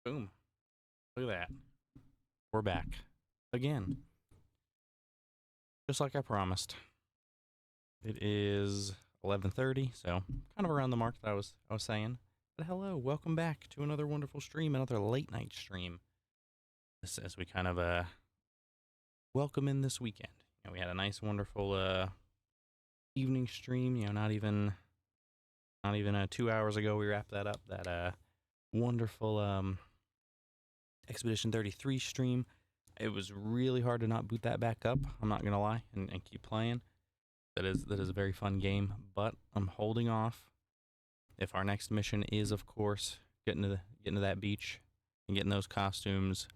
Boom. Look at that. We're back. Again. Just like I promised. It is 11:30, so kind of around the mark that I was saying. But hello, welcome back to another wonderful stream, another late night stream. This as we kind of welcome in this weekend. You know, we had a nice wonderful evening stream, you know, not even 2 hours ago we wrapped that up. That wonderful Expedition 33 stream. It was really hard to not boot that back up, I'm not gonna lie, and keep playing. That is a very fun game, but I'm holding off. If our next mission is, of course, getting to that beach and getting those costumes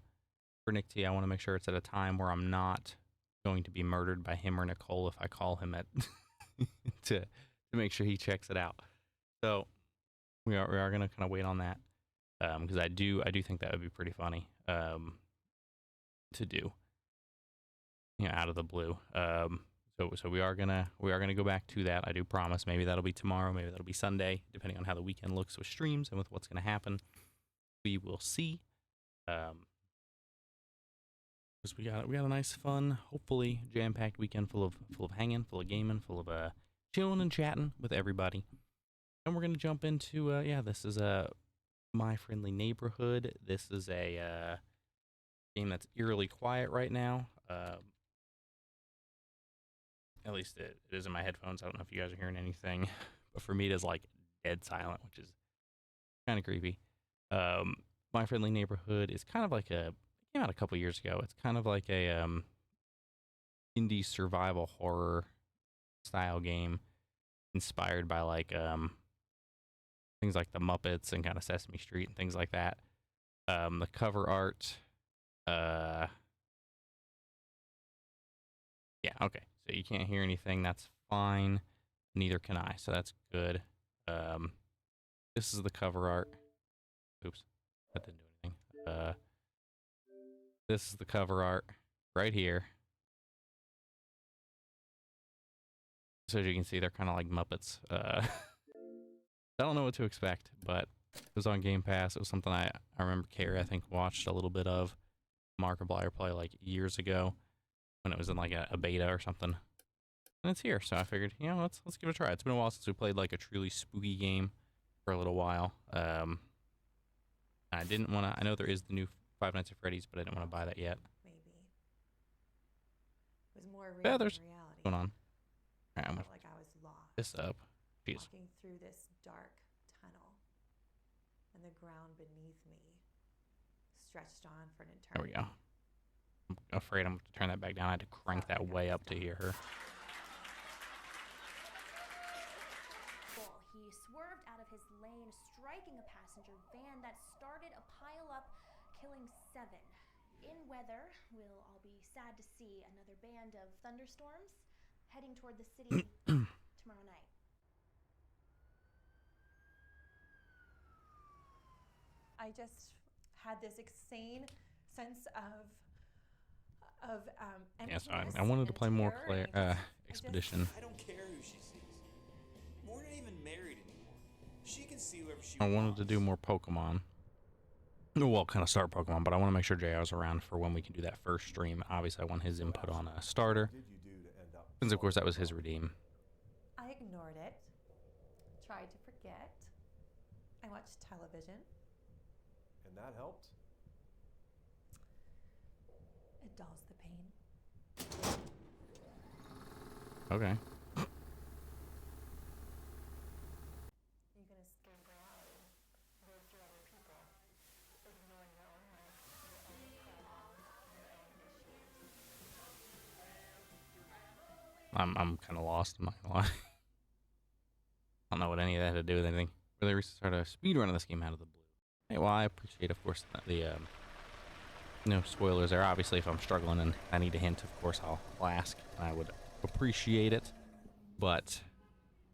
for Nick T, I want to make sure it's at a time where I'm not going to be murdered by him or Nicole if I call him at to make sure he checks it out. So we are gonna kind of wait on that because I do think that would be pretty funny to do, you know, out of the blue. So we are gonna go back to that. I do promise. Maybe that'll be tomorrow. Maybe that'll be Sunday, depending on how the weekend looks with streams and with what's gonna happen. We will see. Because we got a nice, fun, hopefully jam-packed weekend full of hanging, full of gaming, full of chilling and chatting with everybody. And we're gonna jump into this is My Friendly Neighborhood. This is a game that's eerily quiet right now. At least it is in my headphones. I don't know if you guys are hearing anything, but for me it is like dead silent, which is kind of creepy. My Friendly Neighborhood is kind of like it came out a couple years ago. It's kind of like a indie survival horror style game inspired by like things like the Muppets and kind of Sesame Street and things like that. The cover art, yeah, okay. So you can't hear anything. That's fine. Neither can I. So that's good. This is the cover art. Oops, that didn't do anything. This is the cover art right here. So as you can see, they're kind of like Muppets. I don't know what to expect, but it was on Game Pass. It was something I remember Carrie, I think, watched a little bit of Markiplier play like years ago when it was in like a beta or something. And it's here, so I figured, you know, let's give it a try. It's been a while since we played like a truly spooky game for a little while. I didn't want to. I know there is the new Five Nights at Freddy's, but I didn't want to buy that yet. Maybe it was more real Yeah, than there's reality. going on. All right, I'm I gonna felt like I was lost. this up. Jeez. Walking through this dark tunnel, and the ground beneath me stretched on for an There we eternity. go. I'm afraid I'm going to turn that back down. I had to crank that way up to hear her. He swerved out of his lane, striking a passenger van that started a pile-up, killing 7. In weather, we'll all be sad to see another band of thunderstorms heading toward the city tomorrow night. I just had this insane sense of Yes, emptiness. I wanted to and play more terror, Expedition. I don't care who she sees. We're not even married anymore. She can see whoever she I wants. wanted to do more Pokemon. Well, kind of start Pokemon, but I want to make sure JR's around for when we can do that first stream. Obviously, I want his input on a starter. Since, of course, that was his redeem. I ignored it, tried to forget. I watched television. And that helped? It dulls the pain. Okay. You're gonna escape reality. Live through other people. Ignoring your own life, your own problems, your own issues. I'm kind of lost. I'm not gonna lie. I don't know what any of that had to do with anything. Really start a speed run of this game out of the blue. Hey, well, I appreciate, of course, the no spoilers there. Obviously, if I'm struggling and I need a hint, of course, I'll ask. I would appreciate it. But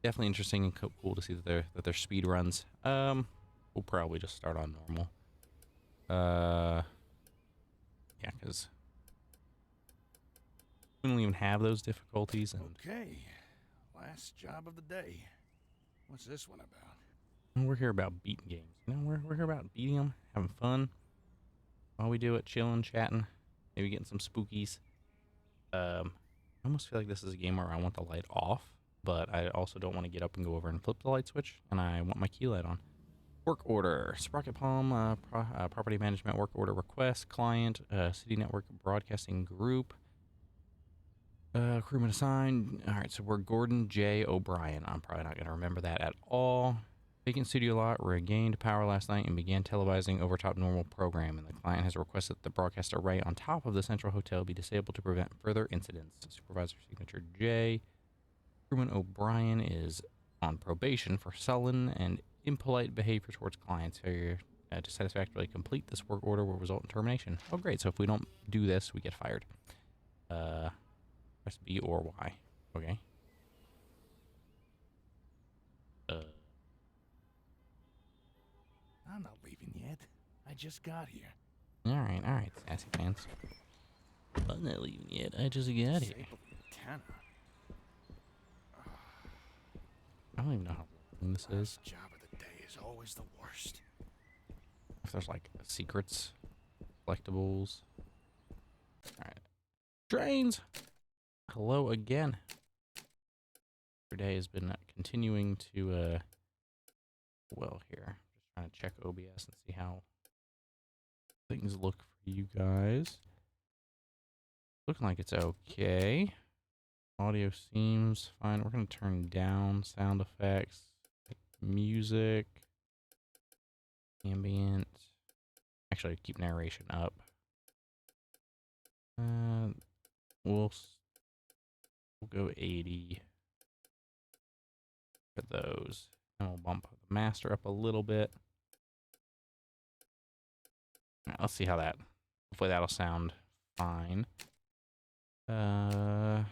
definitely interesting and cool to see that they're speed runs. We'll probably just start on normal. Yeah, because we don't even have those difficulties. And okay, last job of the day. What's this one about? we're here about beating games. You know, we're here about beating them, having fun. while we do it, chilling, chatting, maybe getting some spookies. I almost feel like this is a game where I want the light off, but I also don't want to get up and go over and flip the light switch, and I want my key light on. Work order, Sprocket Palm, property management work order request, client, City Network Broadcasting Group, crewman assigned. All right, so we're Gordon J. O'Brien. I'm probably not going to remember that at all. Vacant studio lot regained power last night and began televising over top normal programming. The client has requested that the broadcast array on top of the central hotel be disabled to prevent further incidents. Supervisor signature J. Crewman O'Brien is on probation for sullen and impolite behavior towards clients. Failure to satisfactorily complete this work order will result in termination. Oh, great. So if we don't do this, we get fired. Press B or Y. Okay. I'm not leaving yet. I just got here. All right, sassy pants. I'm not leaving yet. I just got here. Disabled antenna. I don't even know how long this is. Last job of the day is always the worst. If there's like secrets, collectibles. All right. Trains. Hello again. Your day has been continuing to well here. Just trying to check OBS and see how things look for you guys. Looking like it's okay. Audio seems fine. We're gonna turn down sound effects, music, ambient. Actually, keep narration up. We'll go 80 for those. And we'll bump the master up a little bit. All right, let's see how that. Hopefully that'll sound fine. Not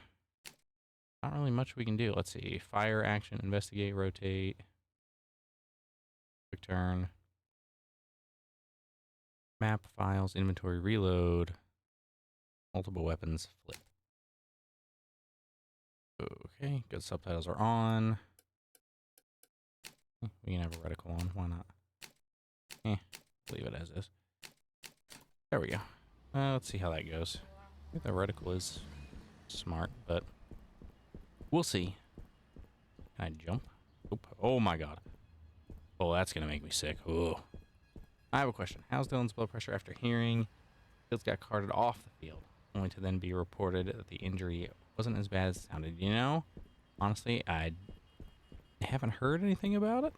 really much we can do. Let's see. Fire, action, investigate, rotate. Quick turn. Map, files, inventory, reload. Multiple weapons, flip. Okay, good. Subtitles are on. We can have a reticle on. Why not? Leave it as is. There we go. Let's see how that goes. I think the reticle is smart, but we'll see. Can I jump? Oop. Oh my god. Oh, that's gonna make me sick. Oh. I have a question. How's Dylan's blood pressure after hearing Fields got carted off the field, only to then be reported that the injury wasn't as bad as it sounded? You know, honestly, I haven't heard anything about it.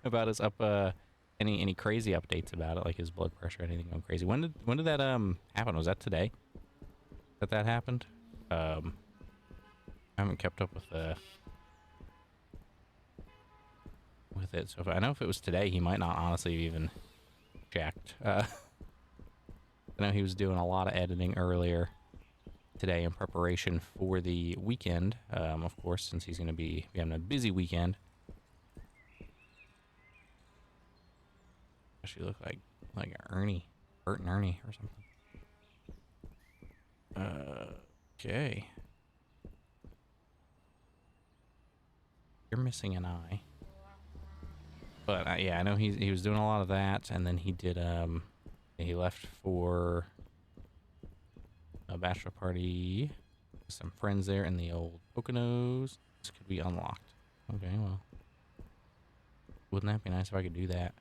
About his any crazy updates about it, like his blood pressure, anything going crazy. When did that happen? Was that today that happened? I haven't kept up with it, so I know if it was today, he might not honestly have even checked. I know he was doing a lot of editing earlier today in preparation for the weekend, of course, since he's going to be having a busy weekend. Actually look like Ernie, Bert and Ernie or something. Okay. You're missing an eye. But yeah, I know he was doing a lot of that, and then he did he left for a bachelor party with some friends there in the old Poconos. This could be unlocked. Okay, well, wouldn't that be nice if I could do that?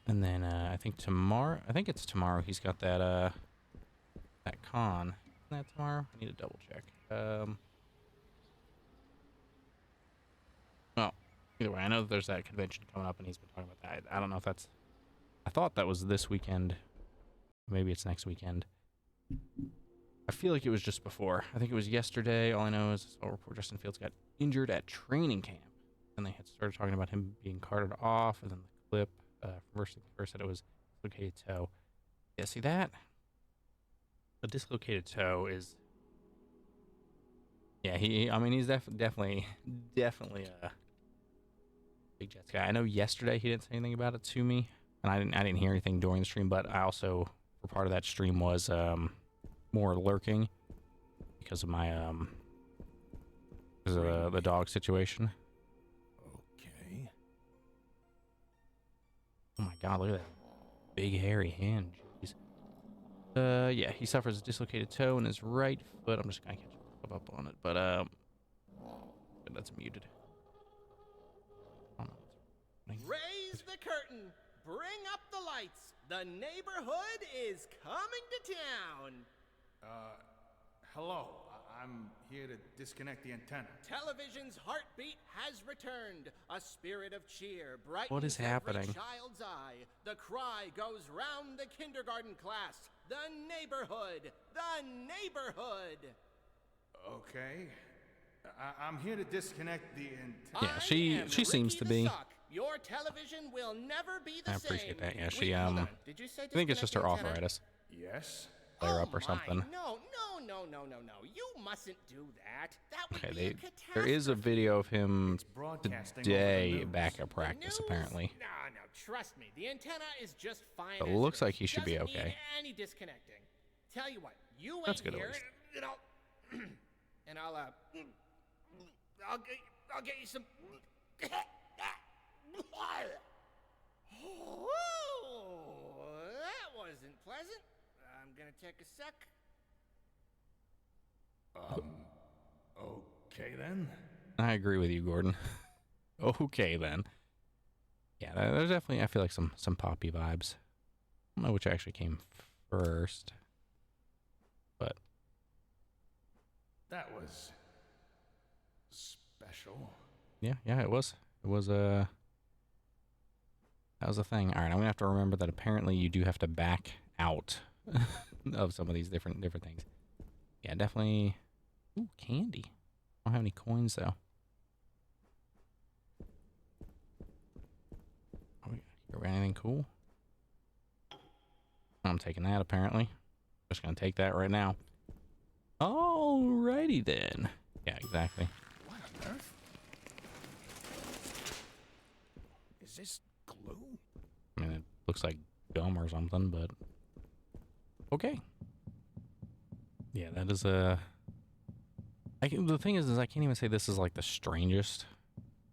And then I think it's tomorrow he's got that that con. Isn't that tomorrow? I need to double check. Well, either way, I know that there's that convention coming up, and he's been talking about that. I don't know if that's. I thought that was this weekend. Maybe it's next weekend. I feel like it was just before. I think it was yesterday. All I know is I'll report Justin Fields got injured at training camp, and they had started talking about him being carted off, and then the clip first said it was dislocated toe. Yeah, see that? A dislocated toe is. Yeah, he's definitely a big Jets guy. I know yesterday he didn't say anything about it to me, and I didn't hear anything during the stream. But I also, for part of that stream, was more lurking because of my the dog situation. Okay. Oh my god, look at that big hairy hand. Jeez. Yeah, he suffers a dislocated toe in his right foot. I'm just gonna catch up on it, but that's muted. Oh, no. Raise the curtain. Bring up the lights. The neighborhood is coming to town. Hello. I'm here to disconnect the antenna. Television's heartbeat has returned. A spirit of cheer brightens What is happening? every child's eye. The cry goes round the kindergarten class. The neighborhood. The neighborhood. Okay. I'm here to disconnect the antenna. Yeah, I she am seems Ricky to the be. Suck. Your television will never be the I same. appreciate that. Yeah, Wait, she hold on. Did you say I think it's just her disconnect the antenna? arthritis. Yes. Flare up or something. No. You mustn't do that. That would Okay, be a there is a catastrophe. video of him It's broadcasting over the today news. back at The practice, news? apparently. No, trust me. The antenna is just fine. But it as looks is. like he should be Doesn't okay. Need any disconnecting. Tell you what, you That's wait good at here, least. and I'll get you some. Oh, that wasn't pleasant. I'm gonna take a sec. Okay then. I agree with you, Gordon. Okay, then. Yeah, there's definitely, I feel like some Poppy vibes. I don't know which actually came first. But, That was special. yeah, it was. It was, that was a thing. All right, I'm going to have to remember that apparently you do have to back out of some of these different things. Yeah, definitely. Ooh, candy. I don't have any coins, though. Oh, we got anything cool? I'm taking that, apparently. Just going to take that right now. Alrighty, then. Yeah, exactly. What on earth? Is this glue? I mean, it looks like gum or something, but okay. Yeah, that is the thing is I can't even say this is like the strangest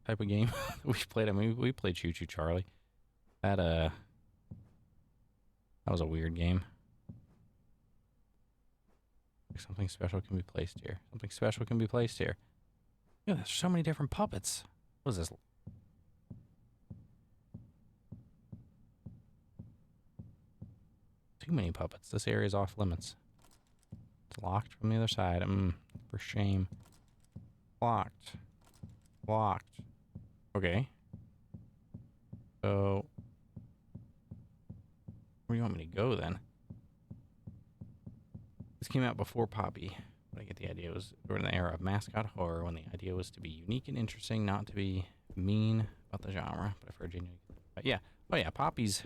type of game we've played. I mean, we played Choo Choo Charlie. That was a weird game. Something special can be placed here. Something special can be placed here. Yeah, there's so many different puppets. What is this? Too many puppets. This area is off limits. It's locked from the other side. For shame. Locked. Locked. Okay. So, where do you want me to go then? This came out before Poppy. But I get the idea. We're in the era of mascot horror when the idea was to be unique and interesting, not to be mean about the genre. But I've heard genuine. Yeah. Oh yeah, Poppy's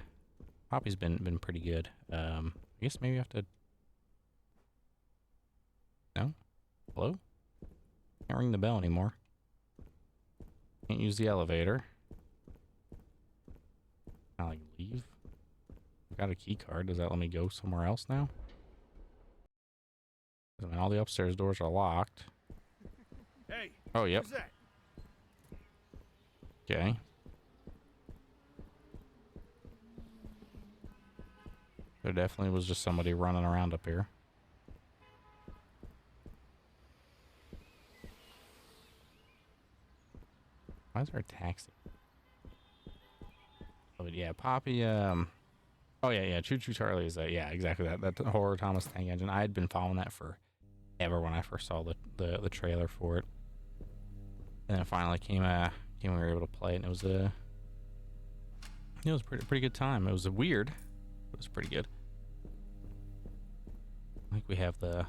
been pretty good. I guess maybe I have to. No? Hello? Can't ring the bell anymore. Can't use the elevator. Can I like leave? I've got a key card. Does that let me go somewhere else now? I mean, all the upstairs doors are locked. Hey. Oh, yep. Who's that? Okay. There definitely was just somebody running around up here. Why is there a taxi? Oh, yeah, Poppy, oh, yeah, Choo Choo Charlie is, yeah, exactly that horror Thomas Tank Engine. I had been following that forever when I first saw the trailer for it. And then it finally came when we were able to play it, and it was a pretty good time. It was weird, but it was pretty good. I think we have the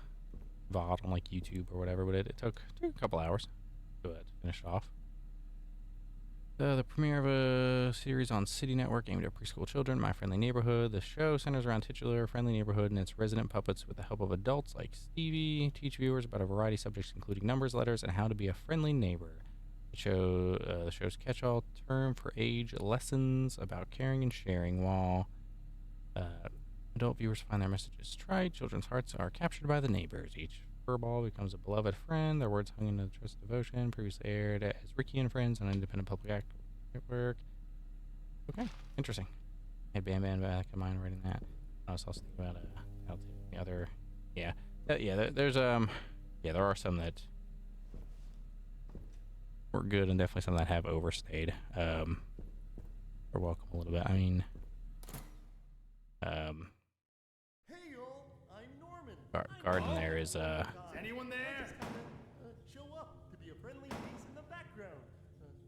VOD on like YouTube or whatever, but it took a couple hours to finish off. The premiere of a series on City Network aimed at preschool children, My Friendly Neighborhood. The show centers around titular friendly neighborhood and its resident puppets with the help of adults like Stevie, teach viewers about a variety of subjects including numbers, letters, and how to be a friendly neighbor. The show's catch-all term for age lessons about caring and sharing, while adult viewers find their messages trite. Children's hearts are captured by the neighbors. Each furball becomes a beloved friend. Their words hung in the trust and devotion. Previously aired as Ricky and Friends on Independent Public Network. Okay, interesting. Hey, Bam Bam back. Am I writing that? I was also thinking about the other. Yeah, there's yeah, there are some that were good and definitely some that have overstayed. Are welcome a little bit. I mean, Hey, y'all, I'm Norman. Garden there is Anyone there? I just kinda show up to be a friendly face in the background.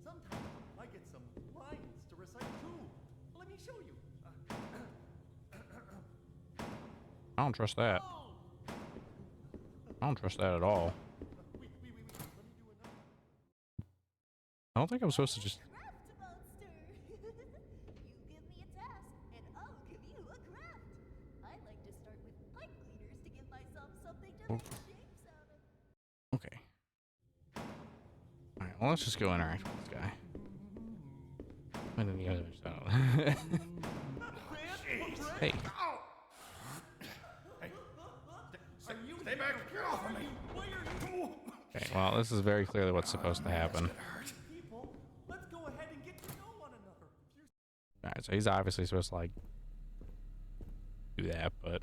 Sometimes I get some lines to recite too. Let me show you. I don't trust that. Oh! I don't trust that at all. Wait. Let me do another. I don't think I'm supposed to just. Craft monster! You give me a task, and I'll give you a craft. I like to start with pipe cleaners to give myself something to make shapes out of. Okay. All right. Well, let's just go interact with this guy. And then the other Hey. Stay back! Get off of me! Okay. Well, this is very clearly what's supposed to happen. People, let's go ahead and get to know one another. All right. So he's obviously supposed to like do that, but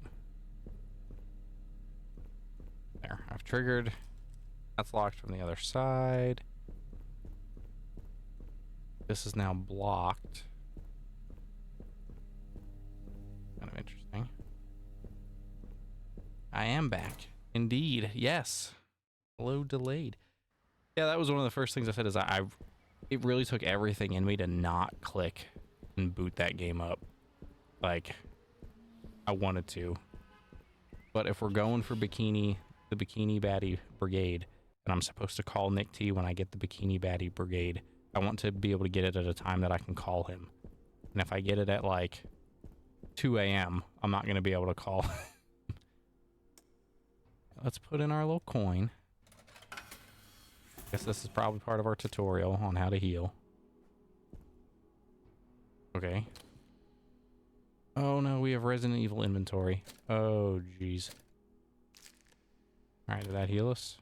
there. I've triggered. That's locked from the other side. This is now blocked. Kind of interesting. I am back. Indeed. Yes. Hello, delayed. Yeah, that was one of the first things I said is it really took everything in me to not click and boot that game up. Like, I wanted to. But if we're going for the Bikini Baddie Brigade, and I'm supposed to call Nick T when I get the Bikini Baddie Brigade, I want to be able to get it at a time that I can call him. And if I get it at like 2 a.m., I'm not going to be able to call. Let's put in our little coin. Guess this is probably part of our tutorial on how to heal. Okay. Oh no, we have Resident Evil inventory. Oh jeez. Alright, did that heal us?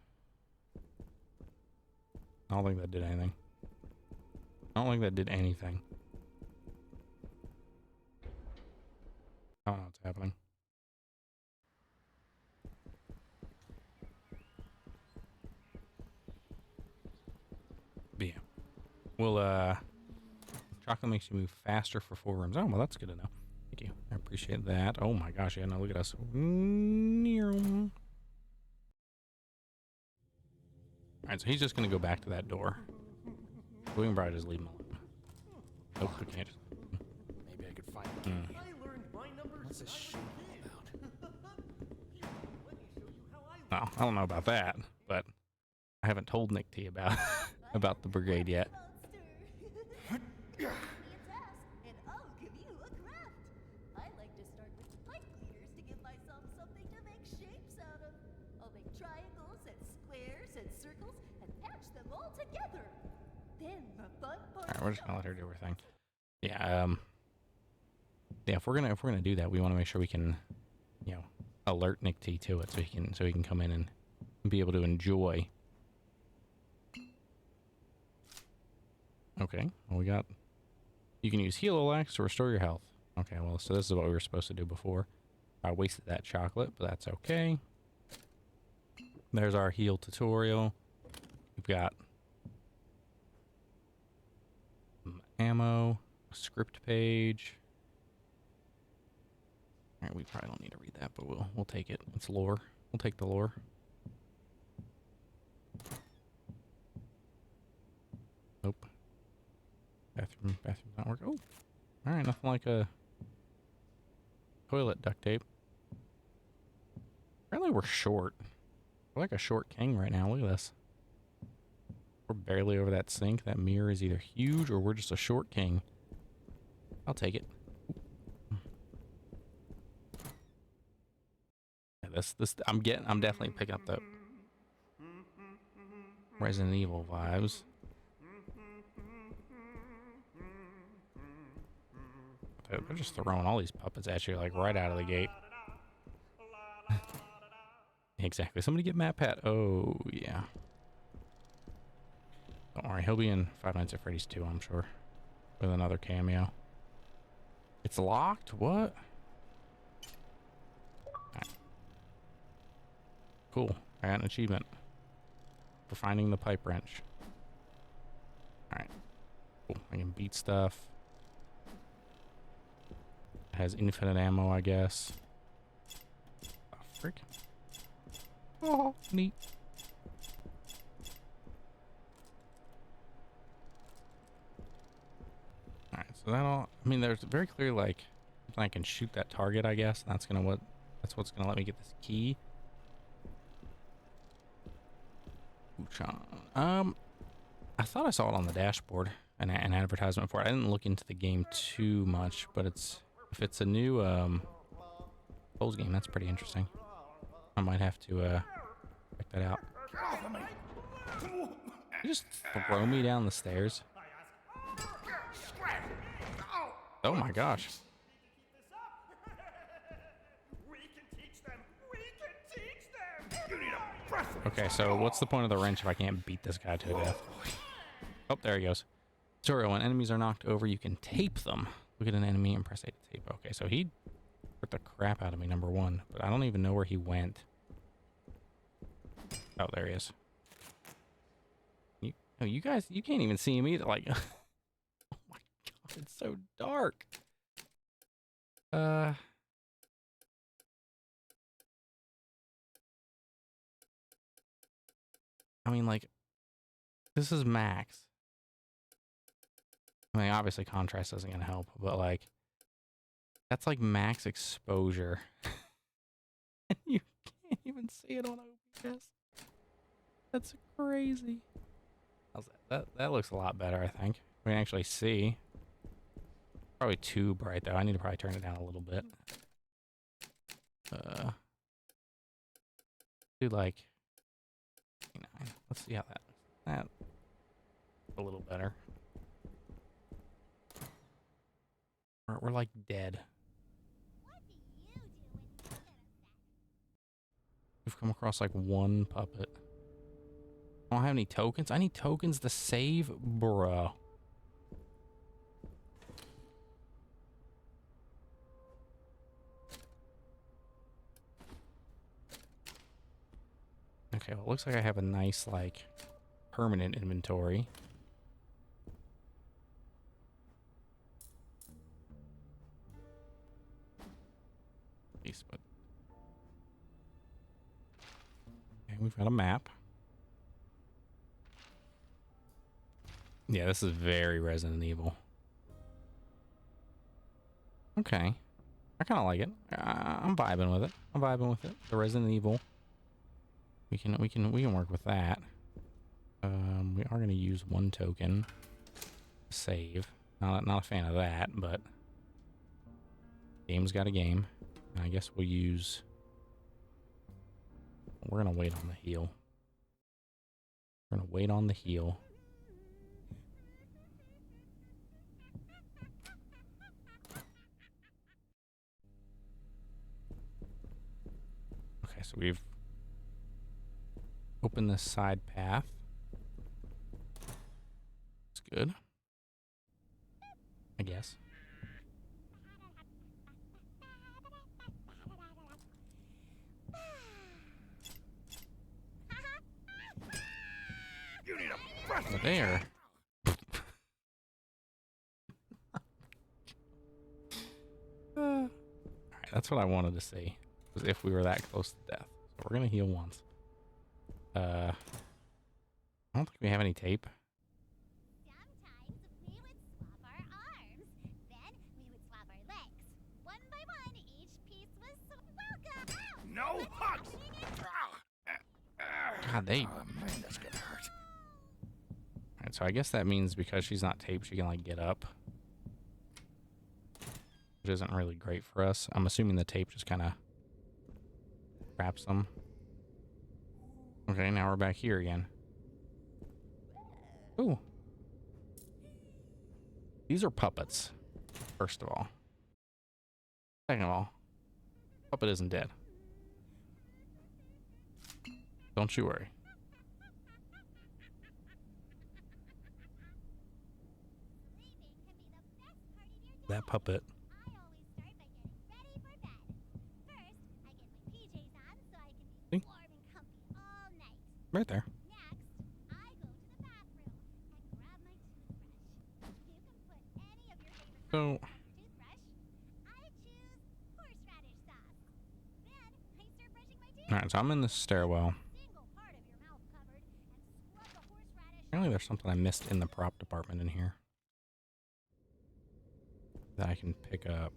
I don't think that did anything. I don't think that did anything. I don't know what's happening. But yeah. We'll, chocolate makes you move faster for 4 rooms. Oh, well, that's good to know. Thank you. I appreciate that. Oh my gosh, yeah, no, look at us. Alright, so he's just gonna go back to that door. We can probably just leave him alone. Nope, we can't just. Maybe I could find a I learned my numbers. What's this shit all about? Here, let me show you how I Well, I don't know about that, but I haven't told Nick T about about the brigade yet. Give me a task, and I'll give you a craft. I like to start with pipe cleaners to give myself something to make shapes out of. I'll make triangles and squares and circles and patch them all together. Then the fun part. Alright, we're just gonna let her do her thing. Yeah, yeah, if we're gonna do that, we want to make sure we can, you know, alert Nick T to it so he can come in and be able to enjoy. Okay, well, we got. You can use heal Olax to restore your health. Okay, well, so this is what we were supposed to do before. I wasted that chocolate, but that's okay. There's our heal tutorial. We've got some ammo, a script page. All right, we probably don't need to read that, but we'll take it. It's lore. We'll take the lore. Nope. Bathroom's not working. Oh, all right, nothing like a toilet duct tape. Apparently we're short. We're like a short king right now. Look at this. We're barely over that sink. That mirror is either huge or we're just a short king. I'll take it. Yeah, I'm definitely picking up the Resident Evil vibes. They're just throwing all these puppets at you like right out of the gate. Exactly. Somebody get Matt Pat. Oh yeah. Don't worry, he'll be in Five Nights at Freddy's 2, I'm sure, with another cameo. It's locked? What? Alright. Cool. I got an achievement for finding the pipe wrench. Alright. Cool. I can beat stuff. It has infinite ammo, I guess. Oh, frick. Oh, neat. Alright, so that'll... I mean, there's very clearly, like... I can shoot that target, I guess. That's what's gonna let me get this key. I thought I saw it on the dashboard, an advertisement for it. I didn't look into the game too much, but if it's a new Souls game, that's pretty interesting. I might have to check that out. You just throw me down the stairs. Oh my gosh. Okay, so what's the point of the wrench if I can't beat this guy to death? Oh, there he goes. Tutorial, when enemies are knocked over, you can tape them. Look at an enemy and press A to tape. Okay, so he hurt the crap out of me, number one. But I don't even know where he went. Oh, there he is. You guys, you can't even see him either. Like, oh my god, it's so dark. I mean, like, this is max. I mean, obviously contrast isn't going to help, but like, that's like max exposure. And you can't even see it on OBS. That's crazy. How's that? That looks a lot better, I think. We can actually see. Probably too bright, though. I need to probably turn it down a little bit. Do like 29. Let's see how that a little better. We're like dead. We've come across like one puppet. I don't have any tokens. I need tokens to save, bro. Okay, well, it looks like I have a nice, like, permanent inventory. But okay, we've got a map. Yeah, this is very Resident Evil. Okay, I kind of like it. I'm vibing with it. I'm vibing with it. The Resident Evil. We can work with that. We are going to use one token to save. Not a fan of that, but game's got a game. And I guess we'll use. We're gonna wait on the heal. We're gonna wait on the heal. Okay, so we've opened this side path. It's good, I guess. But there. Alright, that's what I wanted to see. Was if we were that close to death. So we're gonna heal once. I don't think we have any tape. Sometimes we would swap our arms. Then we would swap our legs. One by one, each piece was welcome. Ow! No hugs! God, they. Oh man, that's gonna hurt. Alright, so I guess that means because she's not taped, she can like get up. Which isn't really great for us. I'm assuming the tape just kind of traps them. Okay, now we're back here again. Ooh. These are puppets, first of all. Second of all, puppet isn't dead. Don't you worry. That puppet Right there. Next, I go to the bathroom and grab my toothbrush. You can put any of your favorite So, condiments on your toothbrush. I choose horseradish sauce. Then I start brushing my teeth. alright, so I'm in the stairwell. Single part of your mouth covered and scrub the horseradish. Apparently there's something I missed in the prop department in here that I can pick up.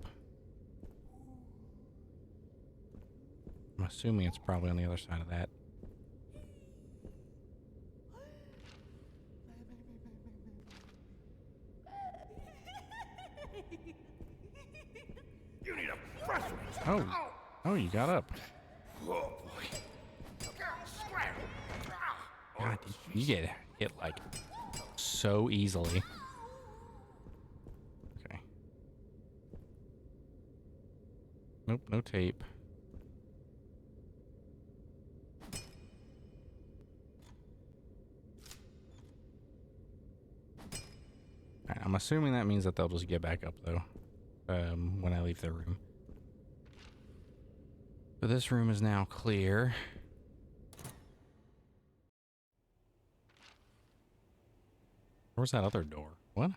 I'm assuming it's probably on the other side of that. You need a fresh Oh, oh, you got up. Oh boy. God, you get hit like so easily. Okay. Nope, no tape. Alright, I'm assuming that means that they'll just get back up though, when I leave the room. So this room is now clear. Where's that other door? What?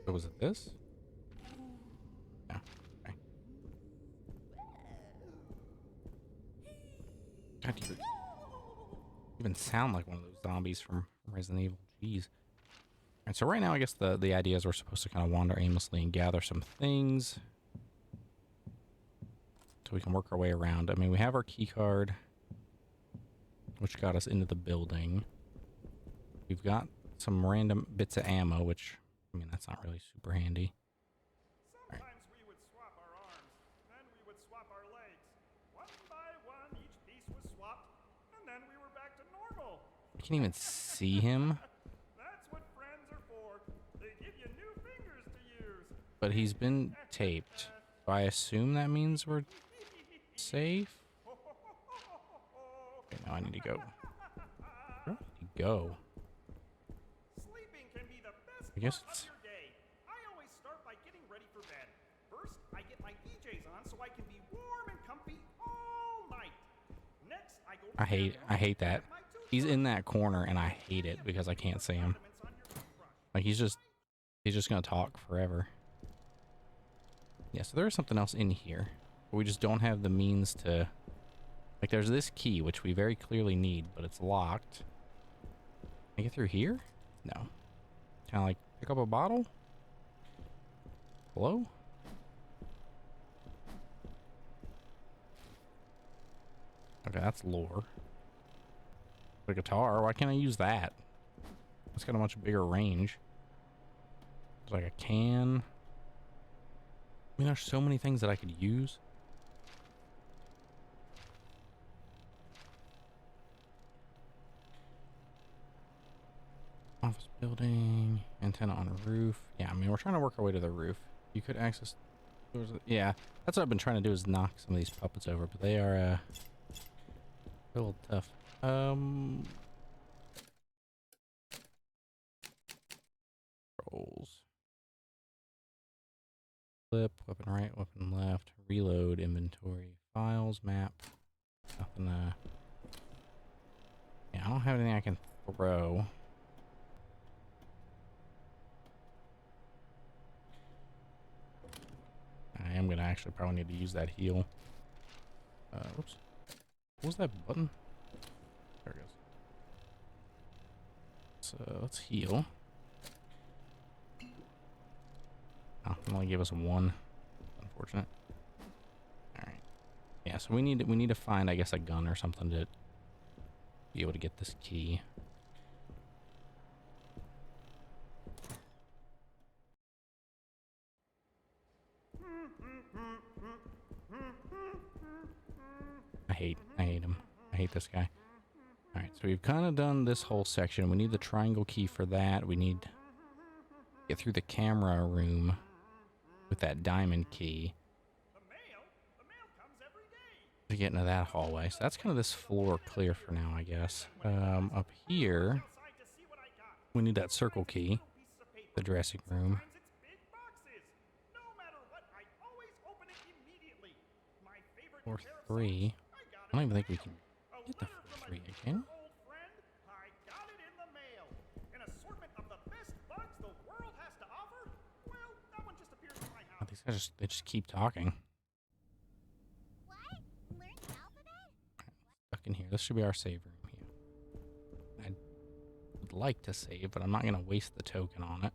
So was it this? Yeah. Okay. God, you even sound like one of those zombies from Resident Evil. Jeez. Alright, so right now I guess the idea is we're supposed to kind of wander aimlessly and gather some things so we can work our way around. I mean, we have our key card, which got us into the building. We've got some random bits of ammo, which, I mean, that's not really super handy. Sometimes we would swap our arms, then we would swap our legs. One by one, each piece was swapped, and then we were back to normal. I can't even see him, That's what friends are for. They give you new fingers to use. but he's been taped. So I assume that means we're safe? Okay, now I need to go. Where do I need to go? Sleeping can be the best I guess part it's... of your day. I always start by getting ready for bed. First, I get my PJs on so I can be warm and comfy all night. Next, I go to I hate that. He's in that corner and I hate it because I can't see him. Like he's just gonna talk forever. Yeah, so there's something else in here. But we just don't have the means to, like, there's this key which we very clearly need, but it's locked. Can I get through here? No. Can I like pick up a bottle? Hello? Okay, that's lore. The guitar, why can't I use that? It's got a much bigger range. There's like a can. I mean, there's so many things that I could use. Office building, antenna on roof. Yeah, I mean, we're trying to work our way to the roof. You could access... Yeah, that's what I've been trying to do is knock some of these puppets over, but they are, a little tough. Rolls. Flip, weapon right, weapon left, reload, inventory, files, map. Nothing, yeah, I don't have anything I can throw. I am gonna actually probably need to use that heal. Whoops. What was that button? There it goes. So let's heal. Oh, it only gave us one. Unfortunate. Alright. Yeah, so we need to find, I guess, a gun or something to be able to get this key. I hate him. I hate this guy. Alright, so we've kind of done this whole section. We need the triangle key for that. We need to get through the camera room with that diamond key to get into that hallway. So that's kind of this floor clear for now, I guess. Up here, we need that circle key, the dressing room. Floor care of 3. socks. I got I don't it even think we in can the mail. get the A letter floor from 3 my again. old friend. I got it in the mail. An assortment of the best bugs the world has to offer. Well, that one just appeared in my Oh, house. these guys just keep talking. What? Learn the alphabet? Stuck in here. This should be our save room here. I would like to save, but I'm not gonna waste the token on it.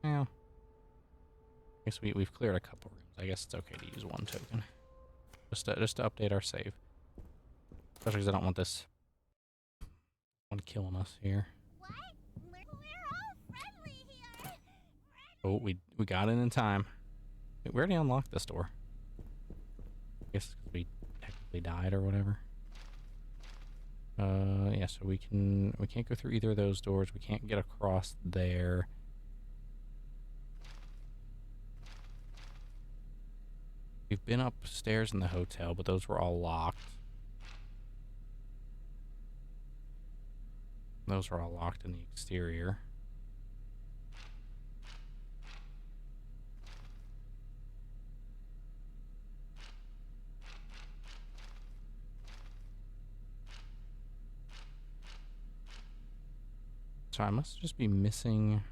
Yeah. I guess we've cleared a couple rooms. I guess it's okay to use one token. Just to update our save. Especially because I don't want this one killing us here. What? We're all friendly here. Oh, we got in time. Wait, we already unlocked this door. I guess it's 'cause we technically died or whatever. Yeah, so we can't go through either of those doors. We can't get across there. We've been upstairs in the hotel, but those were all locked. Those were all locked in the exterior. So I must just be missing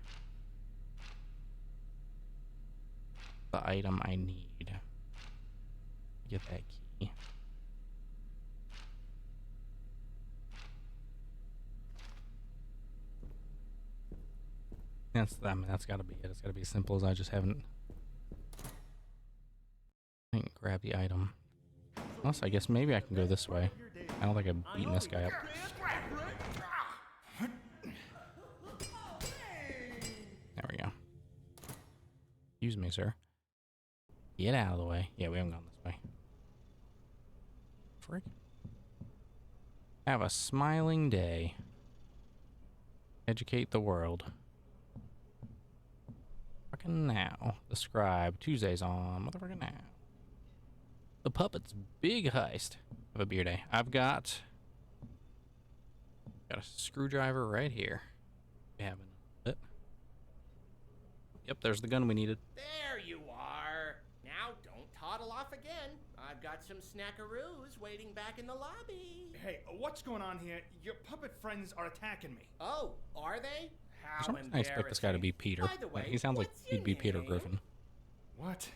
the item I need to get that key. I mean, that's got to be it. It's got to be as simple as I just haven't grabbed the item. Unless I guess maybe I can go this way. I don't think I've beaten this guy up. There we go. Excuse me, sir. Get out of the way. Yeah, we haven't gone this way. Frick. Have a smiling day. Educate the world. Fucking now. The scribe. Tuesdays on motherfucking now. The puppet's big heist of a beer day. I've got a screwdriver right here. We have it. Yep, there's the gun we needed. There you are. Now don't toddle off again. I've got some snackaroos waiting back in the lobby. Hey, what's going on here? Your puppet friends are attacking me. Oh, are they? For How some reason I expect this guy to be Peter. By the way, He sounds like what's your he'd be Peter name? Griffin. What?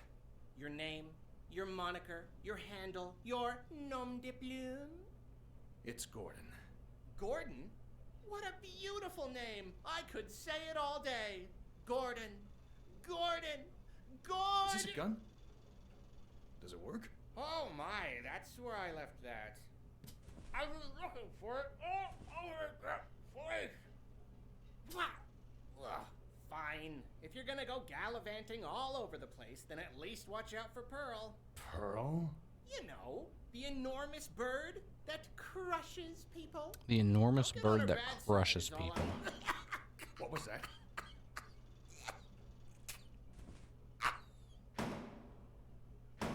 Your name, your moniker, your handle, your nom de plume? It's Gordon. Gordon? What a beautiful name. I could say it all day. Gordon. Gordon. Gordon. Is this a gun? Does it work? Oh my, that's where I left that. I was looking for it all over the place. Ugh, fine. If you're gonna go gallivanting all over the place, then at least watch out for Pearl. Pearl? You know, the enormous bird that crushes people. The enormous Don't get on bird her that bad side crushes is all people. What was that?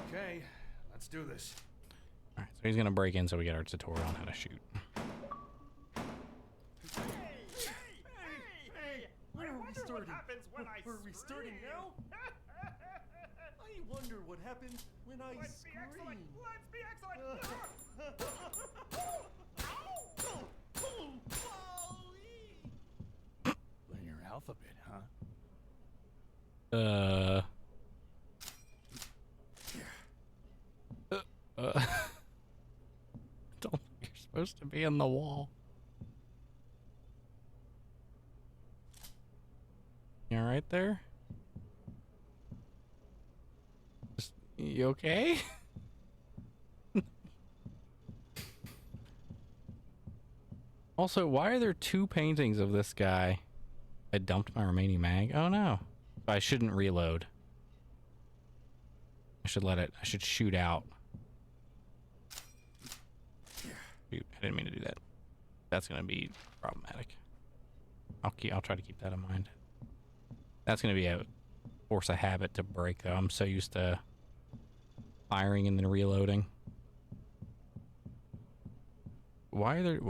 Okay, let's do this. Alright, so he's gonna break in so we get our tutorial on how to shoot. Where are we Wonder what starting? happens when I Are we starting scream. now? I wonder what happens when I Let's be excellent. scream. Let's be excellent. Learn your alphabet, huh? Don't think you're supposed to be in the wall. You alright there? You okay? Also, why are there two paintings of this guy? I dumped my remaining mag. Oh no. I shouldn't reload. I should shoot out. Shoot, I didn't mean to do that. That's gonna be problematic. I'll try to keep that in mind. That's gonna be a force of habit to break though. I'm so used to firing and then reloading. Why does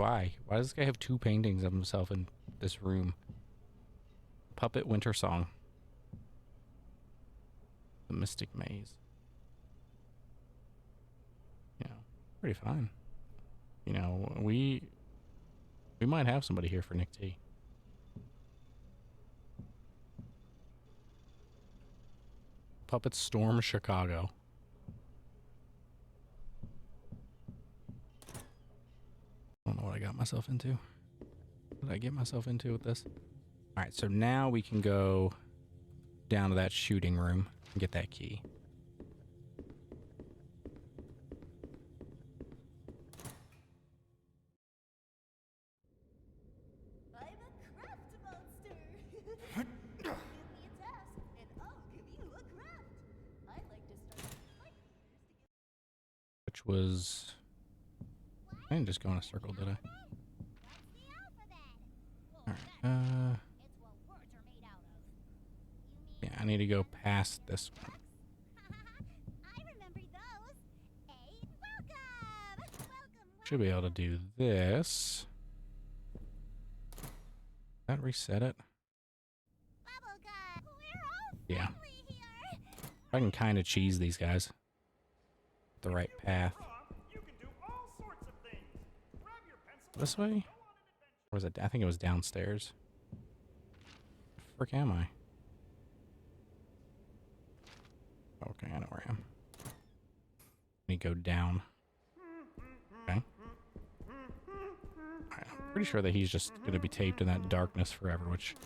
this guy have two paintings of himself in this room? Puppet Winter Song. The Mystic Maze. pretty fine. You know, we might have somebody here for Nick T. Puppet Storm Chicago. I don't know what I got myself into. What did I get myself into with this? Alright, so now we can go down to that shooting room and get that key. I'm a craft monster. Give me a task, and I'll give you a craft. I like to start with my Which was... I didn't just go in a circle, did I? What's the alphabet? Alright, It's what words are made out of. You mean yeah, I need to go past this one. I remember those. Welcome. Should be able to do this. That reset it? Bubblegum. We're all Yeah. friendly here. I can kind of cheese these guys. The right path. You can do all sorts of things. Grab your pencil. This way? Or was it? I think it was downstairs. The frick am I? Okay, I know where I am. Let me go down. Okay. Alright, I'm pretty sure that he's just gonna be taped in that darkness forever, which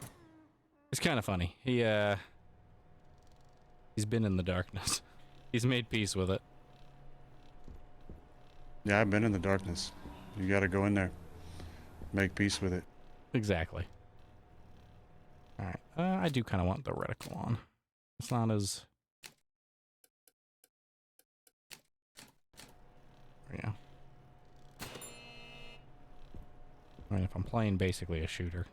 is kind of funny. He's been in the darkness. He's made peace with it. Yeah, I've been in the darkness. You gotta go in there. Make peace with it. Exactly. Alright, I do kind of want the reticle on. It's not as... Yeah. I mean, if I'm playing basically a shooter,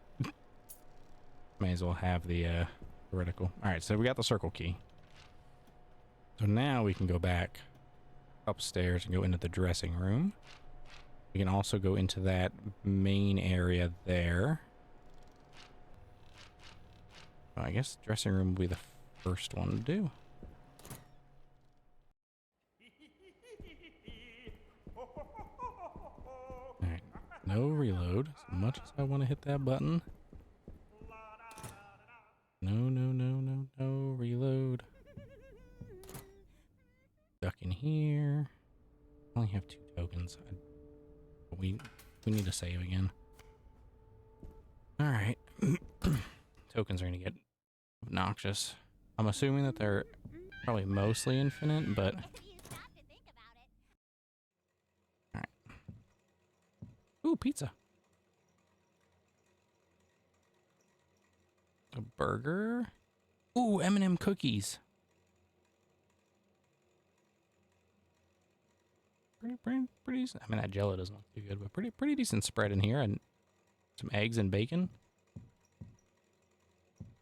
may as well have the reticle. Alright, so we got the circle key. So now we can go back upstairs and go into the dressing room. We can also go into that main area there. Well, I guess dressing room will be the first one to do. Alright, no reload. As much as I want to hit that button. No reload. Duck in here. I only have 2 tokens. We need to save again. Alright. Tokens are gonna get obnoxious. I'm assuming that they're probably mostly infinite, but... Alright. Ooh, pizza. A burger. Ooh, M&M cookies. Pretty decent. I mean, that jello doesn't look too good, but pretty decent spread in here, and some eggs and bacon.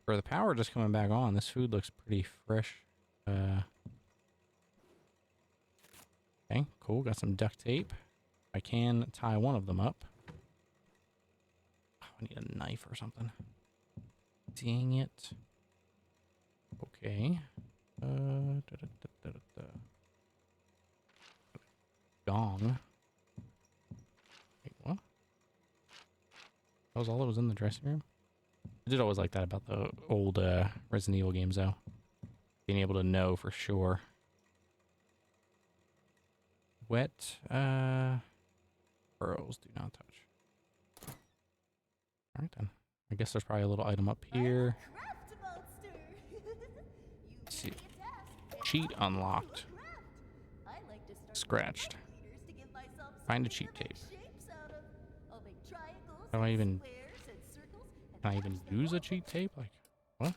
For the power just coming back on, this food looks pretty fresh. Okay, cool. Got some duct tape. I can tie one of them up. Oh, I need a knife or something. Dang it. Okay. Gong. Wait, what? That was all that was in the dressing room? I did always like that about the old Resident Evil games, though. Being able to know for sure. Wet, pearls do not touch. Alright then. I guess there's probably a little item up here. Let's see. Cheat unlocked. Scratched. Find a cheat tape. How do I even... Can I even use a cheat tape? Like, what?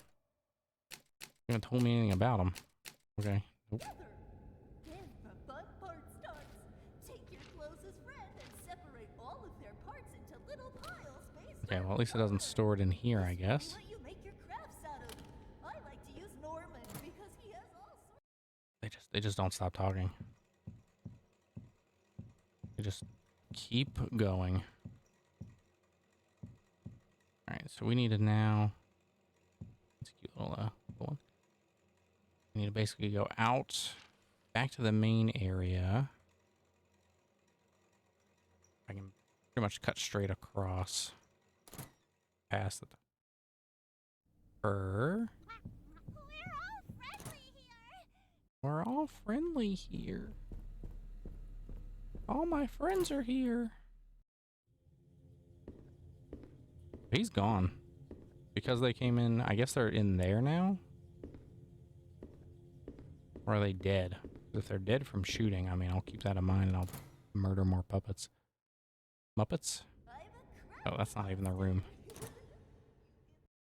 You haven't told me anything about them. Okay. Nope. Okay, well at least it doesn't store it in here, I guess. They just don't stop talking. They just keep going. Alright, so we need to now... It's a cute little one. We need to basically go out, back to the main area. pretty much cut straight across past it. We're all friendly here. We're all friendly here. All my friends are here. He's gone. Because they came in, I guess they're in there now? Or are they dead? If they're dead from shooting, I mean, I'll keep that in mind and I'll murder more puppets. Muppets? Oh, that's not even the room.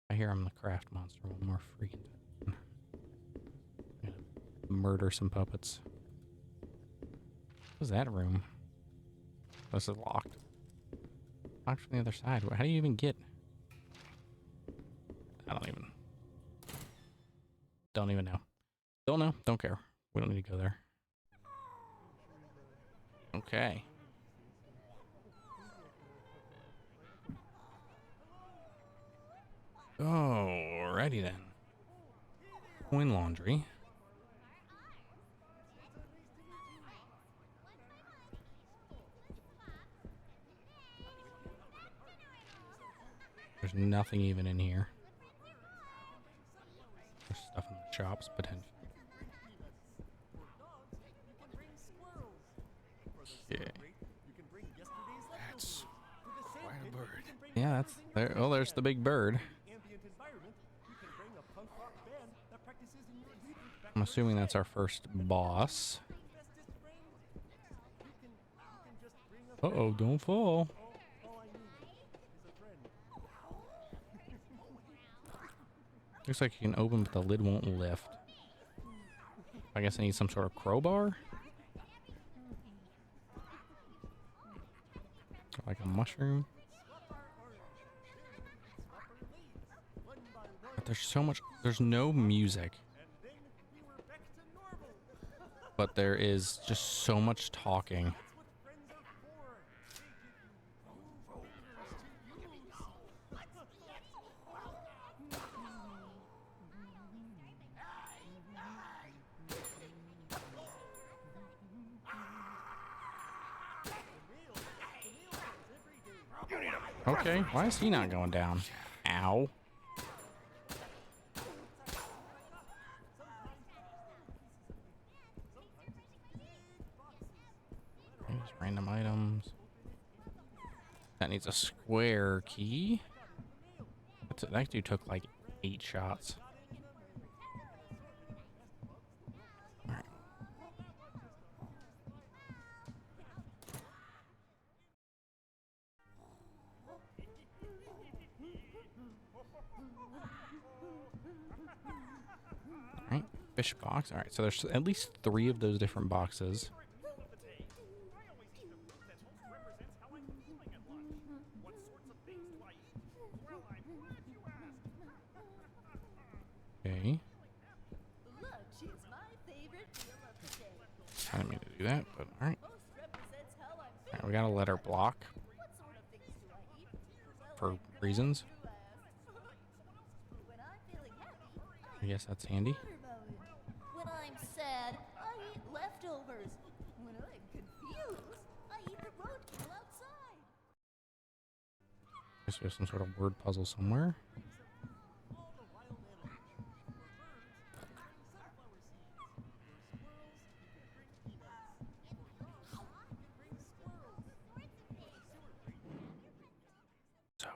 I hear I'm the craft monster one more freaking time. I'm gonna murder some puppets. What's that room? This is locked. Locked from the other side. How do you even get? I don't even know. Don't know. Don't care. We don't need to go there. Okay. Alrighty then. Coin laundry. There's nothing even in here. There's stuff in the shops, potentially. Yeah. That's quite a bird. Yeah, that's there. Oh, there's the big bird. I'm assuming that's our first boss. Uh-oh, don't fall. Looks like you can open, but the lid won't lift. I guess I need some sort of crowbar? Like a mushroom? But there's so much, there's no music. But there is just so much talking. Okay, why is he not going down? Ow. Just random items. That needs a square key. That dude took like 8 shots. Alright. Alright, fish box. Alright, so there's at least 3 of those different boxes. Okay. I didn't mean to do that, but alright. Alright, we got a letter block. For reasons. I guess that's handy. When I'm sad, I eat leftovers. When I'm confused, I eat the roadkill outside. Guess there's some sort of word puzzle somewhere. So.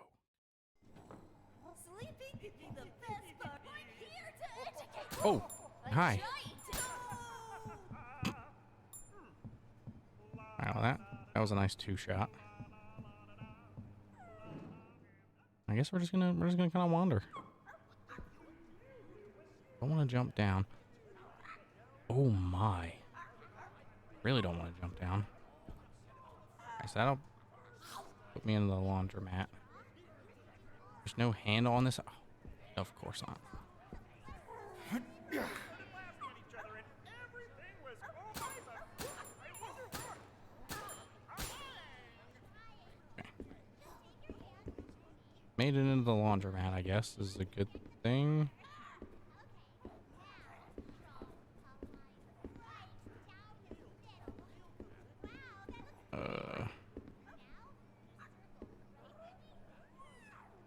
Sleeping could be the best part. I'm here to educate. Oh, hi. Alright, well that was a nice 2-shot. I guess we're just gonna kind of wander. Don't want to jump down. Oh my! Really don't want to jump down. Alright, so that'll put me into the laundromat. There's no handle on this. Oh, of course not. Made it into the laundromat, I guess, is a good thing.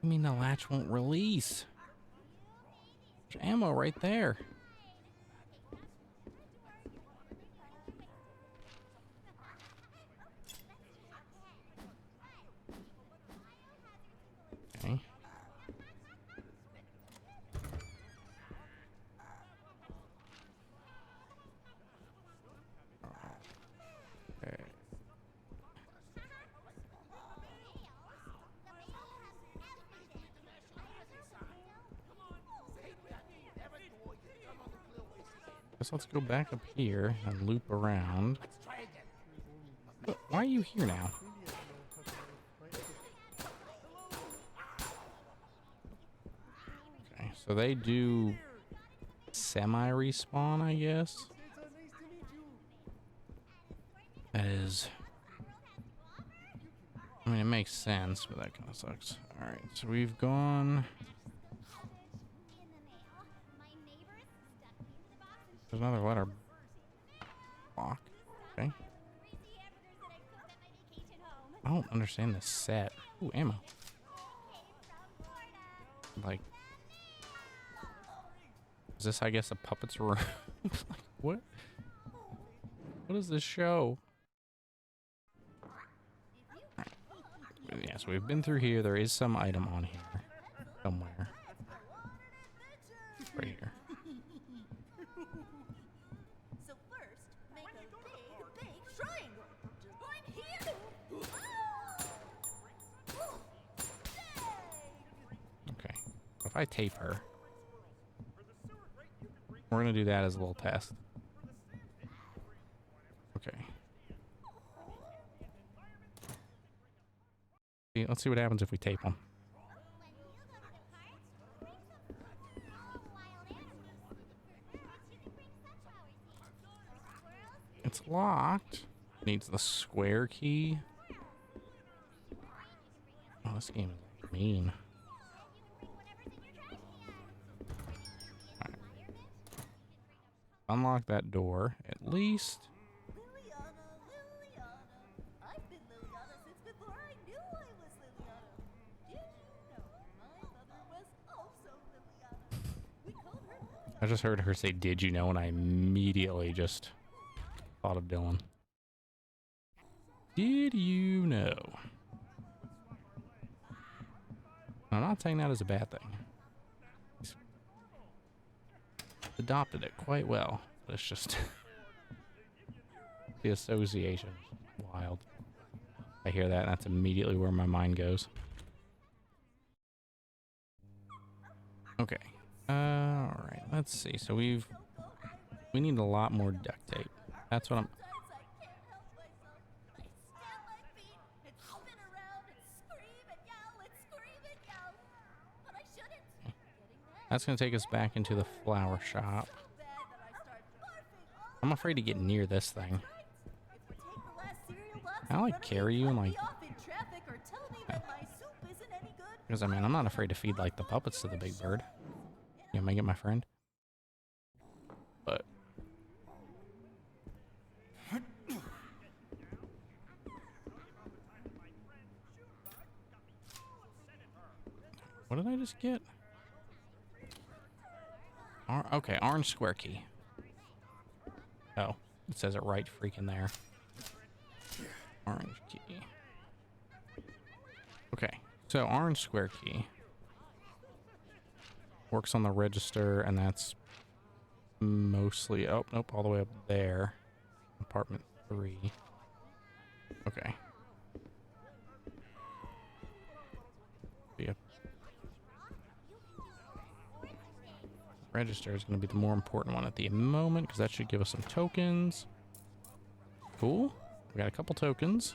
I mean, the latch won't release. There's ammo right there. Okay. Okay. Guess let's go back up here and loop around. But why are you here now? Okay, so they do semi-respawn, I guess. That is... I mean, it makes sense, but that kind of sucks. Alright, so we've gone... There's another letter block. Okay. I don't understand this set. Ooh, ammo. Like... Is this, I guess, a puppet's room? Like, what? What is this show? Yeah, so we've been through here. There is some item on here. Somewhere. Right here. So first, make a big triangle. I'm here. Okay. If I tape her, we're gonna do that as a little test. Okay. Let's see what happens if we tape them. It's locked. Needs the square key. Oh, this game is mean. Right. Unlock that door, at least. Liliana, Liliana. I've been Liliana since before I knew I was Liliana. Did you know my mother was also Liliana? We called her Liliana. I just heard her say, "Did you know?" and I immediately just thought of Dylan. Did you know? I'm not saying that as a bad thing. He's adopted it quite well, but it's just the association is wild. I hear that, and that's immediately where my mind goes. Okay. Alright, let's see. So we need a lot more duct tape. That's what I'm... Sometimes I can't help myself. I stamp my feet and spin around and scream and yell and scream and yell. But I shouldn't. That's going to take us back into the flower shop. I'm afraid to get near this thing. Can I, like, carry you and, like... Because, I mean, I'm not afraid to feed, like, the puppets to the big bird. You know, make it my friend. But... What did I just get? Okay, orange square key. Oh, it says it right freaking there. Orange key. Okay, so orange square key works on the register, and that's mostly... Oh, nope, all the way up there. Apartment 3. Okay. Yep. Register is going to be the more important one at the moment, because that should give us some tokens. Cool. We got a couple tokens.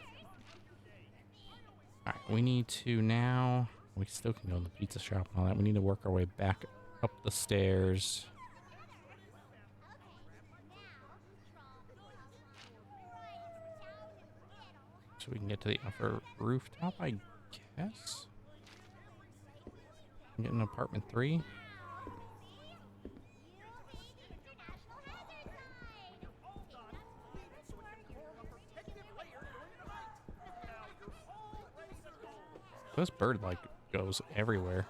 Alright, we need to now... We still can go in the pizza shop and all that. We need to work our way back up the stairs. So we can get to the upper rooftop, I guess. I'm getting apartment 3. This bird, like, goes everywhere.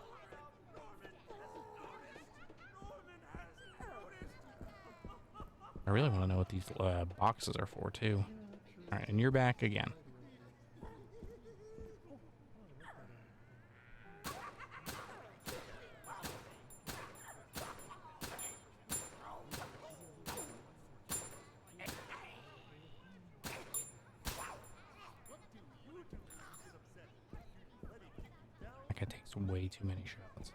I really want to know what these boxes are for, too. Alright, and you're back again. That guy takes way too many shots.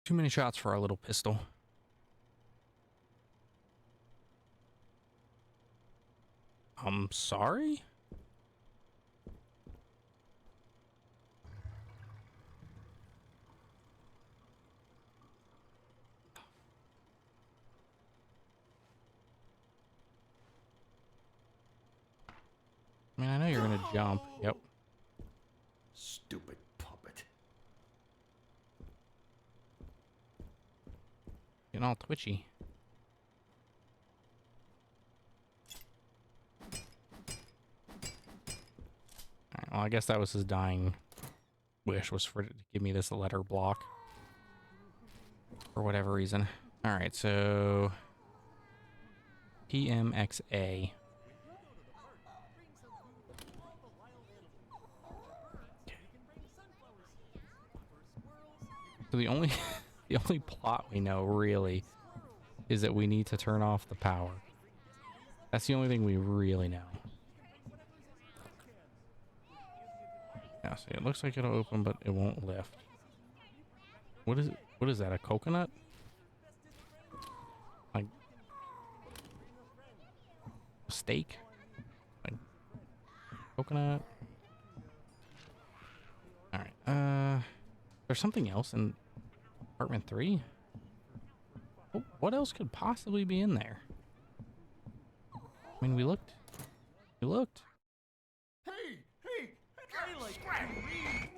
Too many shots for our little pistol. I'm sorry? I mean, I know you're gonna jump. Yep. Stupid puppet. Getting all twitchy. Alright, well, I guess that was his dying wish, was for it to give me this letter block. For whatever reason. Alright, so... PMXA. So the only the only plot we know really is that we need to turn off the power. That's the only thing we really know. Yeah, see, it looks like it'll open, but it won't lift. What is it? What is that? A coconut? Like a steak? Like coconut? All right. There's something else in apartment 3. What else could possibly be in there? I mean, we looked. We looked. Hey, I like to read.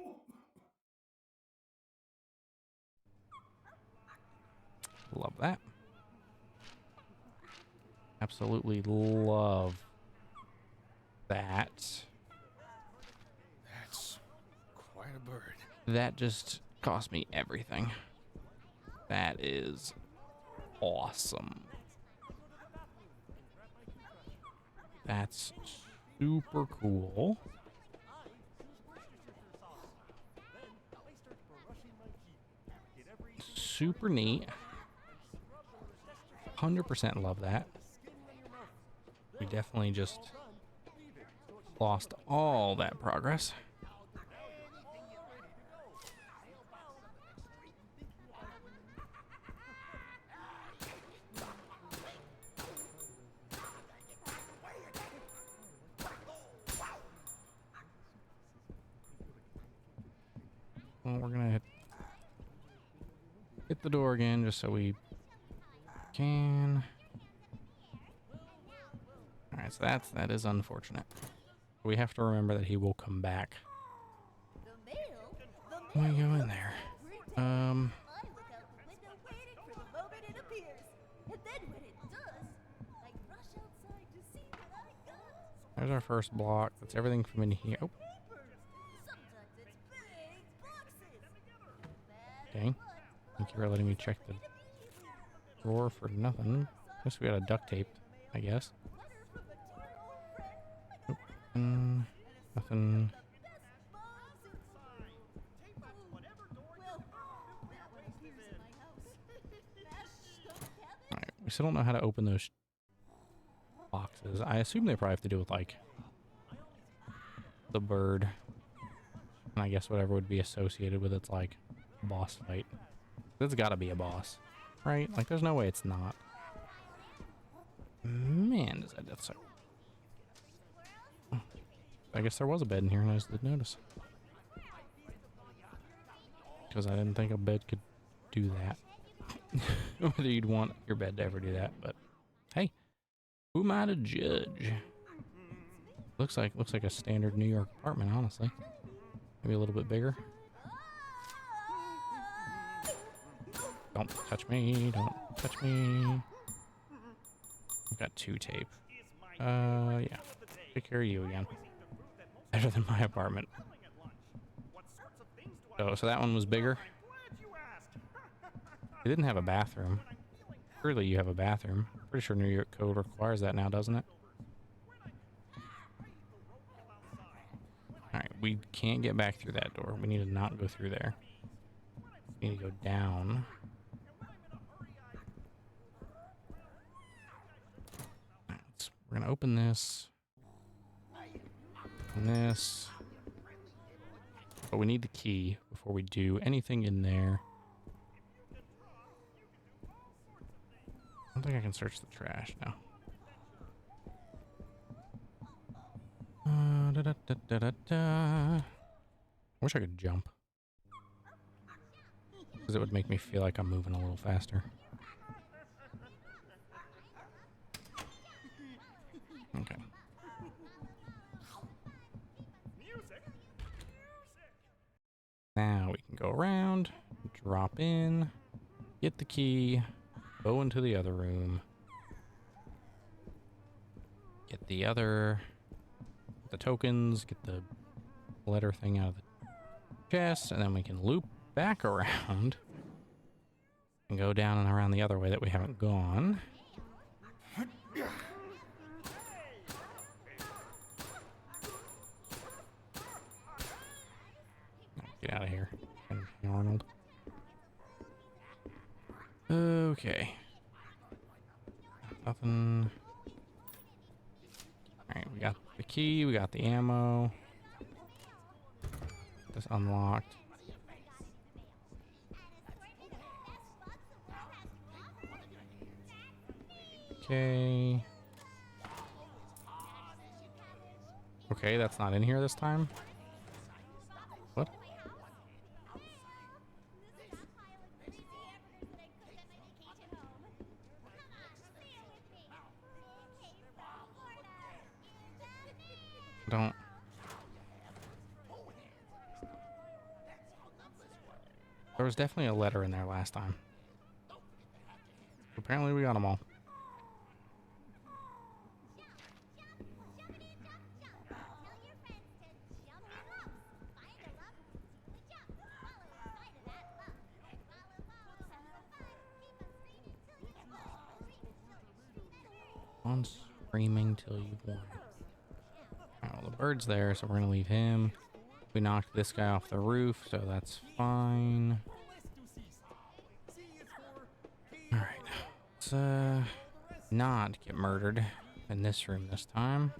Love that. Absolutely love that. That's quite a bird. That just cost me everything. That is awesome. That's super cool. Super neat. 100% love that. We definitely just lost all that progress. Well, we're gonna hit the door again just so we can. All right, so that is unfortunate. We have to remember that he will come back when we go in there. I look out the window waiting for the moment it appears. And then when it does, I rush outside to see what I got. There's our first block. That's everything from in here. Oh, Sometimes it's big boxes. dang. Thank you for letting me check the drawer for nothing. Guess we got a duct tape, I guess. Nope. Nothing. Alright, we still don't know how to open those boxes. I assume they probably have to do with, like, the bird. And I guess whatever would be associated with it's, like, boss fight. There's gotta be a boss, right? Like, there's no way it's not. Man, does that death suck. I guess there was a bed in here and I just didn't notice. Because I didn't think a bed could do that. Whether you'd want your bed to ever do that, but hey, who am I to judge? Looks like a standard New York apartment, honestly. Maybe a little bit bigger. Don't touch me, don't touch me. I've got 2 tape. Yeah. Take care of you again. Better than my apartment. So that one was bigger. It didn't have a bathroom. Surely you have a bathroom. Pretty sure New York code requires that now, doesn't it? Alright, we can't get back through that door. We need to not go through there. We need to go down. Alright, we're gonna open this. And this. But we need the key before we do anything in there. I don't think I can search the trash now. I wish I could jump. Because it would make me feel like I'm moving a little faster. Okay. Now we can go around, drop in, get the key, go into the other room, get the tokens, get the letter thing out of the chest, and then we can loop back around and go down and around the other way that we haven't gone. Get out of here, Arnold. Okay. Nothing. Alright, we got the key, we got the ammo. This unlocked. Okay. Okay, that's not in here this time. What? Don't. There was definitely a letter in there last time. Apparently we got them all. On screaming till you've won. Alright, well, the bird's there, so we're gonna leave him. We knocked this guy off the roof, so that's fine. Alright, let's not get murdered in this room this time.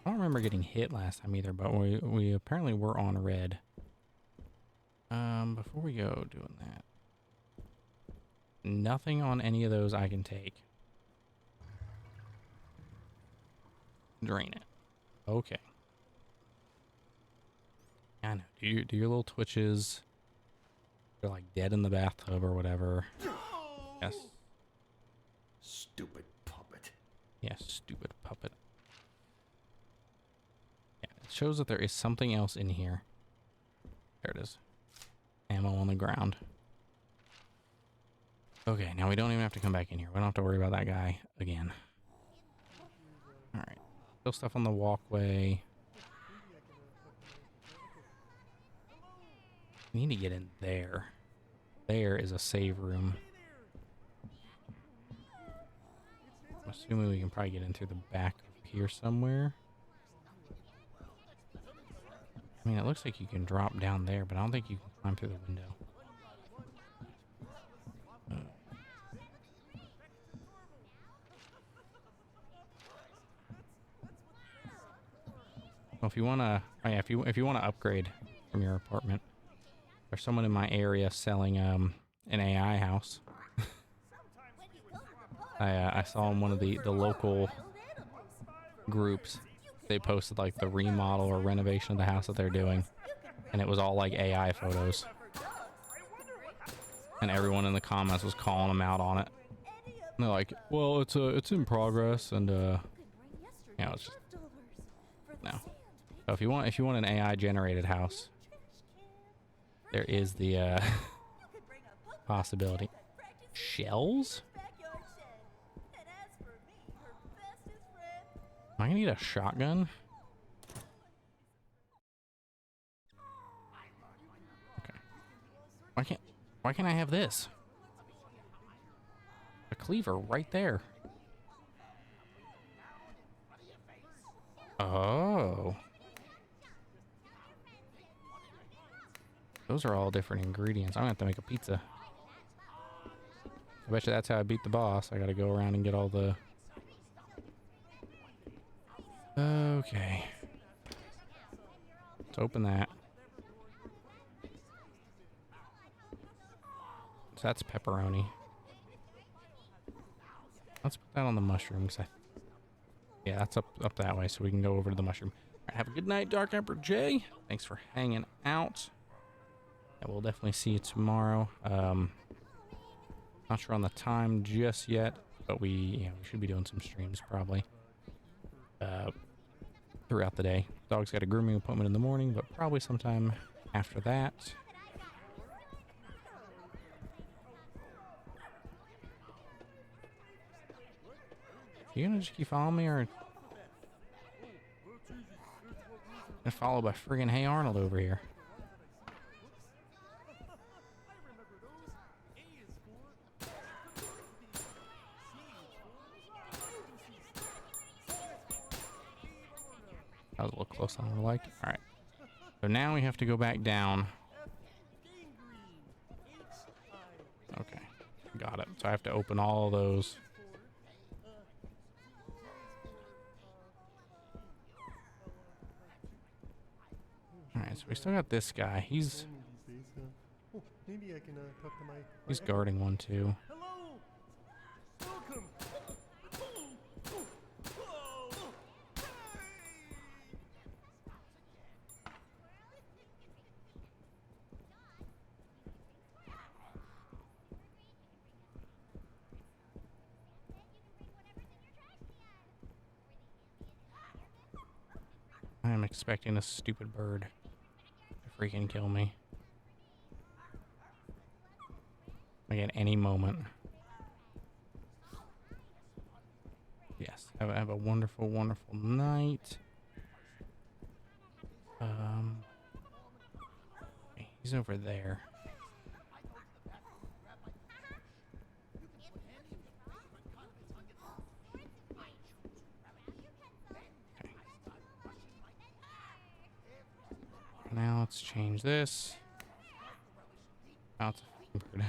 I don't remember getting hit last time either, but we apparently were on red. Before we go doing that, nothing on any of those I can take. Drain it. Okay. I know. Do your little twitches. They're like dead in the bathtub or whatever. Yes. Stupid puppet. Yes, stupid puppet. Yeah, it shows that there is something else in here. There it is. Ammo on the ground. Okay, now we don't even have to come back in here. We don't have to worry about that guy again. Alright. Still stuff on the walkway. We need to get in there. There is a save room. I'm assuming we can probably get in through the back of here somewhere. I mean, it looks like you can drop down there, but I don't think you can climb through the window. Well, if you wanna, oh yeah, if you wanna upgrade from your apartment, there's someone in my area selling an AI house. I saw in one of the local groups, they posted like the remodel or renovation of the house that they're doing, and it was all like AI photos, and everyone in the comments was calling them out on it. And they're like, well, it's in progress, and you know, it's just no. So if you want an AI generated house, there is the possibility. Shells? Am I gonna need a shotgun? Why can't I have this? A cleaver right there. Oh. Those are all different ingredients. I'm gonna have to make a pizza. I bet you that's how I beat the boss. I gotta go around and get all the... Okay. Let's open that. So that's pepperoni. Let's put that on the mushrooms. Yeah, that's up that way, so we can go over to the mushroom. All right, have a good night, Dark Emperor J. Thanks for hanging out. Yeah, we'll definitely see you tomorrow. Not sure on the time just yet, but we should be doing some streams probably throughout the day. Dog's got a grooming appointment in the morning, but probably sometime after that. You gonna just keep following me, or get followed by friggin' Hey Arnold over here? That was a little close on what I liked. All right. So now we have to go back down. Okay. Got it. So I have to open all those. Alright, so we still got this guy. He's Maybe I can talk to my he's guarding one too. Hello. Welcome. I am expecting a stupid bird to freaking kill me. Like at any moment. Yes, have a wonderful, wonderful night. Okay, he's over there. Now let's change this. Now it's a bird.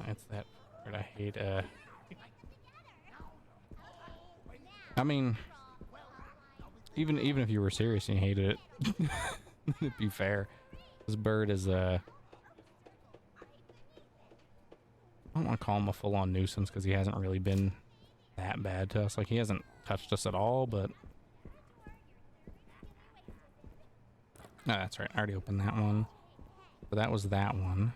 It's that bird I hate. I mean, even if you were serious and you hated it, it'd be fair. This bird is I don't want to call him a full-on nuisance because he hasn't really been that bad to us. Like, he hasn't touched us at all, but... No, that's right. I already opened that one. So that was that one.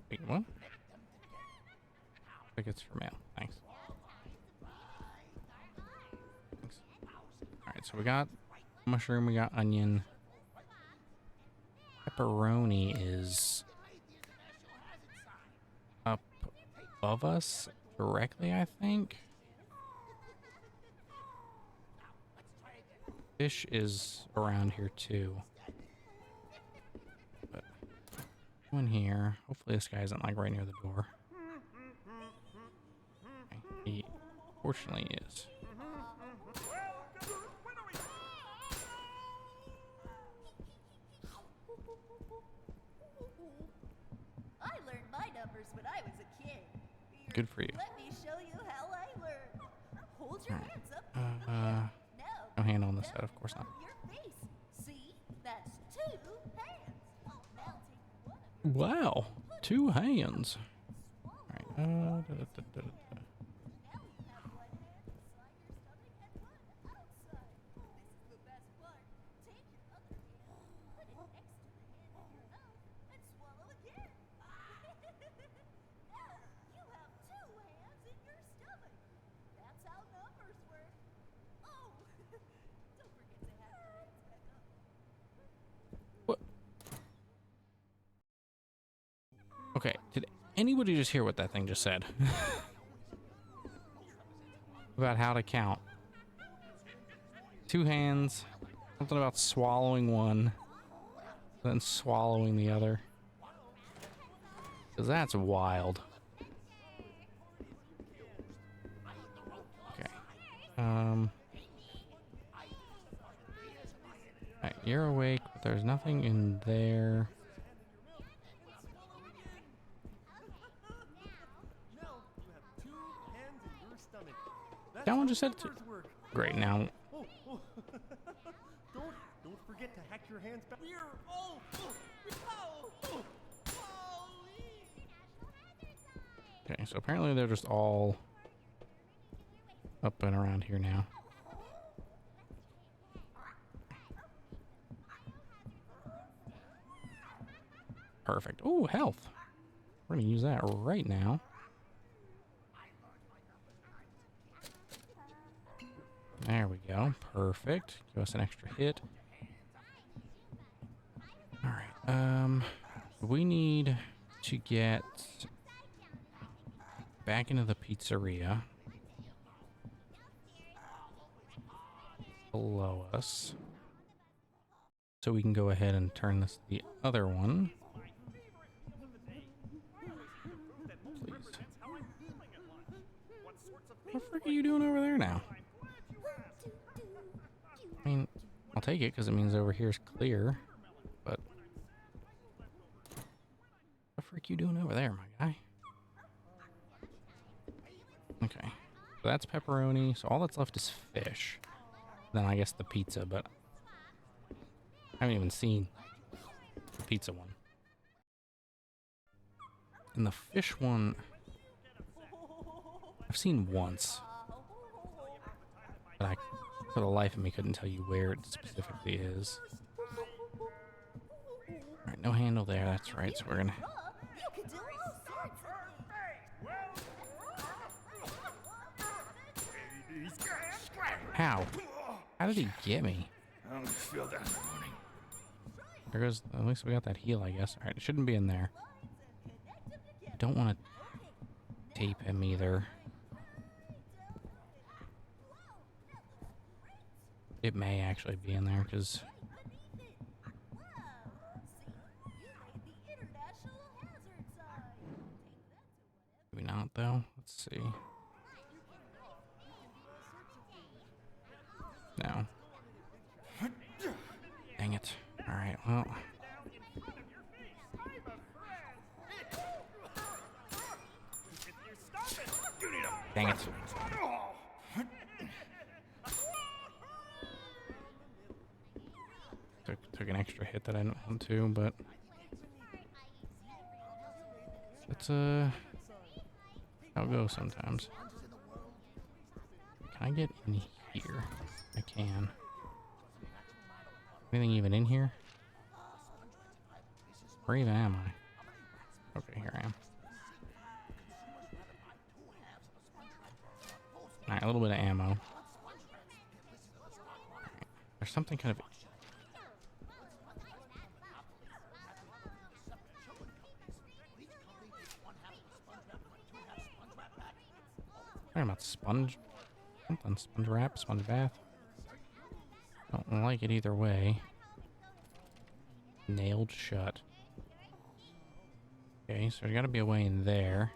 Wait, what? Tickets for mail. Thanks. Thanks. Alright, so we got mushroom, we got onion. Pepperoni is up above us directly, I think. Fish is around here too. But one here. Hopefully this guy isn't like right near the door. Okay, he fortunately is. I learned my numbers when I was a kid. Here, Good for you. Let me show you how I learned. Hold your Alright. hands up. No No. hand on this side, of course not. Your face. See? That's 2 hands. Now take one of Wow, 2 hands. Alright, Now you have one hand inside your stomach and one outside. This is the best part. Take your other hand, put it next to the hand in your mouth, and swallow again. Now you have 2 hands in your stomach. That's how numbers work. Oh, don't forget to have your hands back up. What? Okay, did anybody just hear what that thing just said? About how to count. 2 hands. Something about swallowing one. Then swallowing the other. Because that's wild. Okay. Alright, you're awake, but there's nothing in there. That one just said great now. Don't forget to hack your hands back. Okay, so apparently they're just all up and around here now. Perfect. Ooh, health. We're gonna use that right now. There we go. Perfect. Give us an extra hit. Alright, we need to get back into the pizzeria below us. So we can go ahead and turn this to the other one. Please. What the frick are you doing over there now? I mean, I'll take it because it means over here is clear, but what the frick you doing over there, my guy? Okay, so that's pepperoni, so all that's left is fish. Then I guess the pizza, but I haven't even seen the pizza one. And the fish one, I've seen once, but I, for the life of me, couldn't tell you where it specifically is. Alright, no handle there, that's right, so we're gonna... How? How did he get me? I don't feel that in the morning. There goes, at least we got that heal, I guess. Alright, it shouldn't be in there. Don't want to tape him either. It may actually be in there, because... Maybe not, though. Let's see. No. Dang it. Alright, well... Dang it. Took an extra hit that I didn't want to, but... It's, how it goes sometimes. Can I get in here? I can. Anything even in here? Where even am I? Okay, here I am. Alright, a little bit of ammo. Right. There's something kind of... Talking about sponge... Something. Sponge wrap, sponge bath. Don't like it either way. Nailed shut. Okay, so there's gotta be a way in there.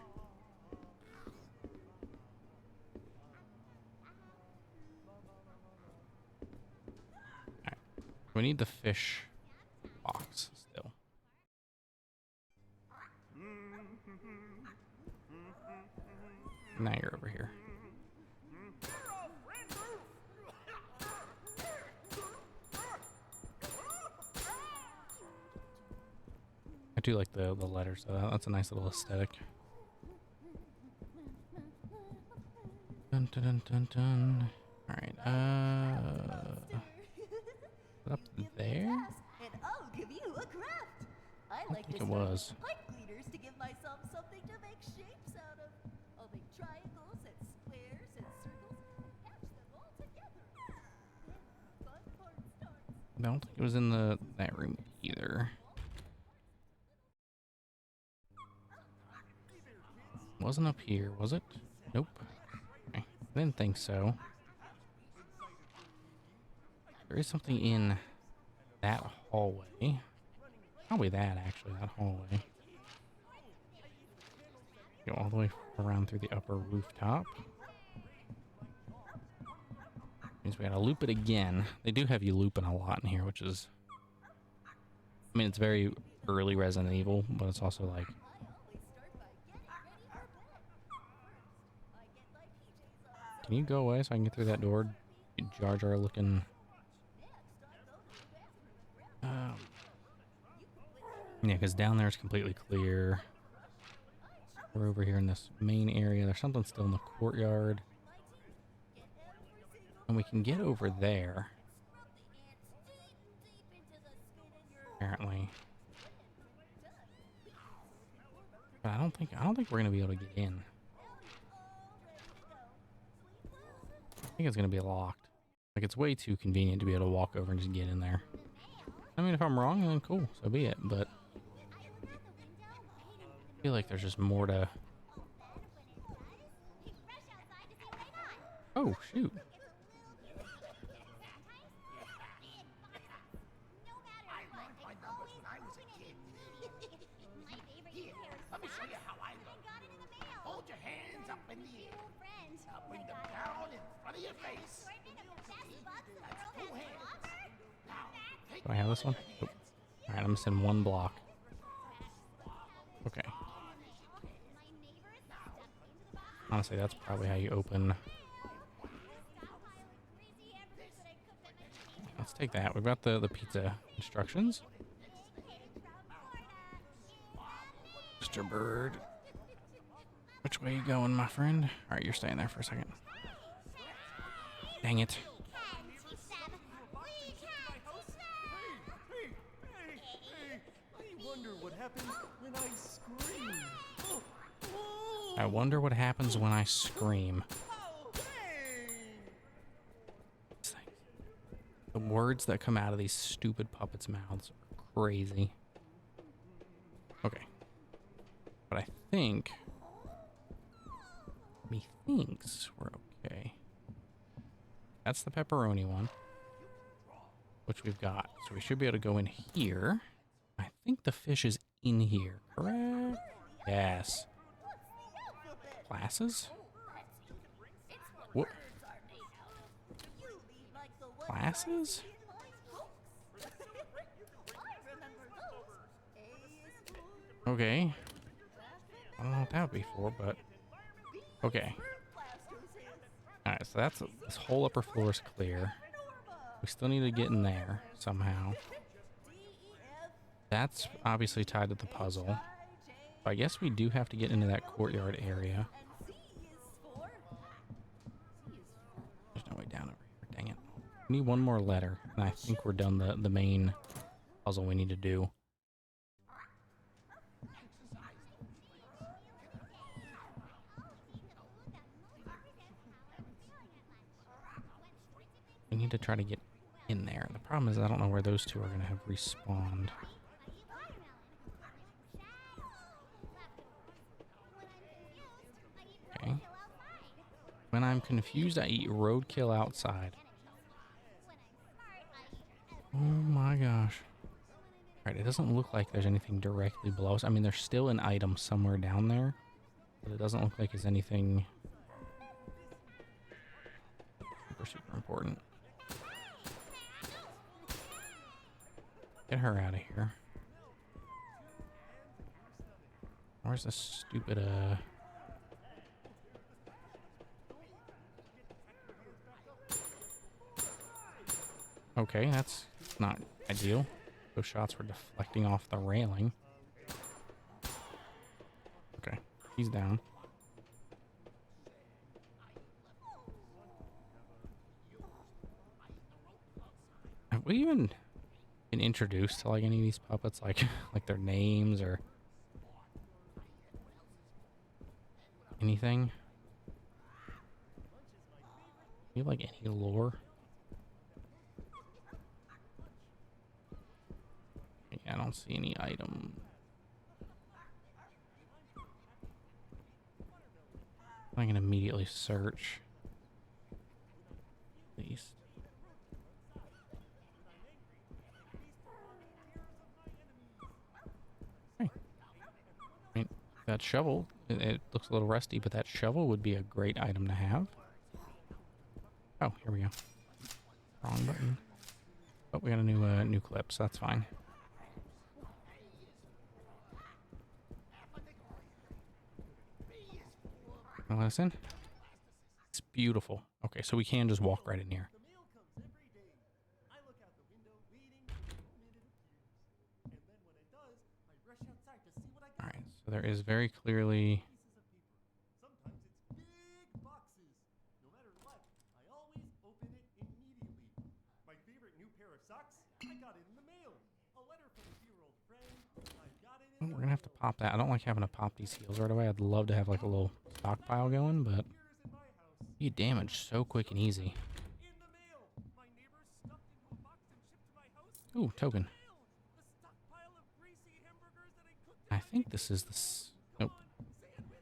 Alright. We need the fish box still. Now you're over here. I do like the letters, so that's a nice little aesthetic. Dun dun dun dun dun. Alright, up there? And I'll give you a craft. I like think to it start was. with pipe cleaners to give myself something to make shapes out of. I'll make triangles and squares and circles, patch them all together. Then the fun part starts. I don't think it was in that room either. Wasn't up here, was it? Nope. Okay. I didn't think so. There is something in that hallway. Probably that, actually, that hallway. Go all the way around through the upper rooftop. Means we gotta loop it again. They do have you looping a lot in here, which is... I mean, it's very early Resident Evil, but it's also like... Can you go away so I can get through that door? You Jar Jar looking... Yeah, because down there is completely clear. We're over here in this main area. There's something still in the courtyard. And we can get over there. Apparently. But I don't think we're gonna be able to get in. I think it's gonna be locked. Like, it's way too convenient to be able to walk over and just get in there. I mean, if I'm wrong, then cool, so be it, but I feel like there's just more to... Oh, shoot. Let me show you how I look. Hold your hands up in the air. Now bring them down in front of your face. That's 2 hands. Now, take Do I have this one? Nope. Alright, I'm missing 1 block. Okay. Honestly, that's probably how you open. Let's take that. We've got the pizza instructions. Mr. Bird. Which way you going, my friend? Alright, you're staying there for a second. Dang it. I wonder what happens when I scream. The words that come out of these stupid puppets' mouths are crazy. Okay. But I think... Methinks we're okay. That's the pepperoni one. Which we've got. So we should be able to go in here. I think the fish is in here, correct? Yes. Classes? What? Classes? Okay. I don't know what that would be for, but... Okay. Alright, so that's... This whole upper floor is clear. We still need to get in there, somehow. That's obviously tied to the puzzle. So I guess we do have to get into that courtyard area. There's no way down over here, dang it. We need 1 more letter, and I think we're done the main puzzle we need to do. We need to try to get in there. The problem is I don't know where those 2 are going to have respawned. Okay. When I'm confused, I eat roadkill outside. Oh my gosh. Alright, it doesn't look like there's anything directly below us. I mean, there's still an item somewhere down there, but it doesn't look like it's anything super important. Get her out of here. Where's this stupid, Okay, that's not ideal. Those shots were deflecting off the railing. Okay, he's down. Have we even been introduced to like any of these puppets, like their names or anything? Do you have like any lore? I don't see any item. I can immediately search. At least. Hey. I mean, that shovel, it looks a little rusty, but that shovel would be a great item to have. Oh, here we go. Wrong button. Oh, we got a new clip, so that's fine. Wanna let us in? It's beautiful. Okay, so we can just walk right in here. The mail comes every day. I look out the window waiting the minute it appears. And then when it does, I rush outside to see what I got. Alright, so there is very clearly... Pieces of paper. Sometimes it's big boxes. No matter what, I always open it immediately. My favorite new pair of socks? I got it in the mail. A letter from a dear-old friend. I got it in We're gonna have to pop that. I don't like having to pop these heals right away. I'd love to have like a little stockpile going, but you get damaged so quick and easy. In the mail! My neighbor stuffed into a box and shipped to my house. Ooh, token. Mail! The stockpile of greasy hamburgers that I cooked. I think this is the... Nope.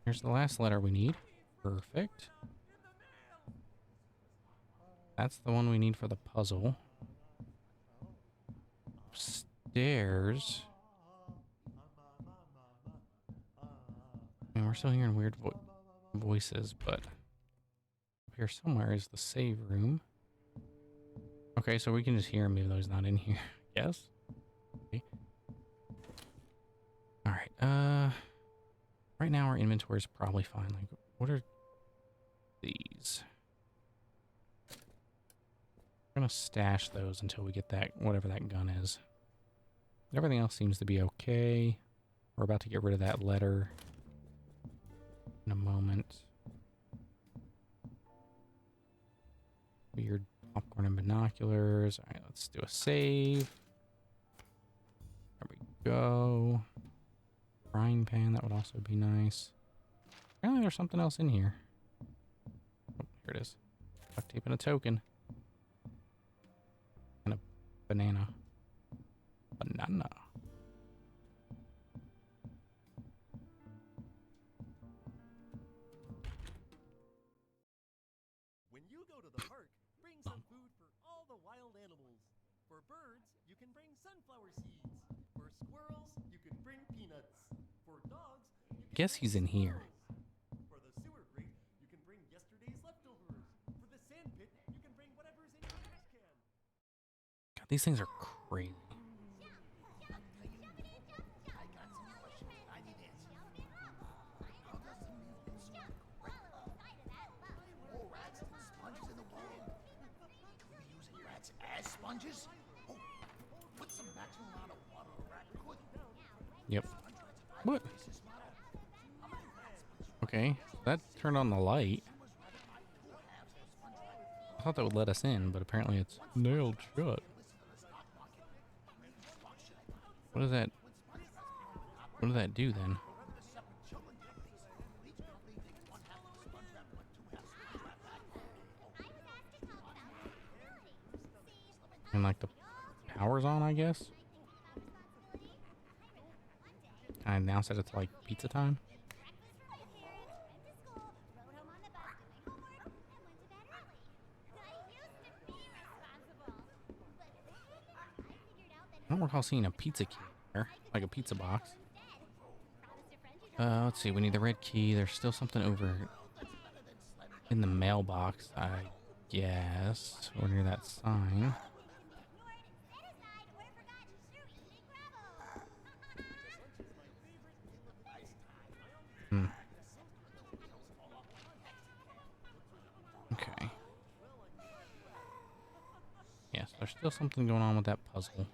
Here's the last letter we need. Perfect. That's the one we need for the puzzle. Upstairs. I mean, we're still hearing weird voices, but up here somewhere is the save room. Okay, so we can just hear him even though he's not in here. Yes? Okay. Alright, right now our inventory is probably fine. Like, what are these? I'm gonna stash those until we get that, whatever that gun is. Everything else seems to be okay. We're about to get rid of that letter in a moment. Weird popcorn and binoculars. Alright, let's do a save. There we go. Frying pan, that would also be nice. Apparently there's something else in here. Oh, here it is. Duct tape and a token. And a banana. Banana. When you go to the park, bring some food for all the wild animals. For birds, you can bring sunflower seeds. For squirrels, you can bring peanuts. For dogs, you can Guess bring he's in here. squirrels. For the sewer grate, you can bring yesterday's leftovers. For the sand pit, you can bring whatever's in your trash can. God, these things are crazy. As sponges? Oh, put some maximum amount of water around good. Yep. What? Okay, that turned on the light. I thought that would let us in, but apparently it's nailed shut. What does that... What does that do then? And like the power's on, I guess? Can I announce that it's like pizza time? I don't recall seeing a pizza key there, like a pizza box. Let's see, we need the red key. There's still something over in the mailbox, I guess, or near that sign. Okay. Yes, there's still something going on with that puzzle.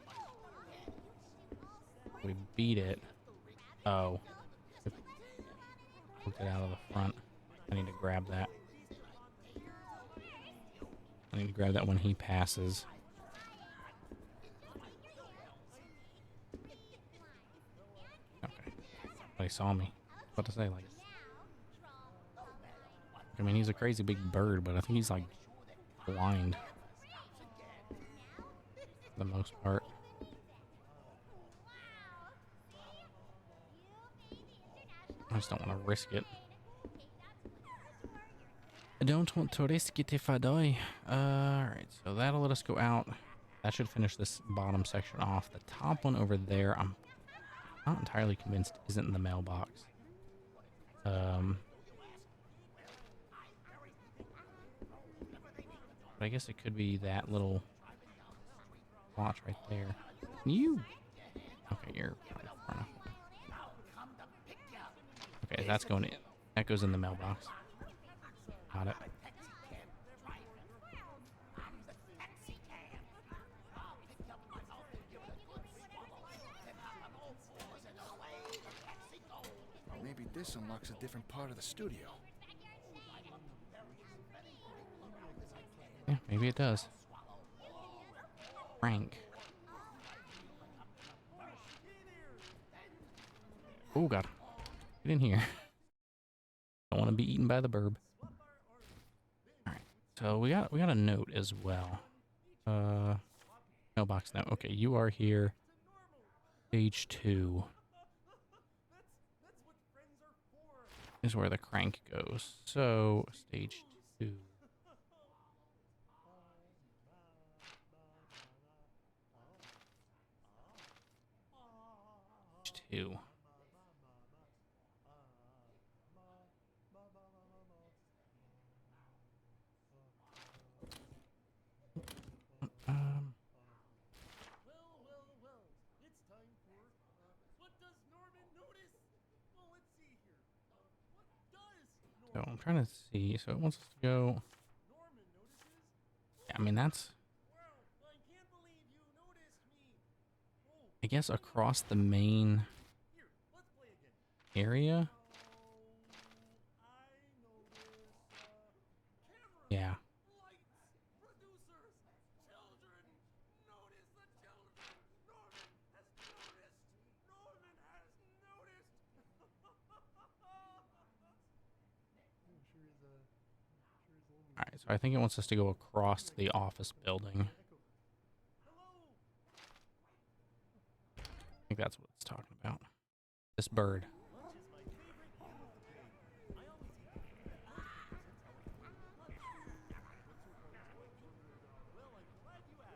We beat it. Oh. Took it out of the front. I need to grab that. I need to grab that when he passes. Okay. They saw me. What to say, like... I mean, he's a crazy big bird, but I think he's, like, blind. For the most part. I just don't want to risk it. don't want to risk it if I die. Alright, so that'll let us go out. That should finish this bottom section off. The top one over there, I'm not entirely convinced isn't in the mailbox. But I guess it could be that little watch right there. You? Okay, you're probably far enough. Okay, that's going in. That goes in the mailbox. Got it. Maybe this unlocks a different part of the studio. Yeah, maybe it does. Frank. Oh god. Get in here. Don't want to be eaten by the burb. Alright. So we got a note as well. Mailbox note. Okay, you are here. Stage 2 is where the crank goes. So stage 2. Stage 2. Well, it's time for, what does Norman notice? Well, let's see here. What does So I'm trying to see. So it wants us to go. Norman notices? Yeah, I mean, that's, Wow, I can't believe you noticed me. Oh, I guess, across the main here, let's play again. area. I notice, camera. Yeah. Lights, producers, children. Notice the children. Norman has noticed. Norman has noticed. Alright, so I think it wants us to go across the office building. I think that's what it's talking about. This bird.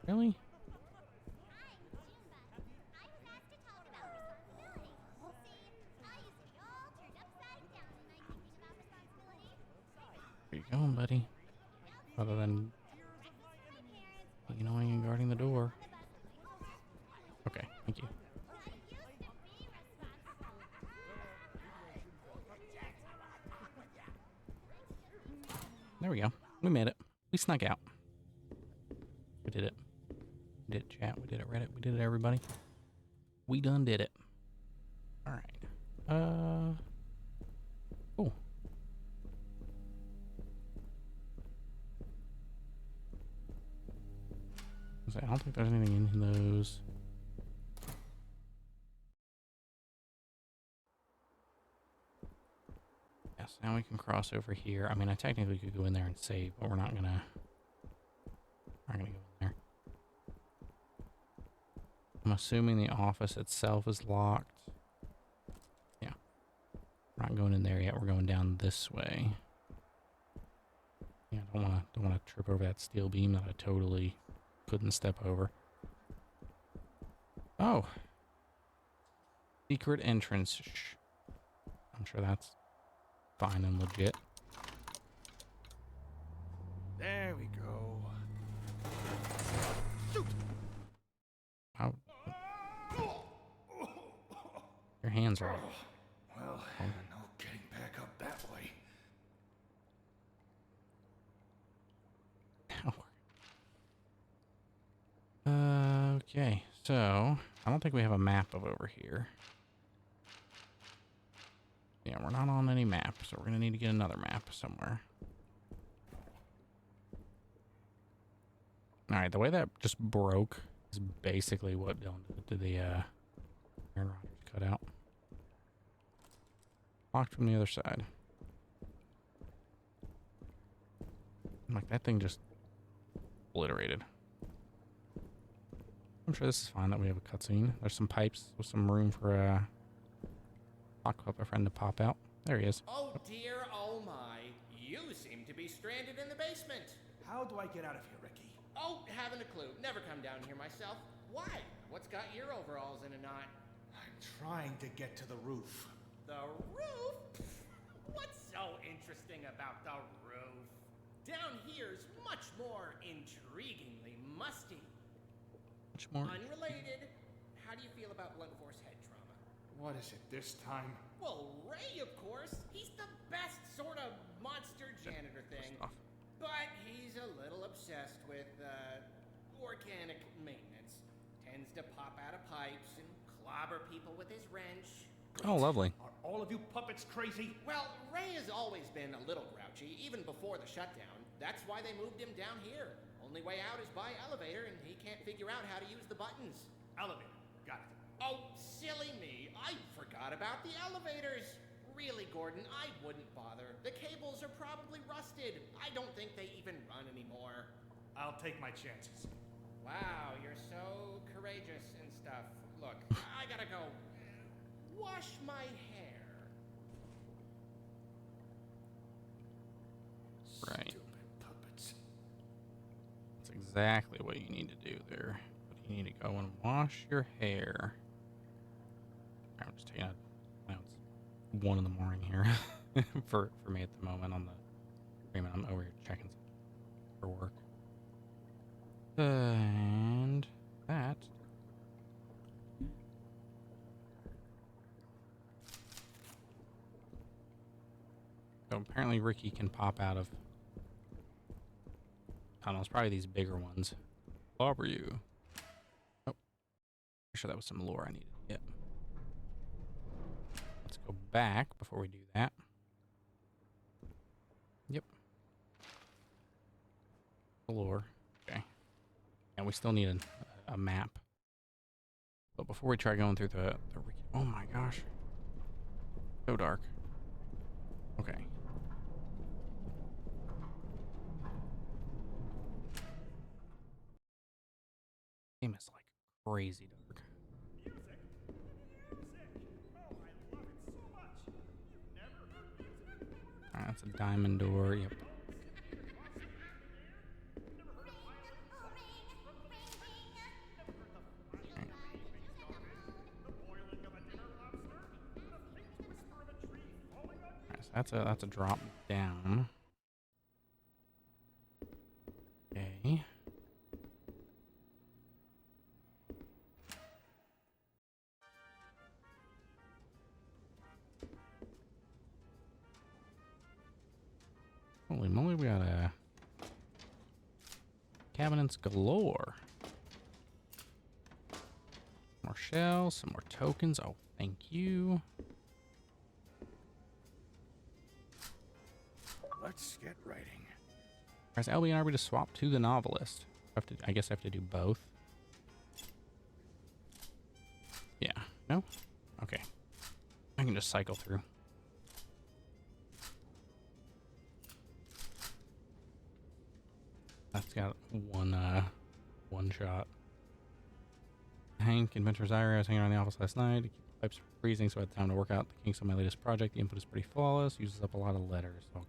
Really? Where you going, buddy? Other than being annoying and guarding the door. Okay, thank you. There we go. We made it. We snuck out. We did it. We did it, chat. We did it, Reddit. We did it, everybody. We done did it. Alright. Cool. I don't think there's anything in those. Yes, now we can cross over here. I mean, I technically could go in there and save, but we're not gonna go in there. I'm assuming the office itself is locked. Yeah. We're not going in there yet. We're going down this way. Yeah, don't wanna trip over that steel beam that I totally couldn't step over. Oh. Secret entrance. Shh. I'm sure that's fine and legit. There we go. Shoot! Wow. Your hands are up. Well, no getting back up that way. Okay, so I don't think we have a map of over here. Yeah, we're not on any map, so we're gonna need to get another map somewhere. Alright, the way that just broke is basically what Dylan did to the Aaron Rodgers cutout. Locked from the other side. Like, that thing just obliterated. I'm sure this is fine that we have a cutscene. There's some pipes with some room for lock up a friend to pop out. There he is. Oh dear, oh my. You seem to be be stranded in the basement. How do I get out of here, Ricky? Oh, haven't a clue. Never come down here myself. Why? What's got your overalls in a knot? I'm trying to get to the roof. The roof? What's so interesting about the roof? Down here's much more intriguingly musty. Much more. Unrelated, how do you feel about blunt force head trauma? What is it this time? Well, Ray, of course. He's the best sort of monster janitor thing. But he's a little obsessed with, organic maintenance. Tends to pop out of pipes and clobber people with his wrench. Oh, lovely. Are all of you puppets crazy? Well, Ray has always been a little grouchy, even before the shutdown. That's why they moved him down here. Only way out is by elevator, and he can't figure out how to use the buttons. Elevator. Got it. Oh, silly me. I forgot about the elevators. Really, Gordon, I wouldn't bother. The cables are probably rusted. I don't think they even run anymore. I'll take my chances. Wow, you're so courageous and stuff. Look, I gotta go wash my hair. Right. Stupid puppets. That's exactly what you need to do there. But you need to go and wash your hair. I'm just taking a... Now it's 1 in the morning here for me at the moment on the stream. I'm over here checking for work. And that... So apparently Ricky can pop out of tunnels. Probably these bigger ones. How are you? Oh. I'm sure that was some lore I needed. Yep. Let's go back before we do that. Yep. Lore. Okay. And we still need a map. But before we try going through the oh my gosh. So dark. Okay. Game is like crazy dark. Music? Oh, I love it so much. You've never heard music before? Alright, that's a diamond door. Yep. That's a drop down. Okay. Holy moly, we got cabinets galore. More shells, some more tokens. Oh, thank you. Let's get writing. Press LB and RB to swap to the novelist. I guess I have to do both. Yeah. No? Okay. I can just cycle through. That's got one shot. Hank, Inventor's Diary. I was hanging around the office last night to keep the pipes from freezing, so I had time to work out the kinks on my latest project. The input is pretty flawless. Uses up a lot of letters. So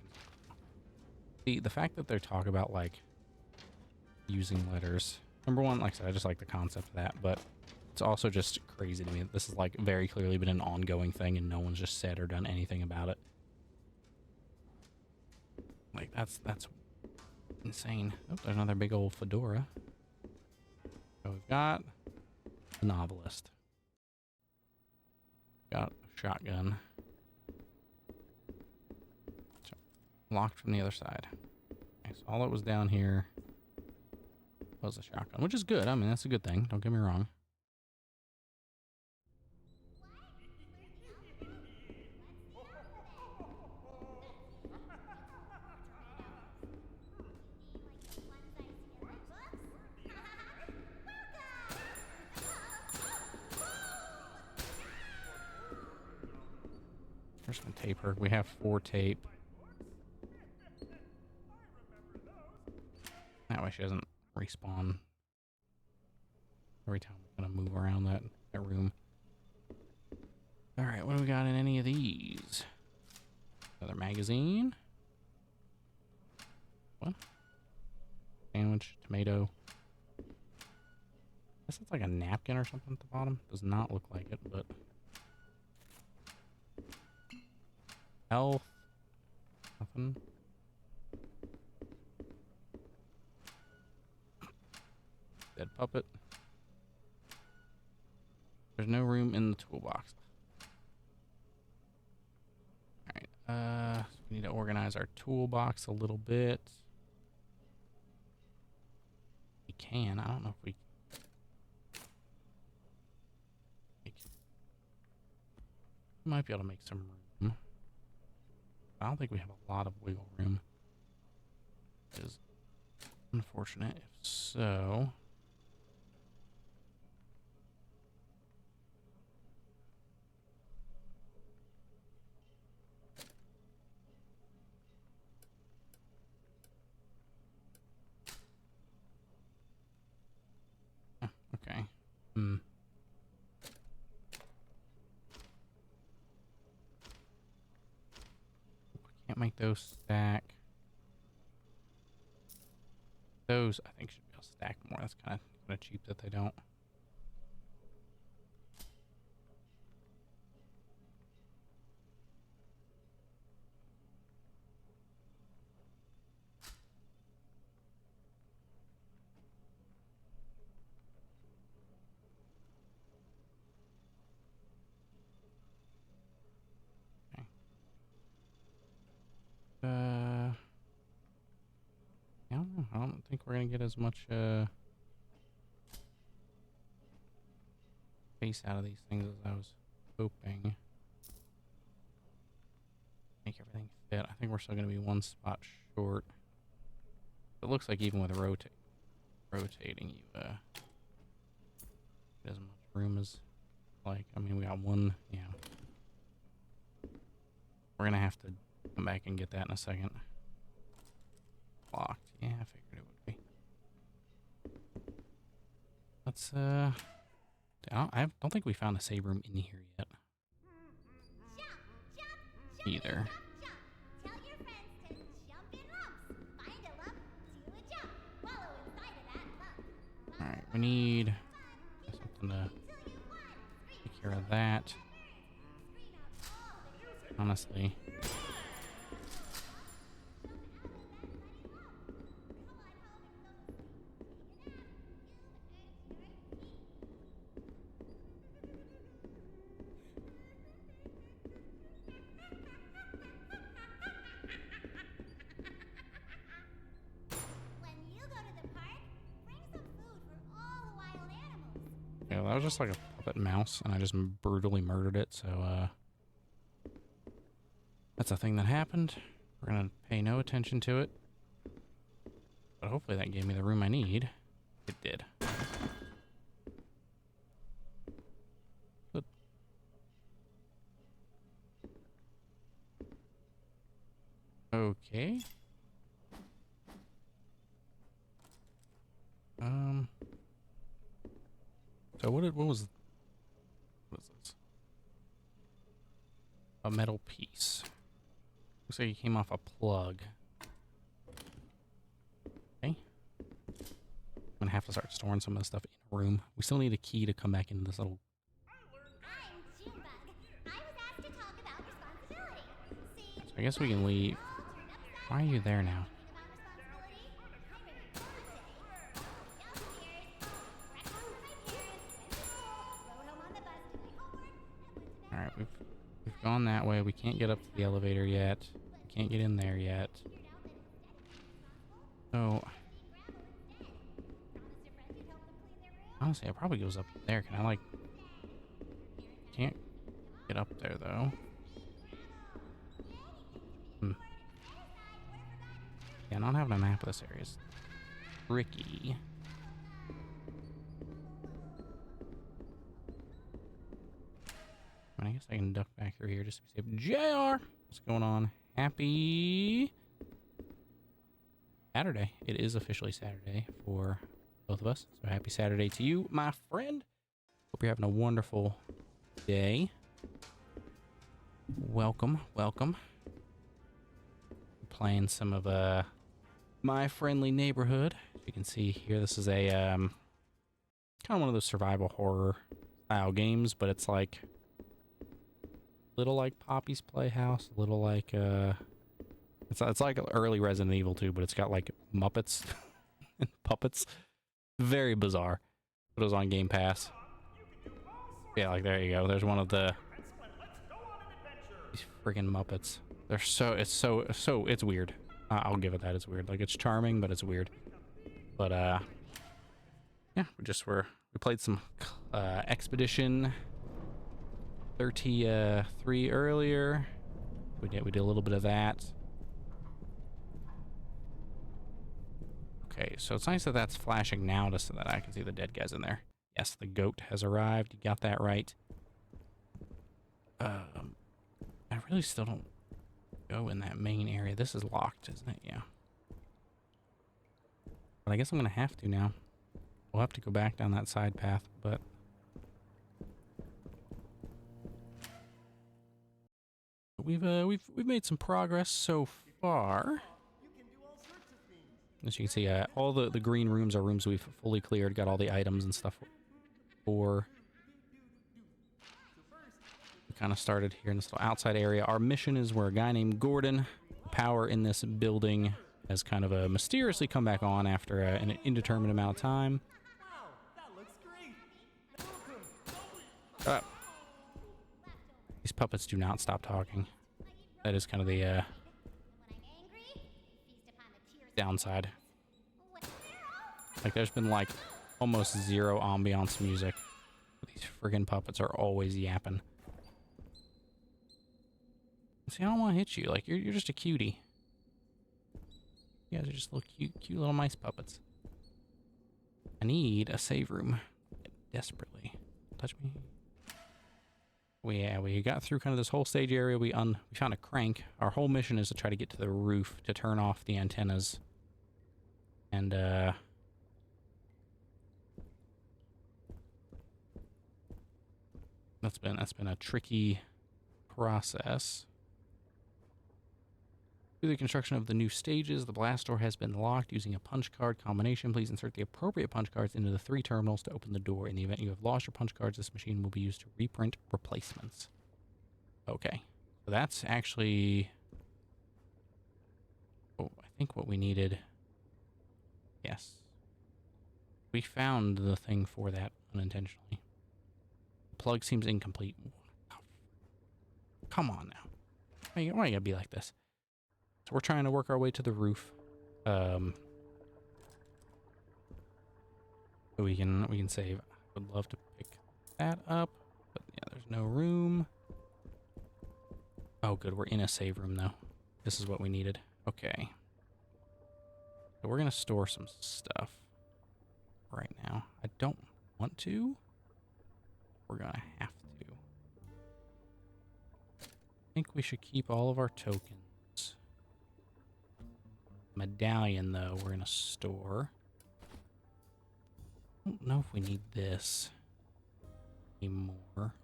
the fact that they talk about like using letters. Number one, like I said, I just like the concept of that, but it's also just crazy to me that this is like very clearly been an ongoing thing and no one's just said or done anything about it. Like that's insane. Oh, there's another big old fedora. So we've got the novelist. Got a shotgun. Locked from the other side. Okay, so all that was down here was a shotgun, which is good. I mean, that's a good thing. Don't get me wrong. There's some taper. We have 4 tape. That way she doesn't respawn every time we're gonna move around that room. Alright, what do we got in any of these? Another magazine. What? Sandwich, tomato. I guess it's like a napkin or something at the bottom. Does not look like it, but health. Nothing. Dead puppet. There's no room in the toolbox. Alright, so we need to organize our toolbox a little bit. We can. I don't know if we might be able to make some room. I don't think we have a lot of wiggle room. Which is unfortunate. If so, okay. Can't make those stack. Those I think should be able to stack more. That's kind of cheap that they don't. I don't know. I don't think we're gonna get as much space out of these things as I was hoping. Make everything fit. I think we're still gonna be one spot short. It looks like even with rotating, you get as much room as like. I mean, we got one. Yeah, we're gonna have to come back and get that in a second. Locked. Yeah, I figured it would be. Let's I don't think we found a save room in here yet. Either. Tell your friends to jump in lumps. Find a lump, do a jump. Wallow inside of that lump. All right, we need something to take care of that. Honestly. Yeah, that was just like a puppet mouse, and I just brutally murdered it, so, that's a thing that happened. We're gonna pay no attention to it. But hopefully that gave me the room I need. It did. Good. Okay. So what is this? A metal piece. Looks like it came off a plug. Okay. I'm gonna have to start storing some of the stuff in a room. We still need a key to come back into this little. I'm Junebug. I was asked to talk about responsibility. See, So I guess we can leave. Why are you there now? Alright, we've gone that way. We can't get up to the elevator yet. We can't get in there yet. So honestly, it probably goes up there. Can I like can't get up there though. Yeah, not having a map of this area is tricky. I guess I can duck back through here just to be safe. JR! What's going on? Happy Saturday. It is officially Saturday for both of us. So happy Saturday to you, my friend. Hope you're having a wonderful day. Welcome, welcome. Playing some of my friendly neighborhood. You can see here, this is a kind of one of those survival horror style games, but it's like little like Poppy's Playhouse, a little like it's like early Resident Evil 2, but it's got like Muppets and puppets. Very bizarre. It was on Game Pass. Yeah, like there you go. There's one of the these friggin' Muppets. They're it's weird. I'll give it that. It's weird. Like, it's charming, but it's weird. But yeah, we played some Expedition 33 earlier. We did a little bit of that. Okay, so it's nice that that's flashing now just so that I can see the dead guys in there. Yes, the goat has arrived. You got that right. I really still don't go in that main area. This is locked, isn't it? Yeah. But I guess I'm gonna have to now. We'll have to go back down that side path, but we've made some progress so far. As you can see, all the green rooms are rooms we've fully cleared, got all the items and stuff for. We kind of started here in this little outside area. Our mission is where a guy named Gordon, power in this building has kind of mysteriously come back on after an indeterminate amount of time. These puppets do not stop talking. That is kind of the downside. Like, there's been like almost zero ambiance music. These friggin' puppets are always yapping. See, I don't want to hit you. Like, you're just a cutie. You guys are just little cute little mice puppets. I need a save room desperately. Touch me. We got through kind of this whole stage area. We found a crank. Our whole mission is to try to get to the roof to turn off the antennas. And that's been a tricky process. Through the construction of the new stages, the blast door has been locked using a punch card combination. Please insert the appropriate punch cards into the 3 terminals to open the door. In the event you have lost your punch cards, this machine will be used to reprint replacements. Okay, so that's actually, I think what we needed. Yes, we found the thing for that unintentionally. The plug seems incomplete. Come on now, why you gotta be like this? So we're trying to work our way to the roof. We can save. I would love to pick that up, but yeah, there's no room. Oh, good. We're in a save room though. This is what we needed. Okay. So we're gonna store some stuff right now. I don't want to. We're gonna have to. I think we should keep all of our tokens. Medallion, though, we're gonna store. I don't know if we need this anymore.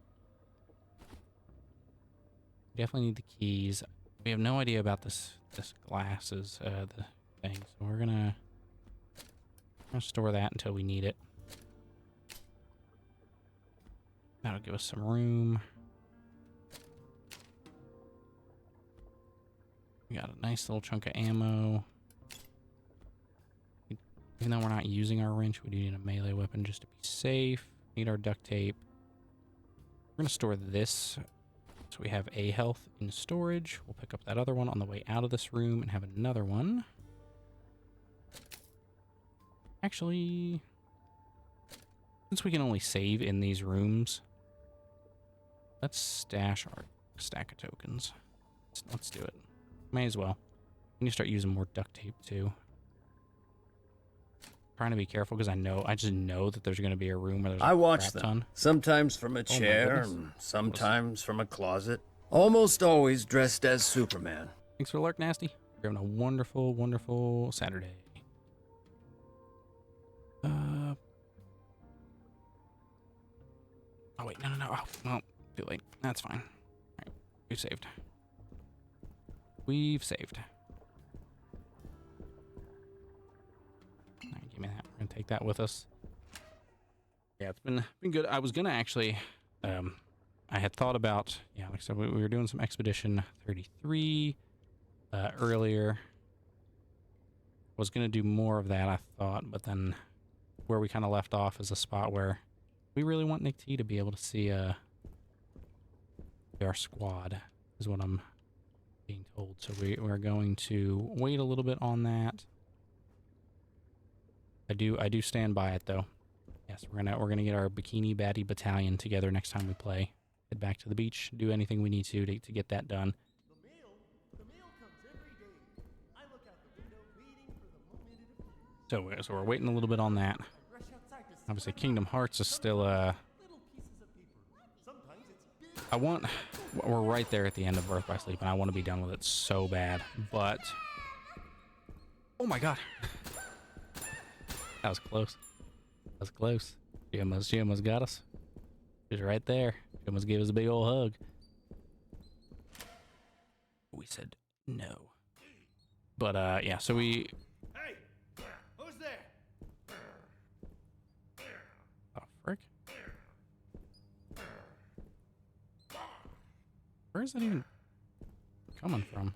Definitely need the keys. We have no idea about this glasses, the thing, so we're gonna store that until we need it. That'll give us some room. We got a nice little chunk of ammo. Even though we're not using our wrench, we do need a melee weapon just to be safe. Need our duct tape. We're gonna store this. So we have a health in storage. We'll pick up that other one on the way out of this room and have another one. Actually, since we can only save in these rooms, let's stash our stack of tokens. Let's do it. May as well. We need to start using more duct tape too. Trying to be careful because I just know that there's going to be a room where there's I watch crap them. ton. Sometimes from a chair, and sometimes from a closet. Almost always dressed as Superman. Thanks for the lurk, Nasty. You're having a wonderful, wonderful Saturday. Oh wait, no. Oh, well, too late. That's fine. All right, we've saved. We've saved. and take that with us. Yeah, it's been good. I was gonna actually, I had thought about, yeah, like I said, we were doing some Expedition 33 earlier. Was gonna do more of that, I thought, but then where we kind of left off is a spot where we really want Nick T to be able to see our squad, is what I'm being told. So we're going to wait a little bit on that. I do stand by it though. Yes, we're gonna get our Bikini Baddie Battalion together next time we play. Head back to the beach, do anything we need to get that done. The mail comes every day. I look out the window waiting for the moment it appears. So we're waiting a little bit on that. I rush outside to see Obviously, what I Kingdom find. Hearts is still Little pieces of paper. Sometimes it's big. we're right there at the end of Birth by Sleep, and I want to be done with it so bad. But oh my god, that was close. That was close. She almost got us. She's right there. She almost gave us a big old hug. We said no. But yeah, so we. Hey, who's there? Oh frick! Where is that even coming from?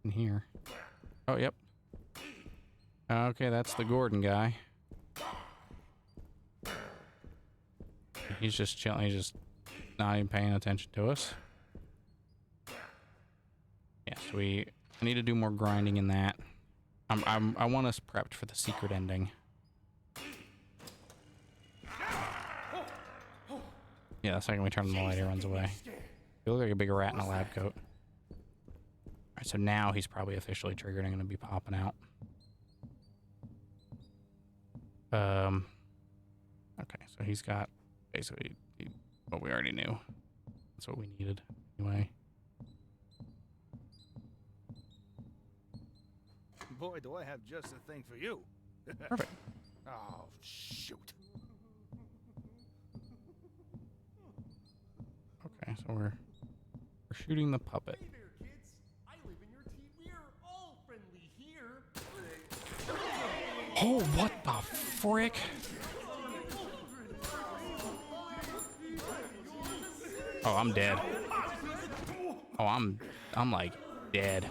In here. Oh, yep. Okay, that's the Gordon guy. He's just chilling. He's just not even paying attention to us. Yes, I need to do more grinding in that. I want us prepped for the secret ending. Yeah, the second we turn on the light, he runs away. He looks like a big rat in a lab coat. Alright, so now he's probably officially triggered and going to be popping out. Okay, so he's got basically what we already knew. That's what we needed anyway. Boy, do I have just the thing for you. Perfect. Oh, shoot. Okay, so we're shooting the puppet. Hey there, kids. I live in your team. We're all friendly here. Oh, what the frick? Oh, I'm dead. Oh, I'm like dead.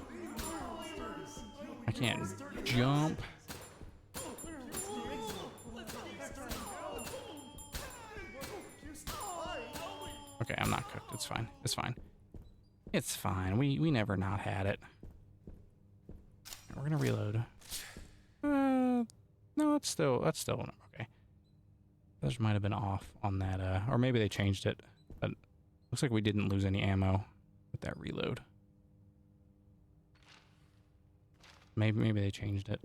I can't jump. Okay, I'm not cooked. It's fine. It's fine. It's fine. We never not had it. We're gonna reload. No, that's still okay. Those might have been off on that, or maybe they changed it. But looks like we didn't lose any ammo with that reload. Maybe they changed it,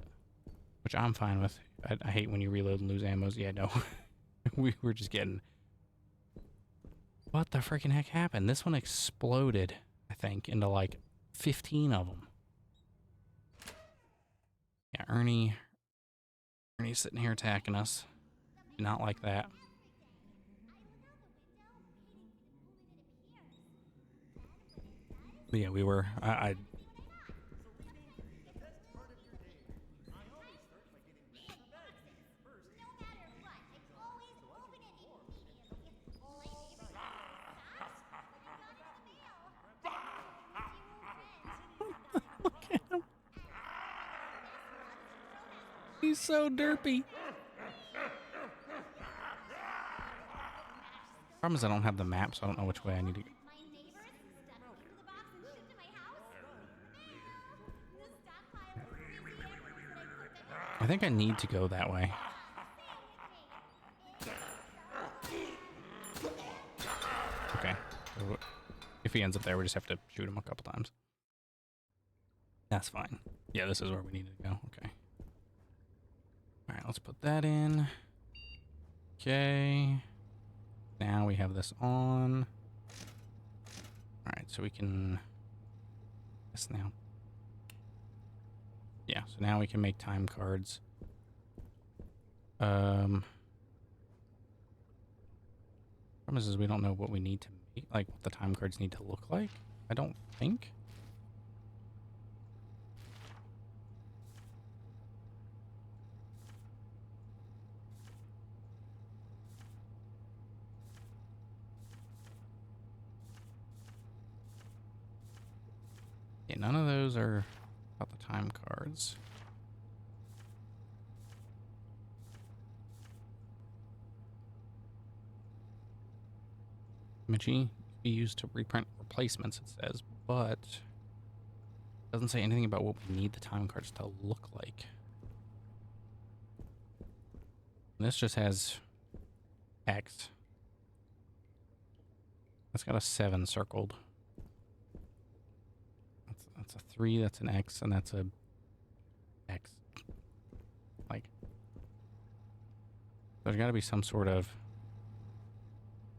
which I'm fine with. I hate when you reload and lose ammos. Yeah, no, we were just getting. What the freaking heck happened? This one exploded, I think, into like 15 of them. Yeah, Ernie's sitting here attacking us. Not like that. But yeah, we were. I Look at him. He's so derpy. Problem is I don't have the map, so I don't know which way I need to go. I think I need to go that way. Okay. So if he ends up there, we just have to shoot him a couple times. That's fine. Yeah, this is where we needed to go. Okay. Alright, let's put that in. Okay. Now we have this on. Alright, so we can... Yes, now. Yeah, so now we can make time cards. Problem is we don't know what we need to make, like what the time cards need to look like. I don't think. none of those are about the time cards. Imaging be used to reprint replacements, it says, but it doesn't say anything about what we need the time cards to look like. And this just has X. That's got a 7 circled. That's a 3, that's an X, and that's a X. Like, there's got to be some sort of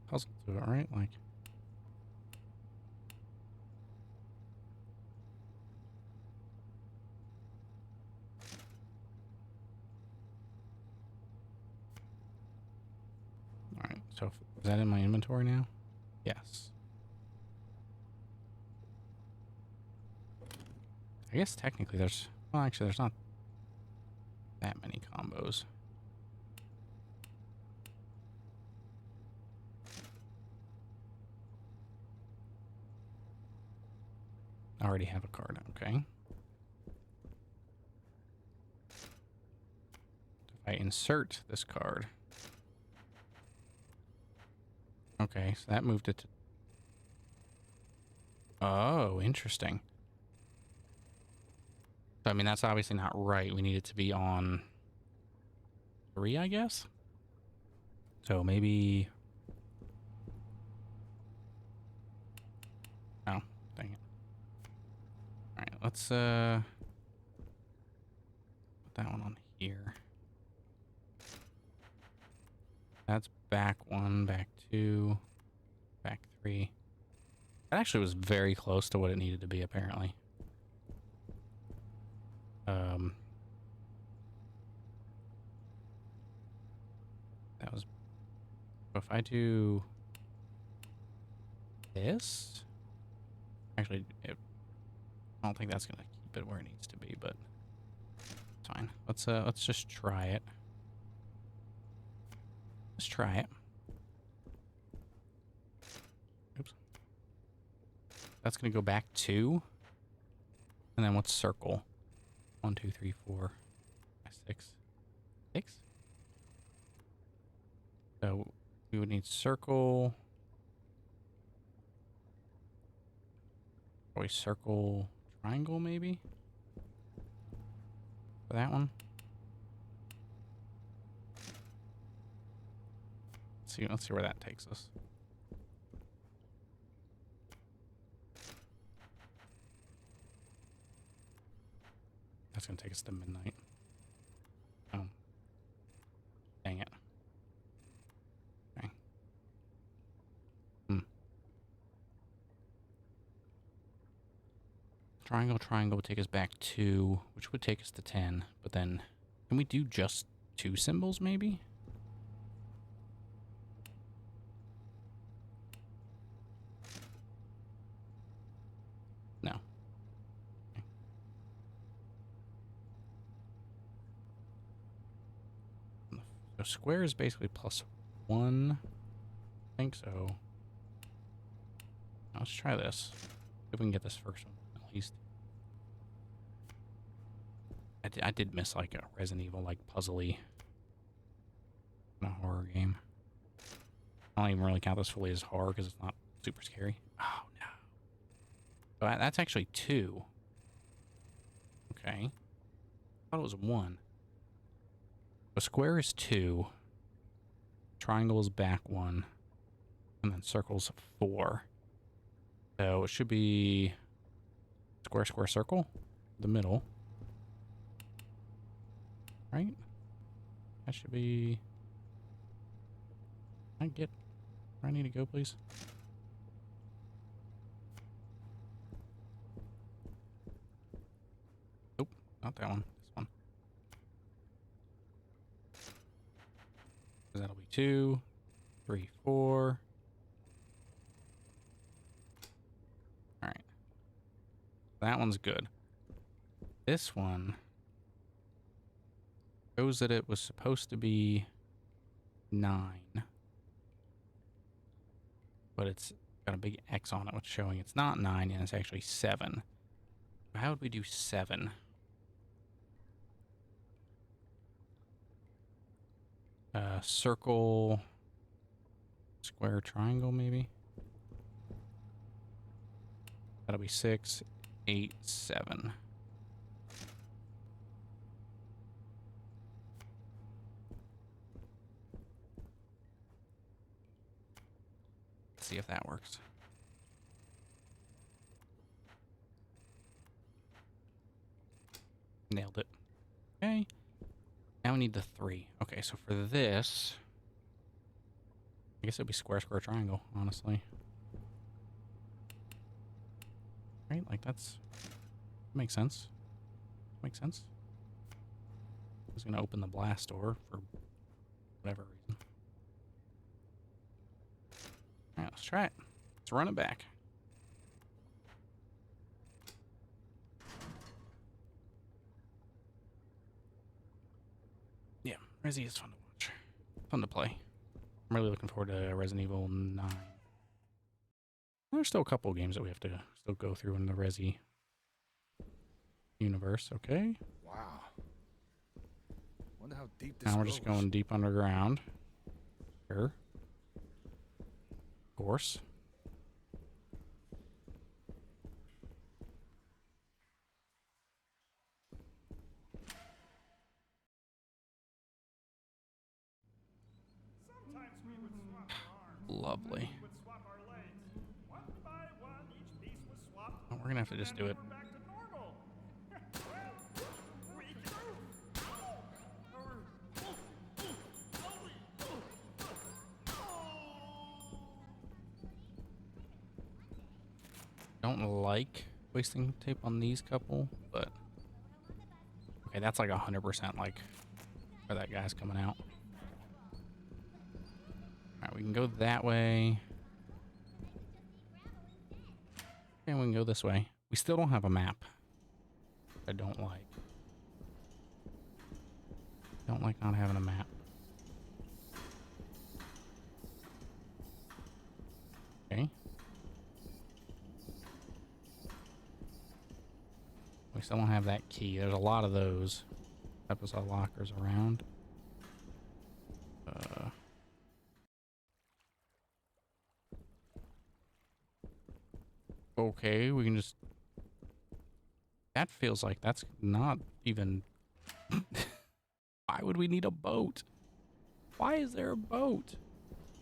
puzzle to it, right? Like, all right. So is that in my inventory now? Yes. I guess technically there's, well, actually there's not that many combos. I already have a card, okay. If I insert this card. Okay, so that moved it to... Oh, interesting. So, I mean, that's obviously not right. We need it to be on 3, I guess? So maybe... Oh, dang it. Alright, let's, put that one on here. That's back 1, back 2, back 3. That actually was very close to what it needed to be, apparently. That was... If I do... this? Actually, I don't think that's gonna keep it where it needs to be, but... it's fine. Let's just try it. Let's try it. Oops. That's gonna go back 2. And then what's circle? 1, 2, 3, 4, 5, 6. 6? So we would need circle. Probably circle triangle maybe? For that one. Let's see where that takes us. That's gonna take us to midnight. Oh. Dang it. Okay. Triangle would take us back 2, which would take us to 10, but then can we do just 2 symbols maybe? No. Okay. So square is basically +1. I think so. Let's try this. If we can get this first one at least. I did miss like a Resident Evil like puzzly kind of horror game. I don't even really count this fully as horror because it's not super scary. Oh no. So that's actually 2. Okay. I thought it was 1. A square is 2. Triangle is back 1. And then circle's 4. So it should be square, square, circle. The middle. Right? That should be... Can I get where I need to go, please? Nope, not that one. This one. So that'll be 2, 3, 4. Alright. That one's good. This one shows that it was supposed to be 9. But it's got a big X on it, which is showing it's not 9 and it's actually 7. How would we do 7? Circle, square, triangle, maybe. That'll be 6, 8, 7. Let's see if that works. Nailed it. Okay. Now we need the 3. Okay, so for this, I guess it'd be square, square, triangle, honestly. Right? Like that's makes sense. Makes sense. I was gonna open the blast door for whatever reason. Alright, let's try it. Let's run it back. Yeah, Resi is fun to watch. Fun to play. I'm really looking forward to Resident Evil 9. There's still a couple of games that we have to still go through in the Resi universe, okay? Wow. Wonder how deep this Now we're goes. just going deep underground. Sure. Of course. Sometimes we would swap our arms. Lovely. We would swap our legs. One by one, each piece was swapped. Oh, we're gonna have to just do it. We're back to normal. Well, we Don't like wasting tape on these couple, but okay, that's like 100% like where that guy's coming out. Alright, we can go that way. And we can go this way. We still don't have a map. I don't like. Don't like not having a map. Okay. We still don't have that key. There's a lot of those types of lockers around. Okay, we can just... That feels like that's not even... Why would we need a boat? Why is there a boat?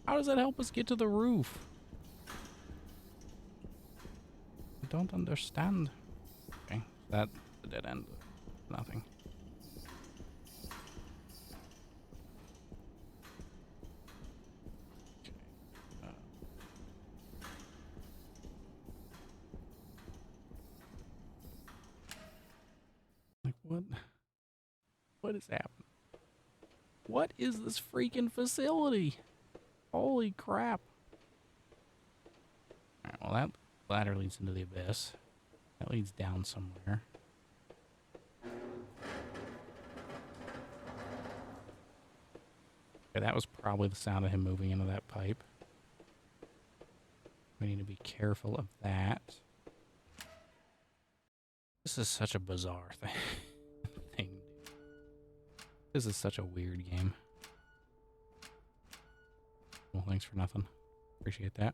How does that help us get to the roof? I don't understand. Okay, that's a dead end. Nothing. Like, what? What is happening? What is this freaking facility? Holy crap. Alright, well that ladder leads into the abyss. That leads down somewhere. Okay, that was probably the sound of him moving into that pipe. We need to be careful of that. This is such a bizarre thing. This is such a weird game. Well, thanks for nothing. Appreciate that.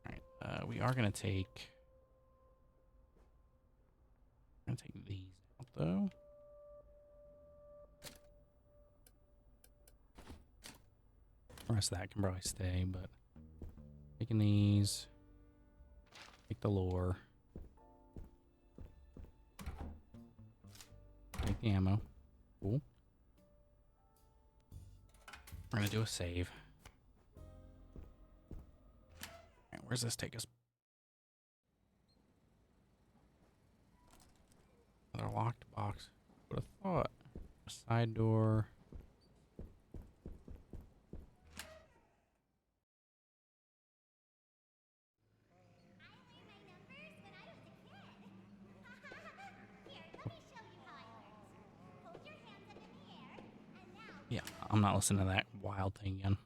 Alright, we are gonna take... I'm gonna take these out, though. The rest of that can probably stay, but... Taking these. Take the lore. Take the ammo. Cool. We're gonna do a save. Alright, where's this take us? Another locked box. Would have thought. A side door. Yeah, I'm not listening to that wild thing again.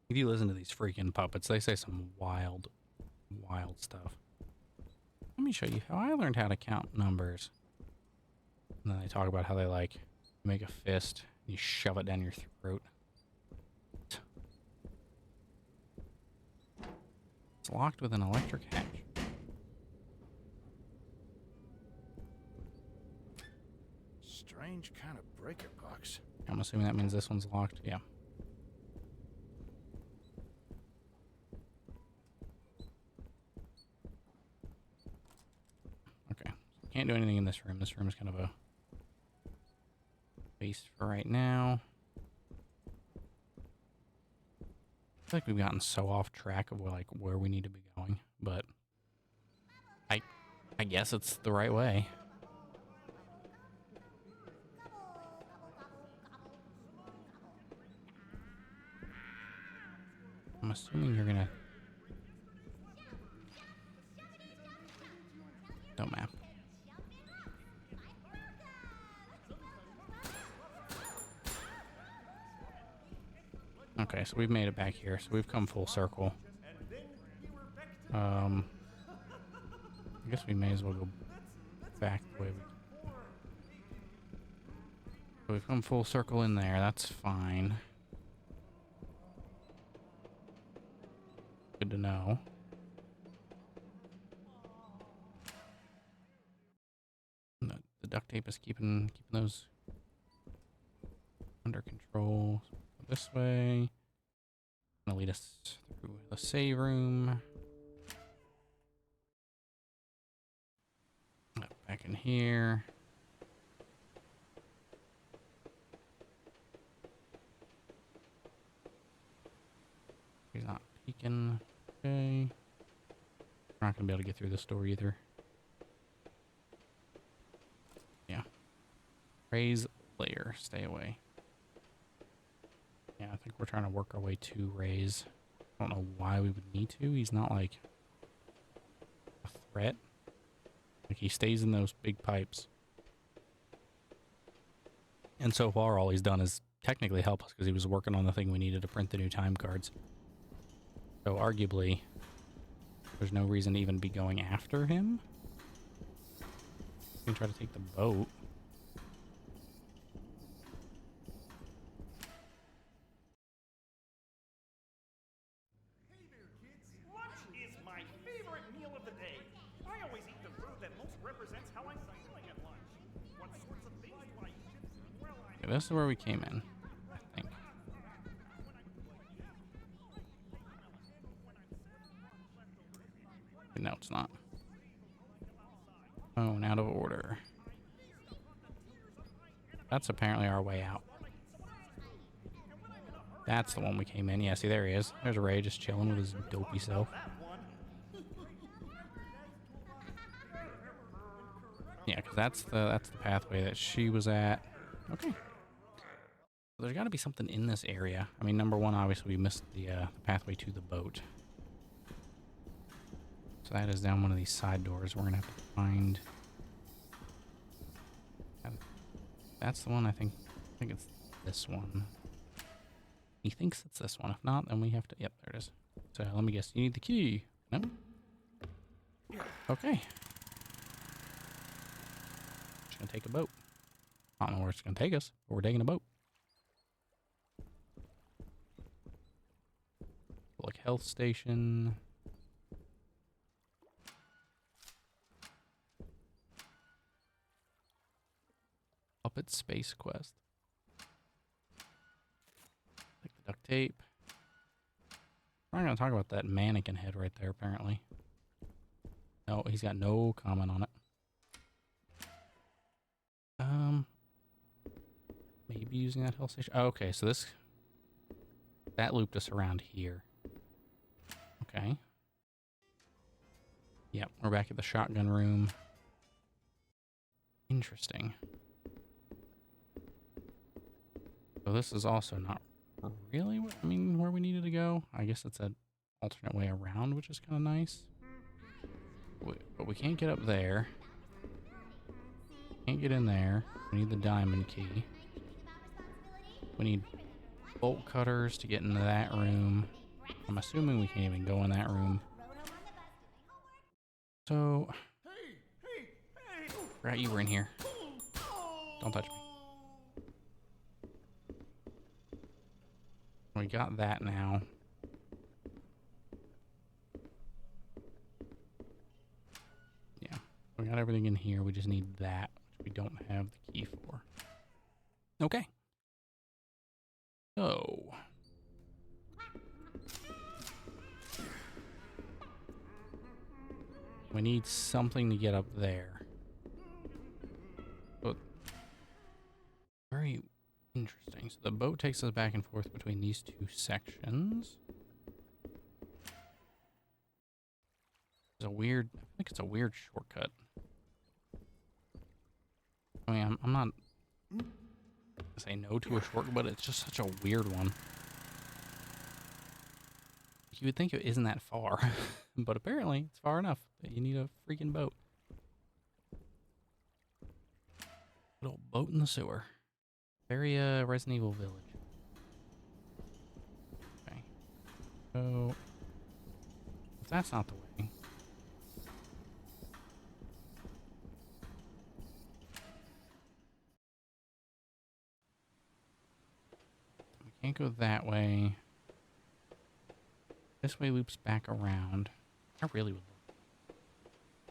If you listen to these freaking puppets, they say some wild, wild stuff. let me show you how I learned how to count numbers. And then they talk about how they like make a fist, and you shove it down your throat. It's locked with an electric hatch. Strange kind of breaker box. I'm assuming that means this one's locked. Yeah. Okay. Can't do anything in this room. This room is kind of a waste for right now. I feel like we've gotten so off track of where we need to be going, but I guess it's the right way. I'm assuming you're gonna... No map. Okay, so we've made it back here. So we've come full circle. I guess we may as well go back the way we... So we've come full circle in there. That's fine. Good to know. The duct tape is keeping those under control. So this way. Gonna lead us through the save room. Back in here. He's not peeking. Okay. We're not gonna be able to get through this door either. Yeah. Raise layer. Stay away. Yeah, I think we're trying to work our way to Ray's. I don't know why we would need to. He's not like a threat. Like he stays in those big pipes. And so far all he's done is technically help us because he was working on the thing we needed to print the new time cards. So arguably there's no reason to even be going after him. We can try to take the boat. This is where we came in, I think. No, it's not. Phone out of order. That's apparently our way out. That's the one we came in. Yeah, see, there he is. There's Ray just chilling with his dopey self. Yeah, because that's the pathway that she was at. Okay. There's got to be something in this area. I mean, number one, obviously, we missed the pathway to the boat. So that is down one of these side doors. We're going to have to find... That's the one, I think. I think it's this one. He thinks it's this one. If not, then we have to... Yep, there it is. So let me guess. You need the key. No? Okay. Just going to take a boat. I don't know where it's going to take us, but we're taking a boat. Like health station. Puppet Space Quest. Like the duct tape. We're not going to talk about that mannequin head right there, apparently. No, he's got no comment on it. Maybe using that health station. Oh, okay, so that looped us around here. Okay. Yep, we're back at the shotgun room. Interesting. So this is also not really where we needed to go. I guess it's an alternate way around, which is kind of nice. But we can't get up there. Can't get in there. We need the diamond key. We need bolt cutters to get into that room. I'm assuming we can't even go in that room. So, Forgot you were in here. Don't touch me. We got that now. Yeah, we got everything in here. We just need that, which we don't have the key for. Okay. So. We need something to get up there. But very interesting. So the boat takes us back and forth between these two sections. It's a weird, I think it's a weird shortcut. I mean, I'm not gonna say no to a shortcut, but it's just such a weird one. You would think it isn't that far, but apparently it's far enough that you need a freaking boat. Good old boat in the sewer. Very Resident Evil Village. Okay. So if that's not the way. We can't go that way. This way loops back around. I really would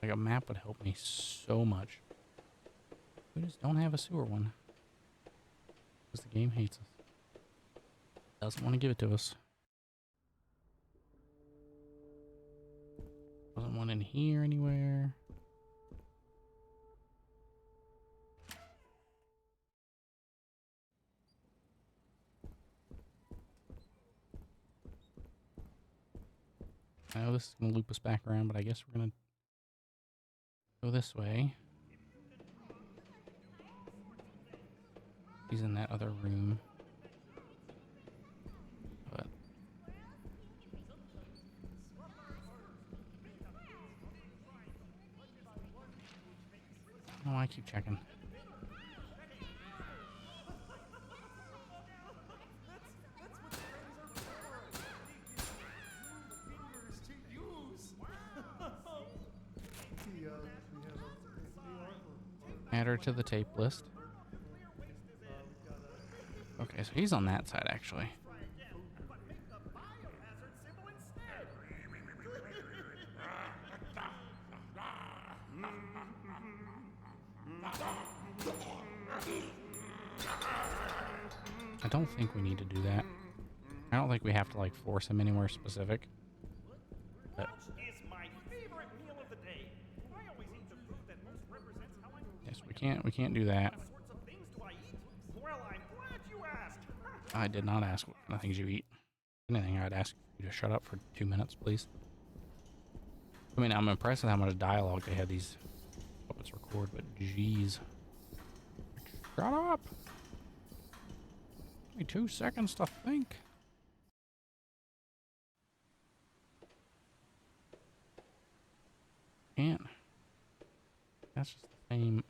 like a map would help me so much. We just don't have a sewer one. Because the game hates us. Doesn't want to give it to us. Doesn't want in here anywhere. I know this is going to loop us back around, but I guess we're going to go this way. He's in that other room. But oh, I keep checking. Add her to the tape list. Okay, so he's on that side actually. I don't think we need to do that. I don't think we have to like force him anywhere specific. But Is my favorite meal of the day. I always eat the food that most represents how I feel. yes, we can't do that. What sorts of things do I eat? Well, I'm glad you asked. I did not ask what kind of things you eat. Anything, I'd ask you to shut up for 2 minutes, please. I mean, I'm impressed with how much dialogue they had these puppets record, but jeez. Shut up! Give me 2 seconds to think. Can't. That's just the same.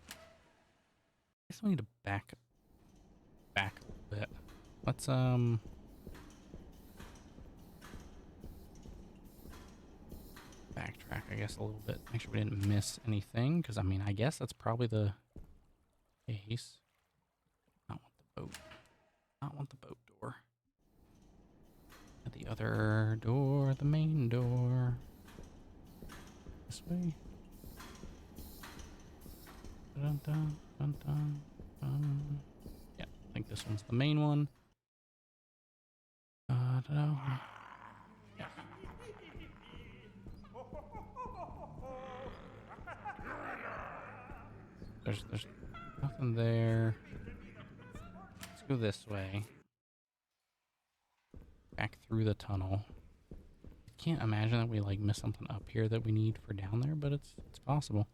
I guess we need to back a little bit. Let's backtrack, I guess, a little bit. Make sure we didn't miss anything, because I mean, I guess that's probably the case. Not want the boat. Not want the boat door. At the other door, the main door. This way. Dun, dun, dun, dun, dun. Yeah, I think this one's the main one. Yeah. There's nothing there. Let's go this way. Back through the tunnel. I can't imagine that we like miss something up here that we need for down there, but it's possible.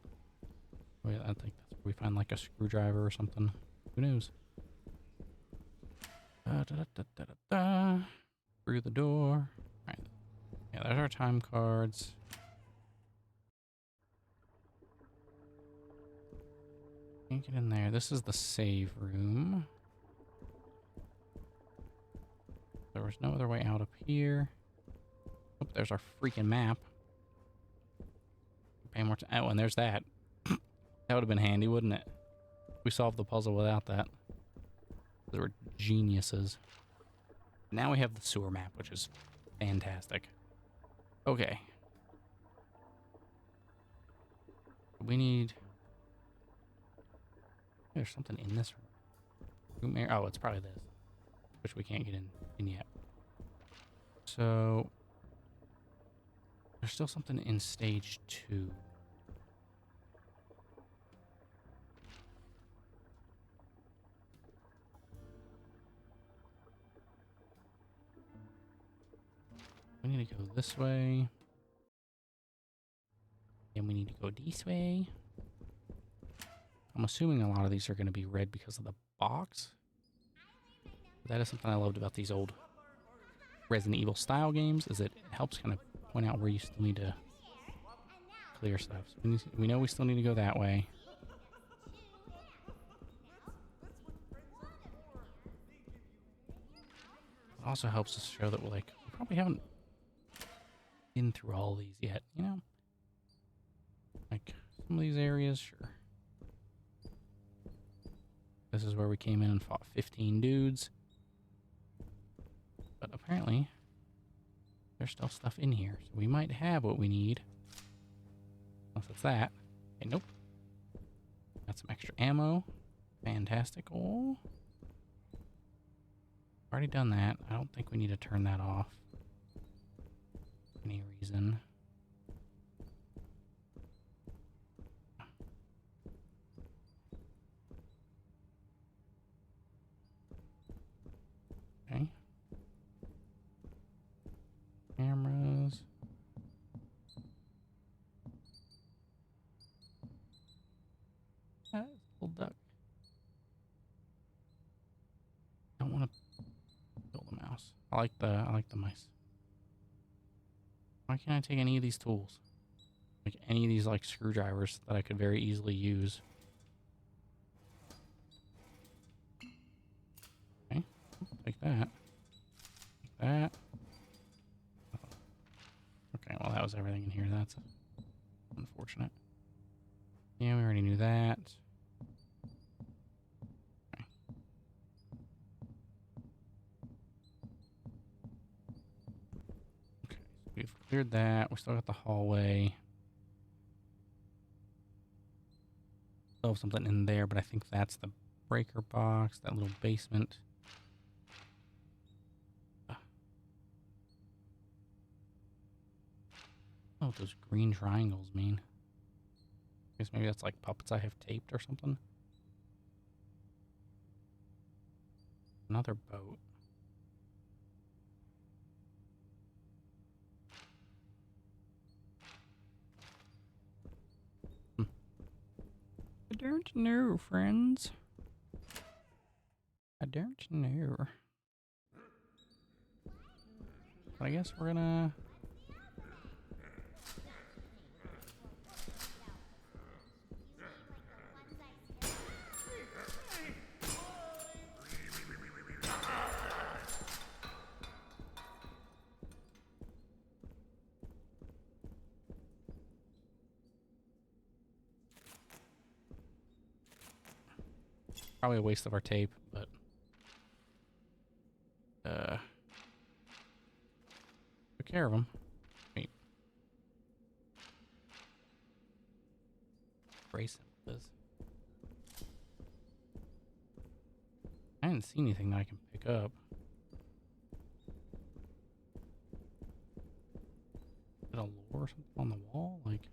Wait, I think that's where we find like a screwdriver or something. Who knows? Through the door. Right. Yeah, there's our time cards. Can't get in there. This is the save room. There was no other way out up here. Oh, there's our freaking map. Pay more time. Oh, and there's that. That would have been handy, wouldn't it? We solved the puzzle without that. They were geniuses. Now we have the sewer map, which is fantastic. Okay. We need... There's something in this room. Oh, it's probably this, which we can't get in yet. So... There's still something in stage 2. We need to go this way. And we need to go this way. I'm assuming a lot of these are going to be red because of the box. But that is something I loved about these old Resident Evil style games, is it helps kind of point out where you still need to clear stuff. So we know we still need to go that way. It also helps us show that we probably haven't been through all these yet, you know? Like, some of these areas, sure. This is where we came in and fought 15 dudes. But apparently, there's still stuff in here. So we might have what we need. Unless it's that. Okay, nope. Got some extra ammo. Fantastic. Oh. Already done that. I don't think we need to turn that off. For any reason. Okay. Cameras. Little duck. Don't want to kill the mouse. I like the mice. Why can't I take any of these tools? Like any of these like screwdrivers that I could very easily use. Okay, take that. Take that. Okay, well that was everything in here. That's unfortunate. Yeah, we already knew that. Okay. Okay, so we've cleared that. We still got the hallway. Still have something in there, but I think that's the breaker box, that little basement. Oh, what those green triangles mean. I guess maybe that's like puppets I have taped or something. Another boat. I don't know, friends. I don't know. But I guess we're gonna... Probably a waste of our tape, but... took care of them. Wait. Brace him, Liz. I didn't see anything that I can pick up. Is it a lore or something on the wall? Like...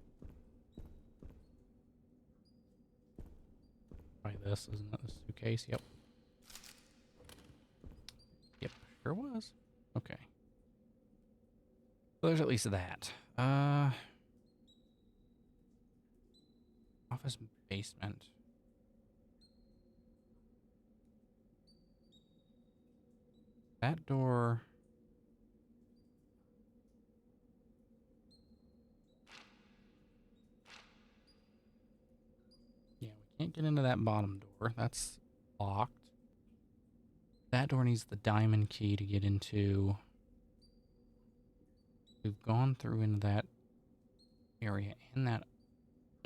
Probably this, isn't it? The suitcase? Yep. Yep, sure was. Okay. So there's at least that. Office basement. That door... Yeah, we can't get into that bottom door. That's locked. That door needs the diamond key to get into... We've gone through into that area and that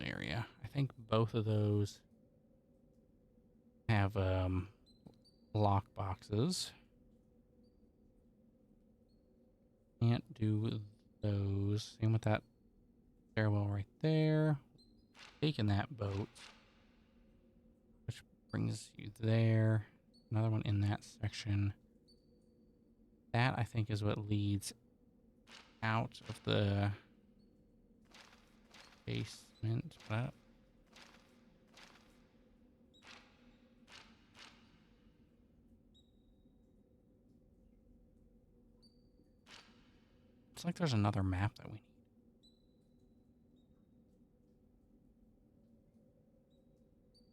area. I think both of those have lock boxes. Can't do those. Same with that stairwell right there. Taking that boat, which brings you there. Another one in that section. That, I think, is what leads out of the basement. But it's like there's another map that we need.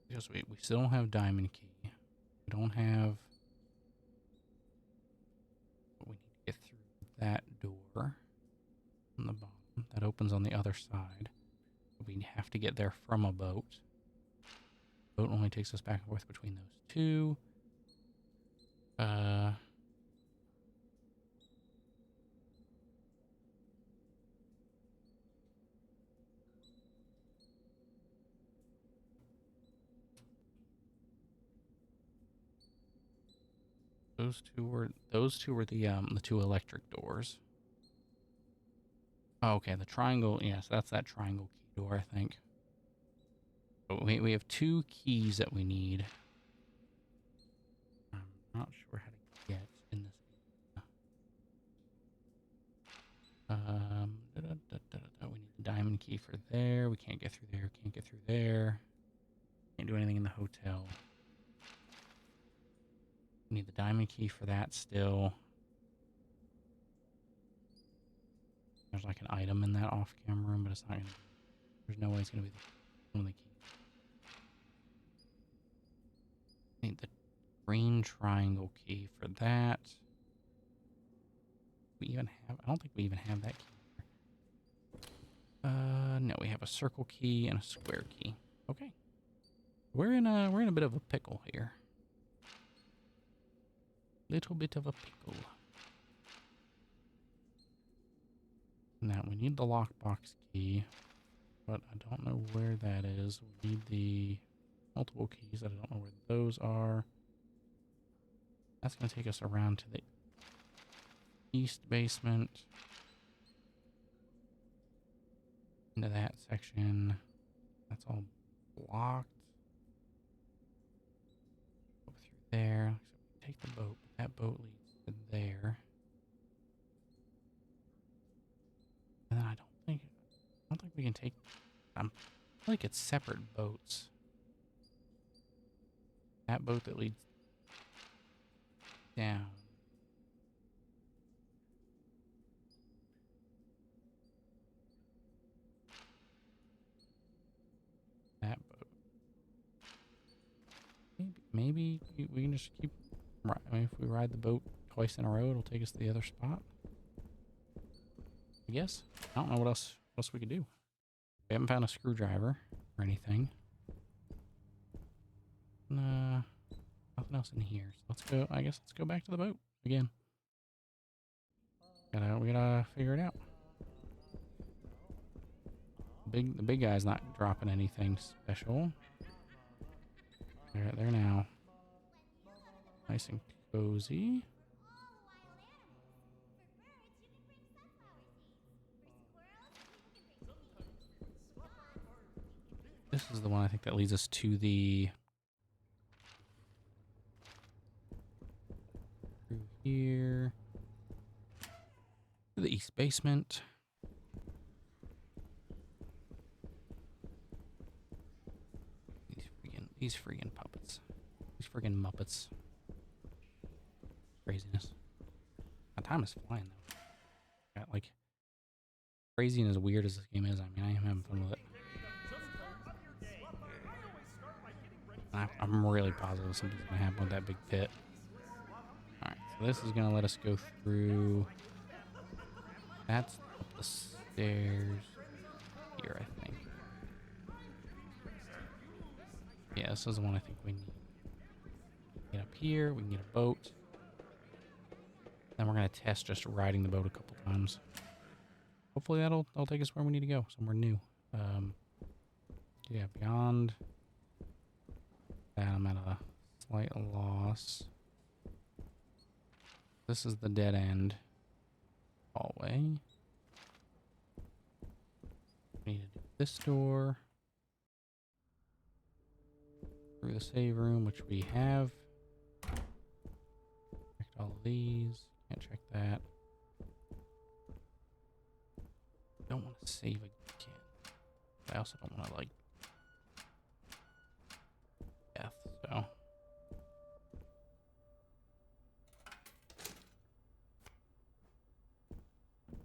Because we still don't have diamond key. We don't have... But we need to get through that door on the bottom. That opens on the other side. We have to get there from a boat. Boat only takes us back and forth between those two. Those two were the two electric doors. Oh, okay, the triangle. Yes, that's that triangle key door, I think. But we have 2 keys that we need. I'm not sure how to get in this. We need the diamond key for there. We can't get through there. Can't get through there. Can't do anything in the hotel. We need the diamond key for that still. There's like an item in that off-camera room, but it's not gonna be. There's no way it's gonna be one of the keys. I need the green triangle key for that. We even have, I don't think we even have that key here. No, we have a circle key and a square key. Okay. We're in a bit of a pickle here. Little bit of a pickle. Now we need the lockbox key, but I don't know where that is. We need the multiple keys. I don't know where those are. That's going to take us around to the east basement. Into that section. That's all blocked. Go through there. So take the boat. That boat leads to there. And then I don't think we can take. I feel like it's separate boats. That boat that leads down. That boat. Maybe we can just keep. I mean, if we ride the boat twice in a row, it'll take us to the other spot. I guess. I don't know what else we could do. We haven't found a screwdriver or anything. Nothing else in here. So let's go. I guess let's go back to the boat again. We gotta figure it out. The big guy's not dropping anything special. They're there now. Nice and cozy. This is the one I think that leads us to the through here to the east basement. These friggin' puppets. These friggin' Muppets. Craziness. My time is flying though. Got like crazy and as weird as this game is, I mean, I am having fun with it. I'm really positive something's gonna happen with that big pit. Alright, so this is gonna let us go through. That's up the stairs here, I think. Yeah, this is the one I think we need. Get up here, we can get a boat. Then we're gonna test just riding the boat a couple times. Hopefully that'll take us where we need to go, somewhere new. yeah, beyond that, I'm at a slight loss. This is the dead end hallway. We need to do this door. Through the save room, which we have. Checked all of these. Can't check that. Don't want to save again. I also don't want to, like, death, so.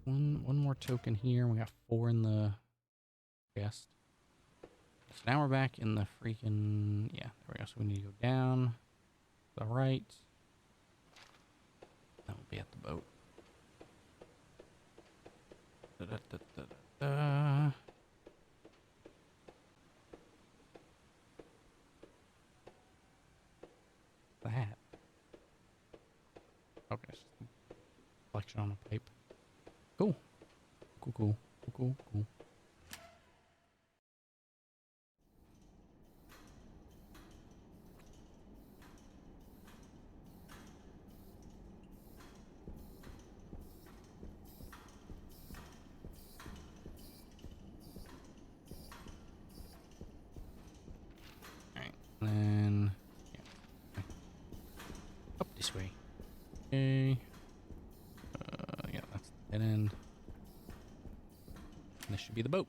One more token here. We got 4 in the chest. So now we're back in the freaking, yeah, there we go. So we need to go down, to the right. That will be at the boat. Da-da-da-da-da-da. That. Okay, it's just a collection on a pipe. Cool. Cool, cool, cool, cool, cool. Alright, and then, yeah. Up this way. Okay. Yeah, that's the dead end. And this should be the boat.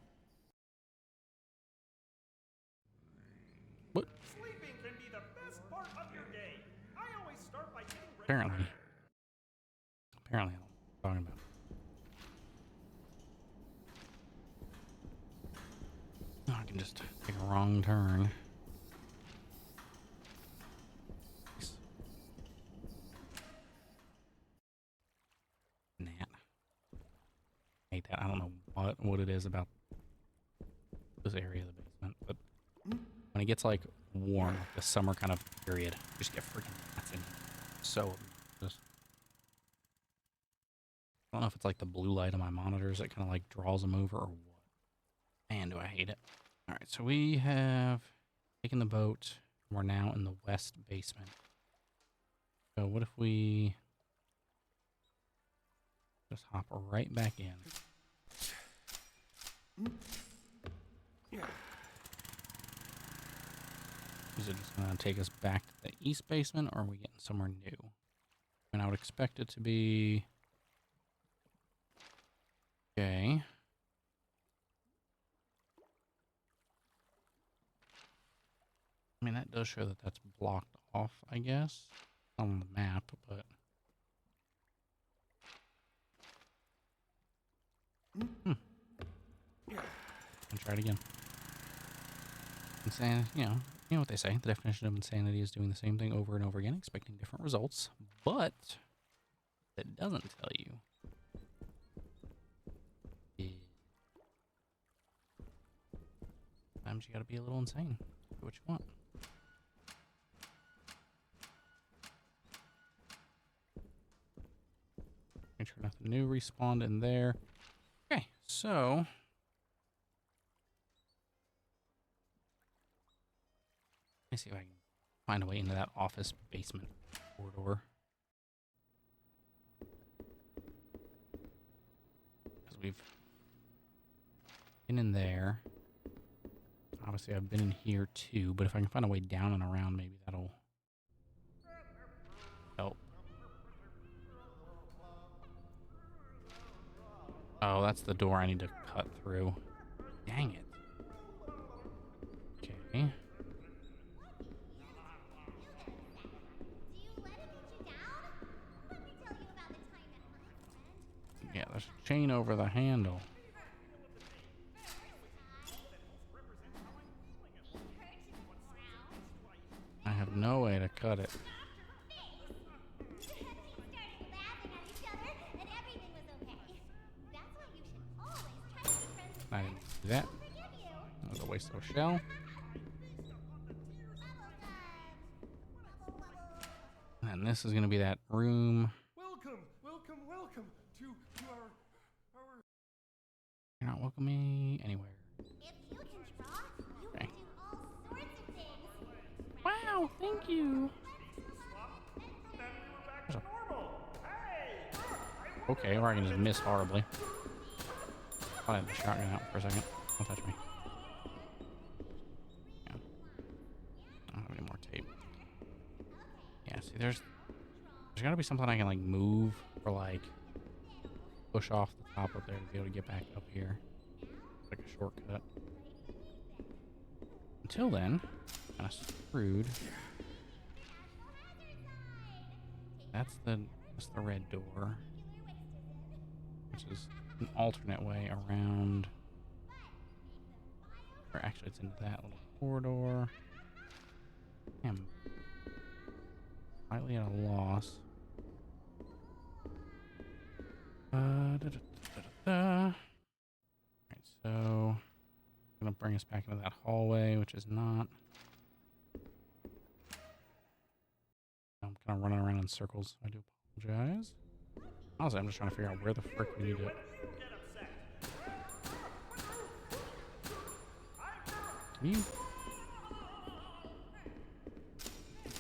What? Sleeping can be the best part of your day. I always start by getting ready. Apparently. Apparently, I don't know what I'm talking about. Oh, I can just take a wrong turn. Nice. Gnat. Hate that. I don't know what it is about this area of the basement, but when it gets like warm, like the summer kind of period, you just get freaking gnats in here. So just, I don't know if it's like the blue light on my monitors that kind of like draws them over or what. Man, do I hate it. All right, so we have taken the boat. We're now in the west basement. So what if we just hop right back in? Is it just going to take us back to the east basement, or are we getting somewhere new? And I would expect it to be... Okay. I mean, that does show that that's blocked off, I guess, on the map, but... And try it again. Insanity, you know what they say. The definition of insanity is doing the same thing over and over again, expecting different results. But it doesn't tell you is sometimes you gotta be a little insane. Do what you want. Make sure nothing new respawned in there. Okay, so let me see if I can find a way into that office basement corridor. Because we've been in there. Obviously, I've been in here too, but if I can find a way down and around, maybe that'll help. Oh, that's the door I need to cut through. Dang it. Okay. Yeah, there's a chain over the handle. I have no way to cut it. I didn't do that. That was a waste of a shell. And this is going to be that room. Welcome to our You're not welcoming me anywhere. If you can draw, you Okay. Wow, thank you. Okay, or I can just miss horribly. I had the shotgun out for a second. Don't touch me. Yeah. I don't have any more tape. Yeah, see, there's gotta be something I can, like, move or, like, push off the top up there to be able to get back up here. Like a shortcut. Until then, kind of screwed. That's the red door, which is an alternate way around. Or actually, it's into that little corridor. I'm slightly at a loss. Alright, so I'm gonna bring us back into that hallway, which is not. I'm kind of running around in circles. I do apologize. Honestly, I'm just trying to figure out where the frick we need it. Can you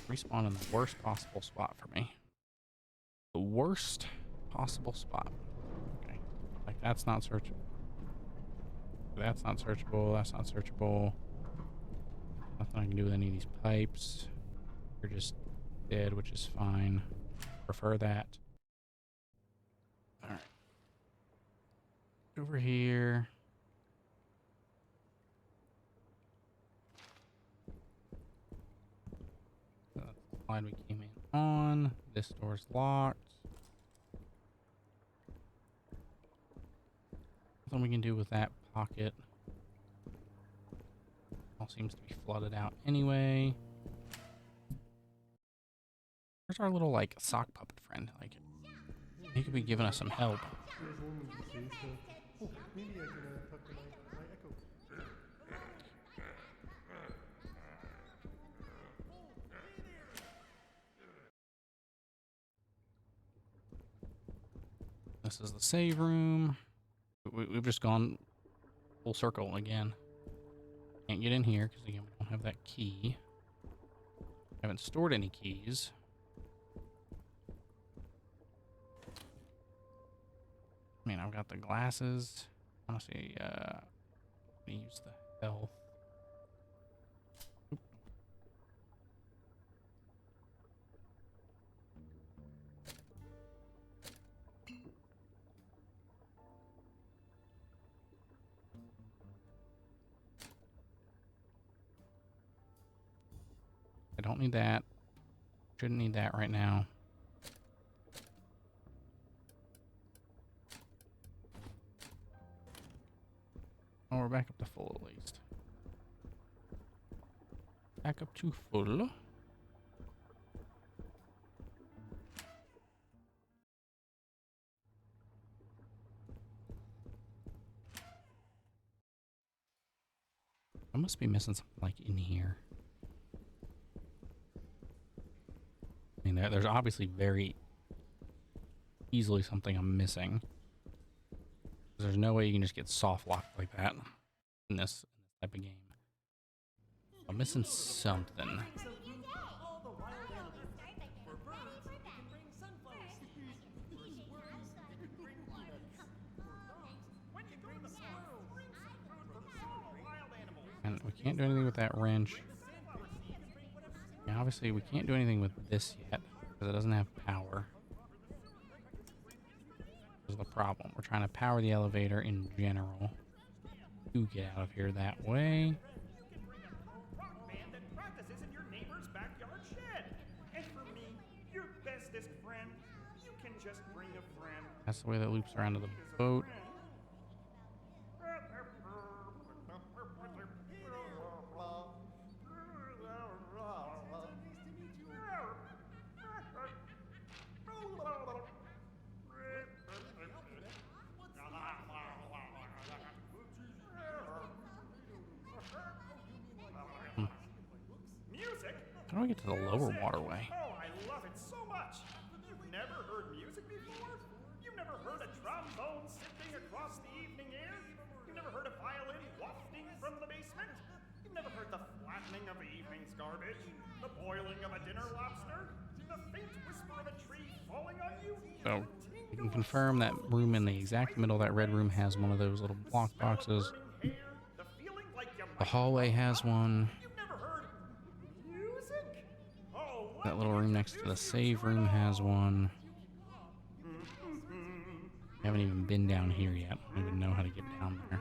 respawn in the worst possible spot for me? The worst possible spot. Okay. Like, that's not searchable. That's not searchable. That's not searchable. Nothing I can do with any of these pipes. They're just dead, which is fine. Prefer that. Alright. Over here. So that's the slide we came in on. This door's locked. Nothing we can do with that pocket. All seems to be flooded out anyway. Where's our little, like, sock puppet friend? Like, he could be giving us some help. This is the save room. We've just gone full circle again. Can't get in here because, again, we don't have that key. Haven't stored any keys. I mean, I've got the glasses. Honestly, let me use the health. Oop. I don't need that. Shouldn't need that right now. Oh, we're back up to full at least. Back up to full. I must be missing something like in here. I mean, there's obviously very easily something I'm missing. There's no way you can just get soft locked like that in this type of game. I'm missing something. And we can't do anything with that wrench. Yeah, obviously, we can't do anything with this yet because it doesn't have power. This is the problem. We're trying to power the elevator in general to get out of here that way. That's the way that loops around to the boat. How do I get to the lower waterway? Oh, I love it so much. You've never heard music before? You've never heard a trombone sifting across the evening air? You've never heard a violin wafting from the basement? You've never heard the flattening of the evening's garbage? The boy confirm that room in the exact middle of that red room has one of those little block boxes. The hallway has one. That little room next to the save room has one. I haven't even been down here yet. I don't even know how to get down there.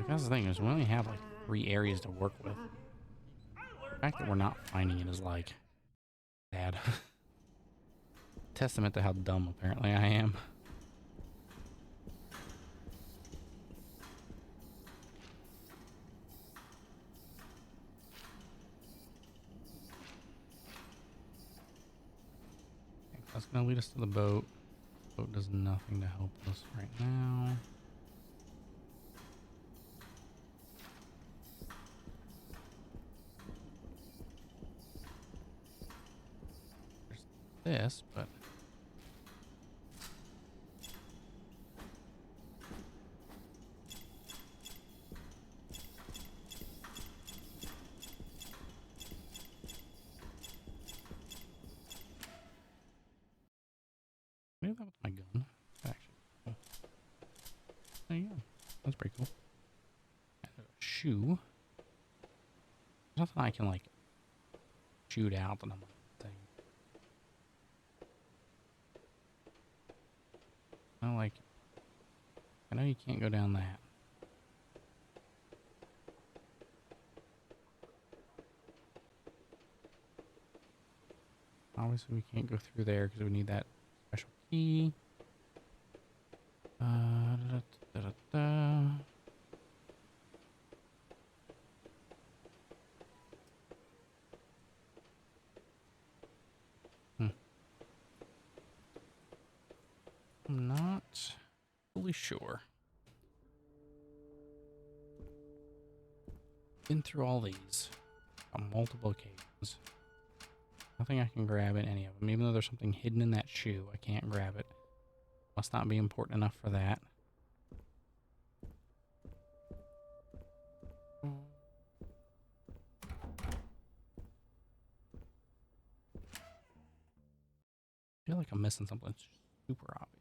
That's the thing is we only have like 3 areas to work with. The fact that we're not finding it is like bad. Testament to how dumb apparently I am. That's gonna lead us to the boat. Boat does nothing to help us right now. There's this, but maybe that was my gun. Actually, cool. There you go. That's pretty cool. A shoe. There's nothing I can like shoot out that I'm thing. I like. I know you can't go down that. Obviously, we can't go through there because we need that special key. Da, da, da, da. I'm not fully sure. Been through all these on multiple occasions. Nothing I can grab in any of them. Even though there's something hidden in that shoe, I can't grab it. Must not be important enough for that. I feel like I'm missing something super obvious.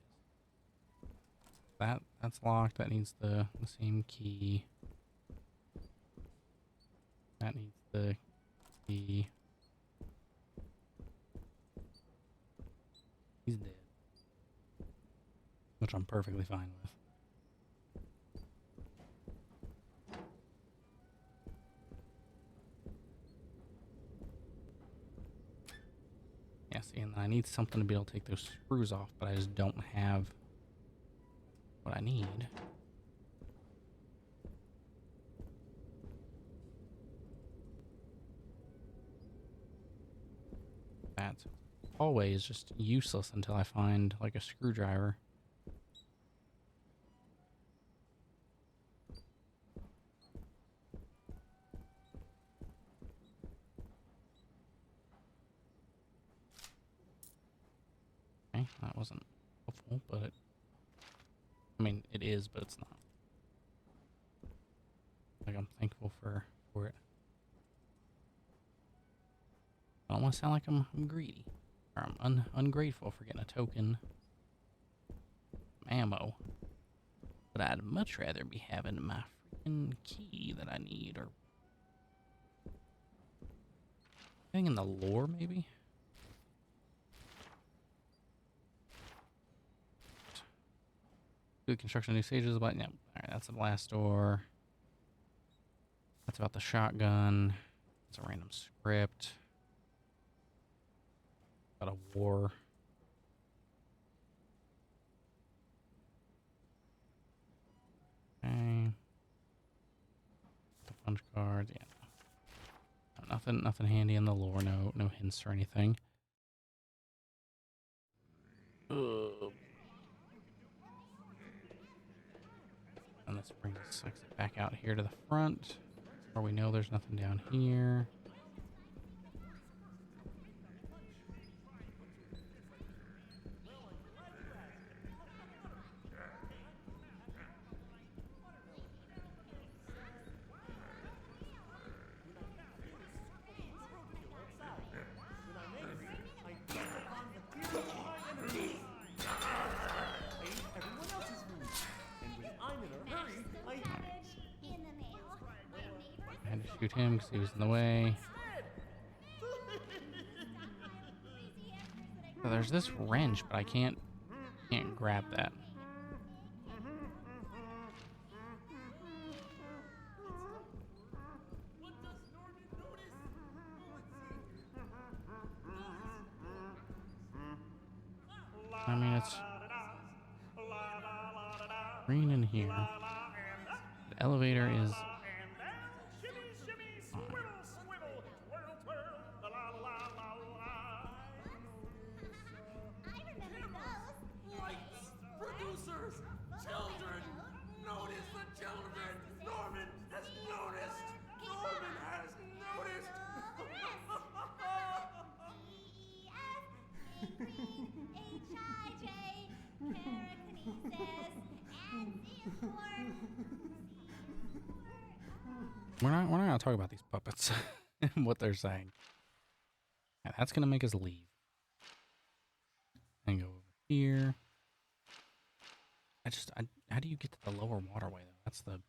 That's locked. That needs the same key. That needs the key. He's dead. Which I'm perfectly fine with. Yeah, see, and I need something to be able to take those screws off, but I just don't have what I need. That hallway is just useless until I find like a screwdriver. Okay, that wasn't helpful, but I mean, it is, but it's not. Like, I'm thankful for it. I don't want to sound like I'm greedy. Or I'm ungrateful for getting a token. Ammo. But I'd much rather be having my freaking key that I need, or anything in the lore, maybe? Good construction, new stages, but yeah. Alright, that's the blast door. That's about the shotgun. It's a random script. About a war. Okay. The punch cards, yeah. No, nothing handy in the lore. No hints or anything. Ugh. And this brings us back out here to the front, where we know there's nothing down here. shoot him because he was in the way. So there's this wrench, but I can't grab that. I mean, it's green in here. The elevator is fine. Lights, producers, children, notice the children. Norman has noticed. Norman has noticed. We're not gonna talk about these puppets and what they're saying. Yeah, that's gonna make us leave. And go over here. How do you get to the lower waterway though? That's the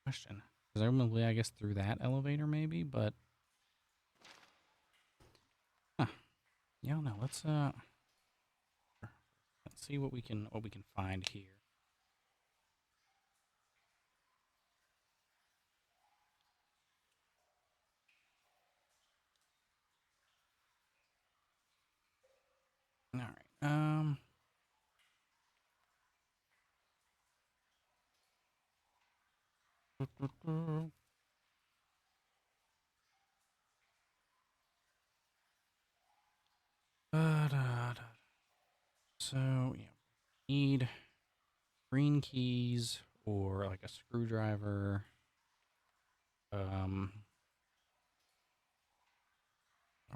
question. Presumably, I guess through that elevator maybe, but yeah, no. Let's see what we can find here. All right. So yeah, need green keys or like a screwdriver. Or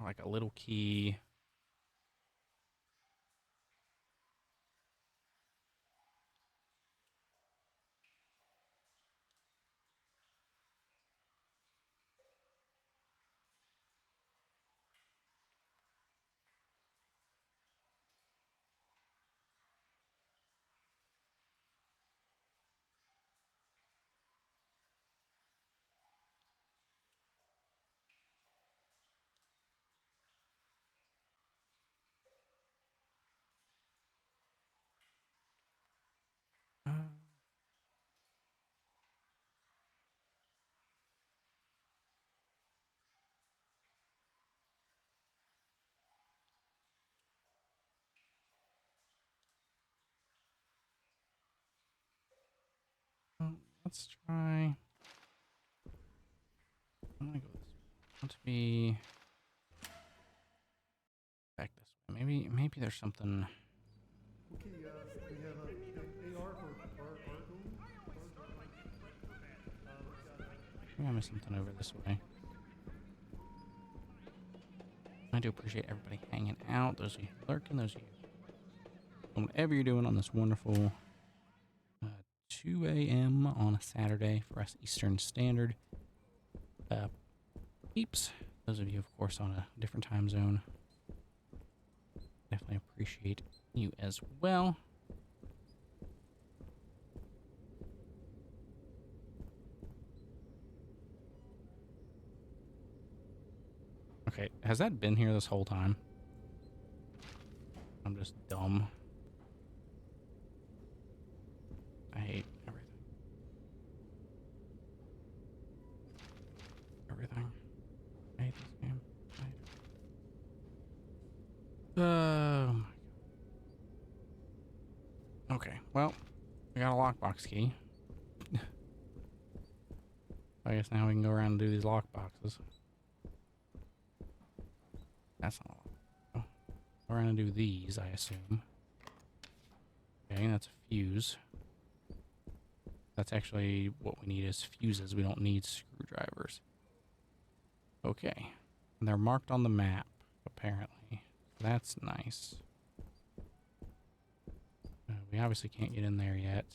like a little key. Let's try. I'm gonna go this way. I want to be back this way. Maybe there's something. Okay, we have an AR for Maybe I missed something over this way. I do appreciate everybody hanging out. Those of you lurking, those of you doing whatever you're doing on this wonderful 2 a.m. on a Saturday for us Eastern Standard peeps. Those of you, of course, on a different time zone. Definitely appreciate you as well. Okay, has that been here this whole time? I'm just dumb. I hate everything. Everything. I hate this game. I hate it. Oh my god. Okay, well, we got a lockbox key. I guess now we can go around and do these lockboxes. That's not a lock. Go around and do these, I assume. Okay, that's a fuse. That's actually what we need is fuses. We don't need screwdrivers. Okay. And they're marked on the map, apparently. That's nice. We obviously can't get in there yet.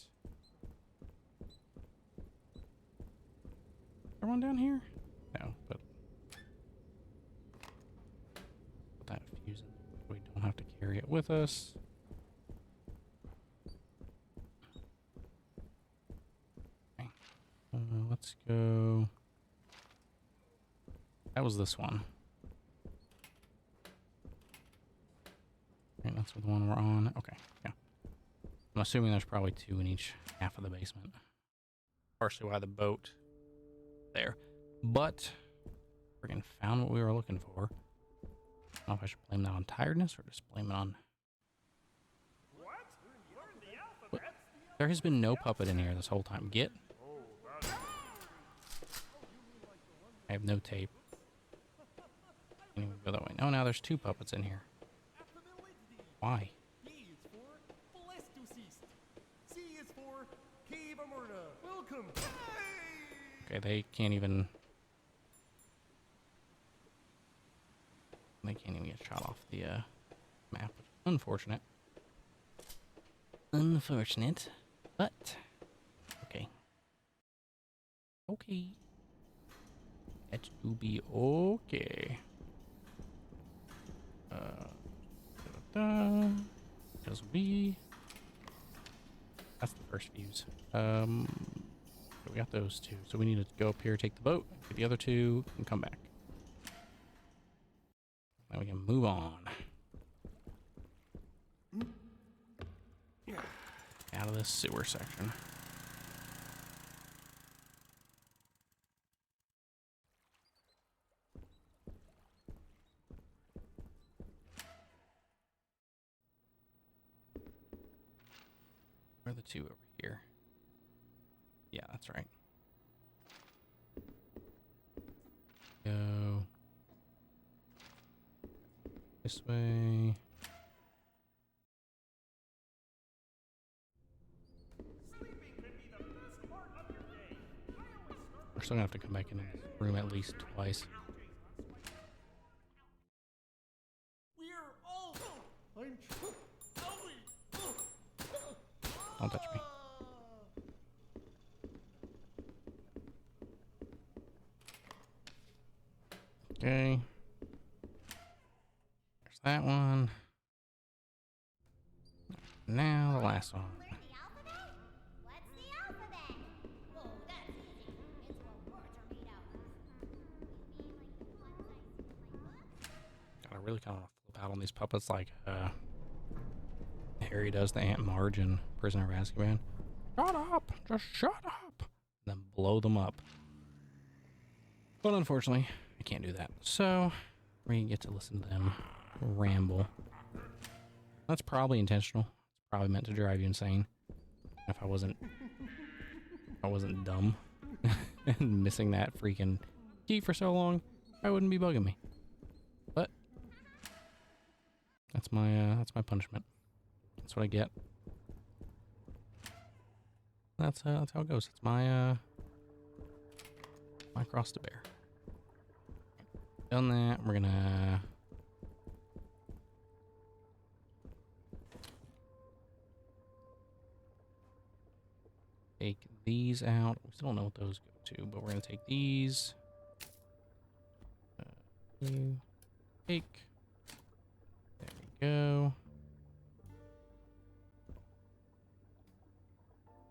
Is there one down here? No, but put that fuse in so we don't have to carry it with us. Okay. Let's go That was this one. Okay, that's the one we're on. Okay, yeah. I'm assuming there's probably 2 in each half of the basement. Partially why the boat there. But friggin' found what we were looking for. I don't know if I should blame that on tiredness or just blame it on... What? There has been no puppet in here this whole time. Get. I have no tape. Can't even go that way. No, now there's 2 puppets in here. Why? B is for Balestusist. C is for Cave Amurna. Welcome. Okay, they can't even... They can't even get shot off the map. Unfortunate. Unfortunate. But... Okay. Okay. That to be okay. Because that's the first fuse. So we got those 2. So we need to go up here, take the boat, get the other 2, and come back. Now we can move on. Out of this sewer section. Where are the 2 over here? Yeah, that's right. Go this way. We're still gonna have to come back in this room at least twice. We're all. I'm. Don't touch me. Okay. There's that one. Now the last one. Learn the alphabet? What's the alphabet? Oh, that's easy. It's what words are made out of. God, I really kind of want to flip out on these puppets like Harry does to Aunt Marge in Prisoner of Azkaban. Shut up! Just shut up! And then blow them up. But unfortunately, I can't do that. So, we get to listen to them ramble. That's probably intentional. It's probably meant to drive you insane. If I wasn't dumb and missing that freaking key for so long, I wouldn't be bugging me. But that's my punishment. That's what I get. That's how it goes. It's my cross to bear. Done that. We're gonna take these out. We still don't know what those go to, but we're gonna take these. Take. There we go.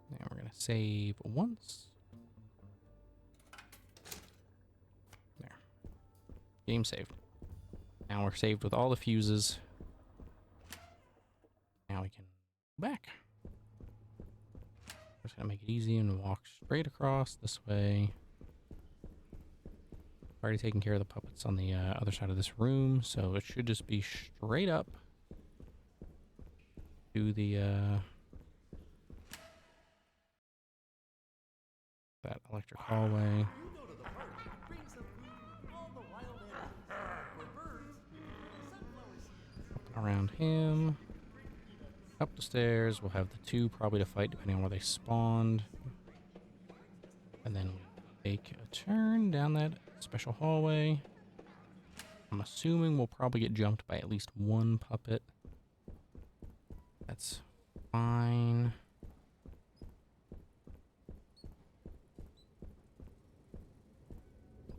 Now we're gonna save once. There. Game saved. Now we're saved with all the fuses. Now we can go back. We're just gonna make it easy and walk straight across this way. Already taken care of the puppets on the other side of this room, so it should just be straight up to the that electric hallway. Around him. Up the stairs. We'll have the 2 probably to fight depending on where they spawned. And then we take a turn down that special hallway. I'm assuming we'll probably get jumped by at least 1 puppet. That's fine.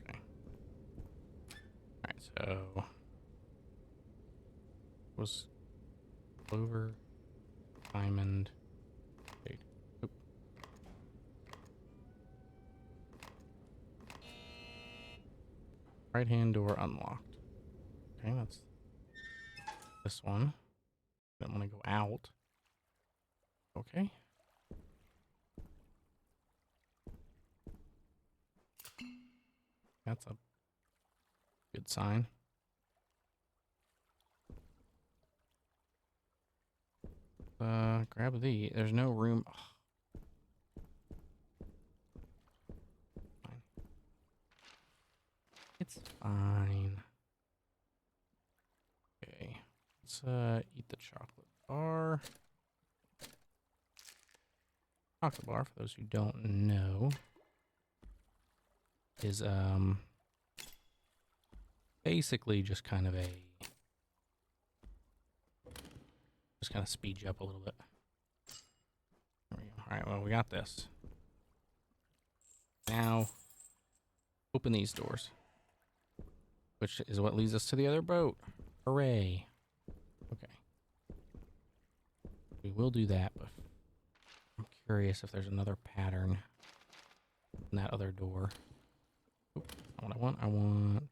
Okay. Alright, so was Clover, Diamond, Jade. Oop. Right-hand door unlocked. Okay, that's this one. Don't want to go out. Okay. That's a good sign. Grab the. There's no room. Ugh. Fine. It's fine. Okay. Let's eat the chocolate bar. Chocolate bar, for those who don't know, is basically just kind of speed you up a little bit. There we go. All right, well, we got this. Now, open these doors, which is what leads us to the other boat. Hooray. Okay. We will do that, but I'm curious if there's another pattern in that other door. Oop, that's not what I want. I want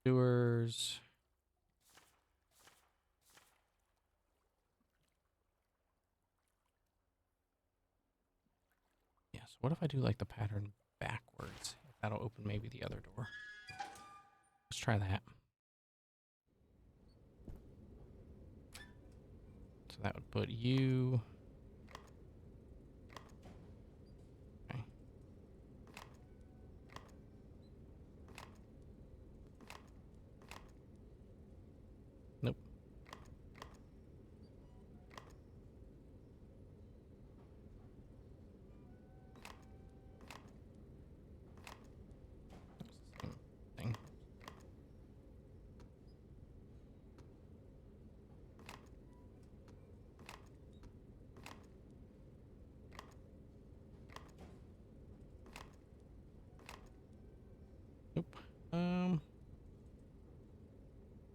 doors. Yes. What if I do like the pattern backwards? If that'll open maybe the other door. Let's try that. So that would put you. Okay. Nope. Same thing. Nope. I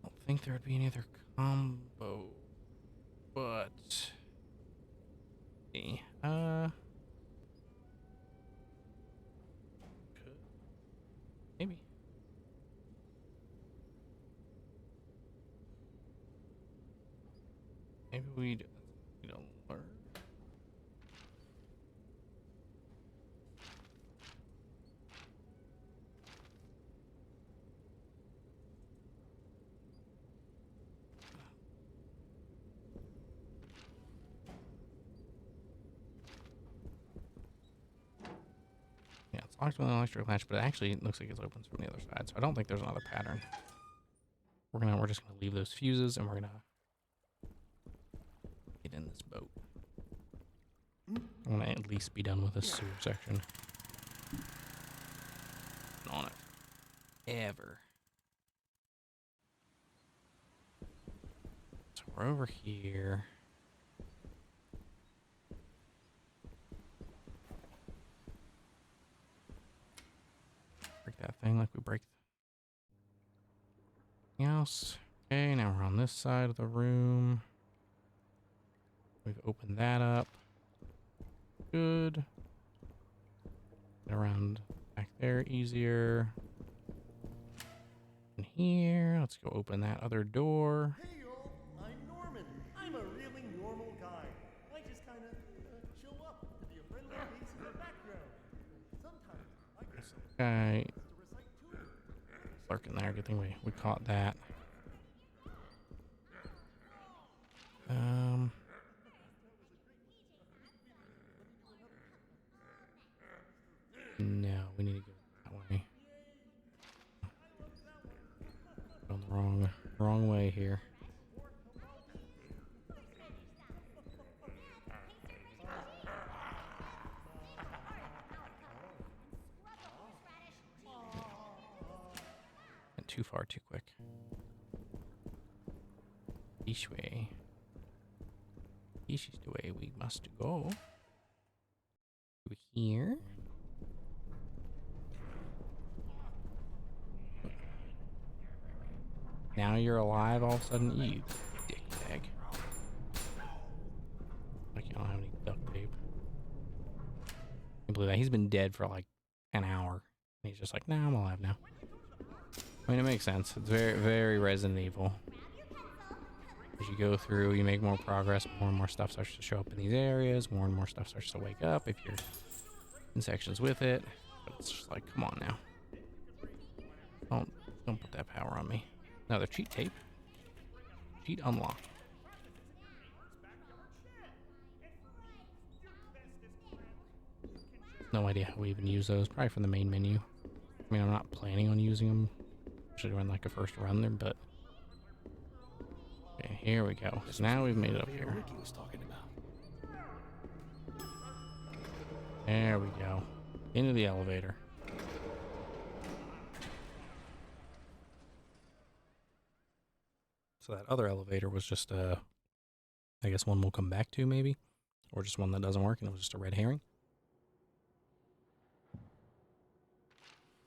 don't think there would be any other combo, but see, could maybe. Maybe we don't learn. Yeah, it's locked with an electric latch, but actually it looks like it opens from the other side. So I don't think there's another pattern. We're just gonna leave those fuses and we're gonna get in this boat. I want to at least be done with this sewer section. Been on it ever. So we're over here. Break that thing like we break anything else. Okay, now we're on this side of the room. We've opened that up. Good. Get around back there easier. In here, let's go open that other door. Hey y'all, I'm Norman. I'm a really normal guy. I just kind of show up to be a friendly face in the background. Sometimes I get Guy to recite too. lurking there. Good thing we caught that. No, we need to go that way. Going the wrong way here. Went too far too quick. This way. This is the way we must go. Over here. Now you're alive all of a sudden, you dick bag. Like I don't have any duct tape. I can't believe that. He's been dead for like an hour. And he's just like, nah, I'm alive now. I mean, it makes sense. It's very, very Resident Evil. As you go through, you make more progress, more and more stuff starts to show up in these areas, more and more stuff starts to wake up if you're in sections with it. But it's just like, come on now. Don't put that power on me. Another cheat tape. Cheat unlocked. No idea how we even use those. Probably from the main menu. I mean, I'm not planning on using them. Should run like a first run there, but okay, here we go. So now we've made it up here. There we go. Into the elevator. So that other elevator was just I guess one we'll come back to maybe, or just one that doesn't work and it was just a red herring.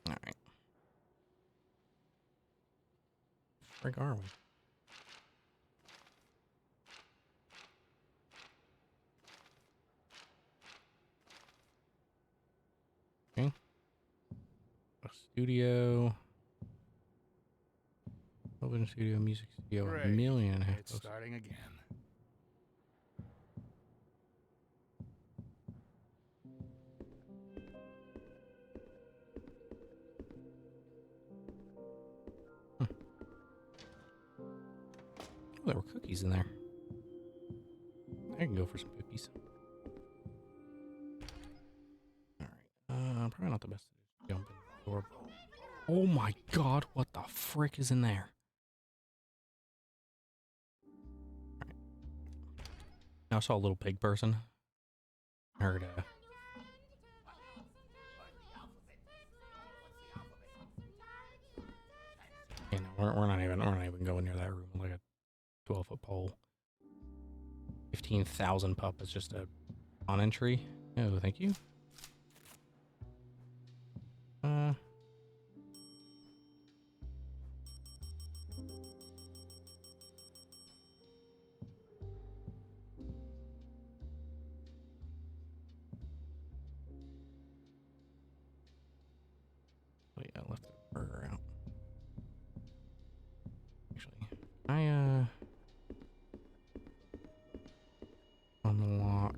All right. Where are we? Okay. A studio. Television studio, music studio, Great. a million and a half. It's starting again. Oh, there were cookies in there. I can go for some cookies. Alright. Probably not the best to jump in the door. Oh my god, what the frick is in there? Alright. Now I saw a little pig person. I heard you know, we're not even going near that room. Like a 12-foot pole. 15,000 pup is just a on entry. Oh, thank you. Oh yeah, I left the burger out. Actually, unlock.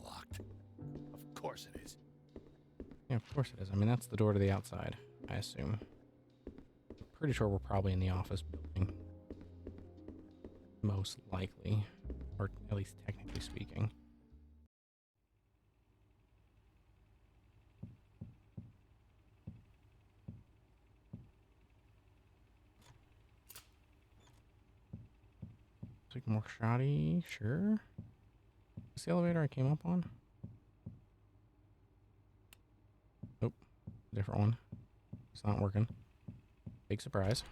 Locked. Of course it is. Yeah, of course it is. I mean, that's the door to the outside, I assume. Pretty sure we're probably in the office building. Most likely. Or at least technically speaking. Take more shoddy, sure. Is the elevator I came up on? Nope. Different one. It's not working. Big surprise.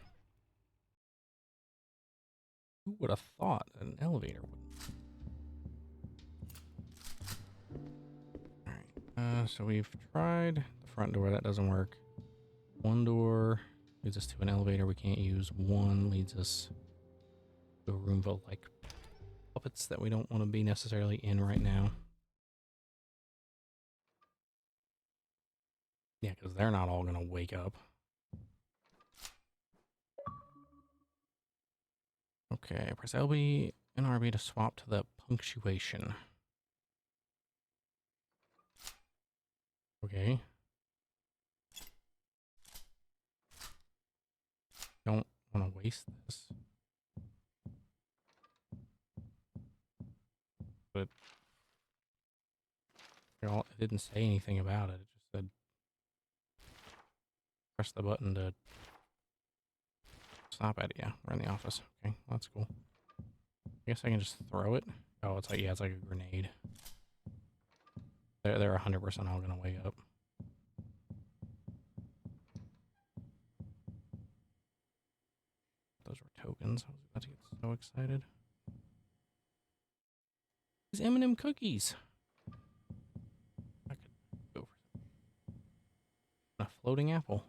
Who would have thought an elevator would? Alright. So we've tried the front door. That doesn't work. One door leads us to an elevator we can't use. One leads us to a room full of like puppets that we don't want to be necessarily in right now. Yeah, because they're not all going to wake up. Okay, press LB and RB to swap to the punctuation. Okay. Don't want to waste this. But it didn't say anything about it. It just said press the button to stop at it. Yeah, we're in the office. Okay, well, that's cool. I guess I can just throw it. Oh, it's like, yeah, it's like a grenade. They're 100% all gonna wake up. Those were tokens. I was about to get so excited. These M&M cookies. I could go for a floating apple.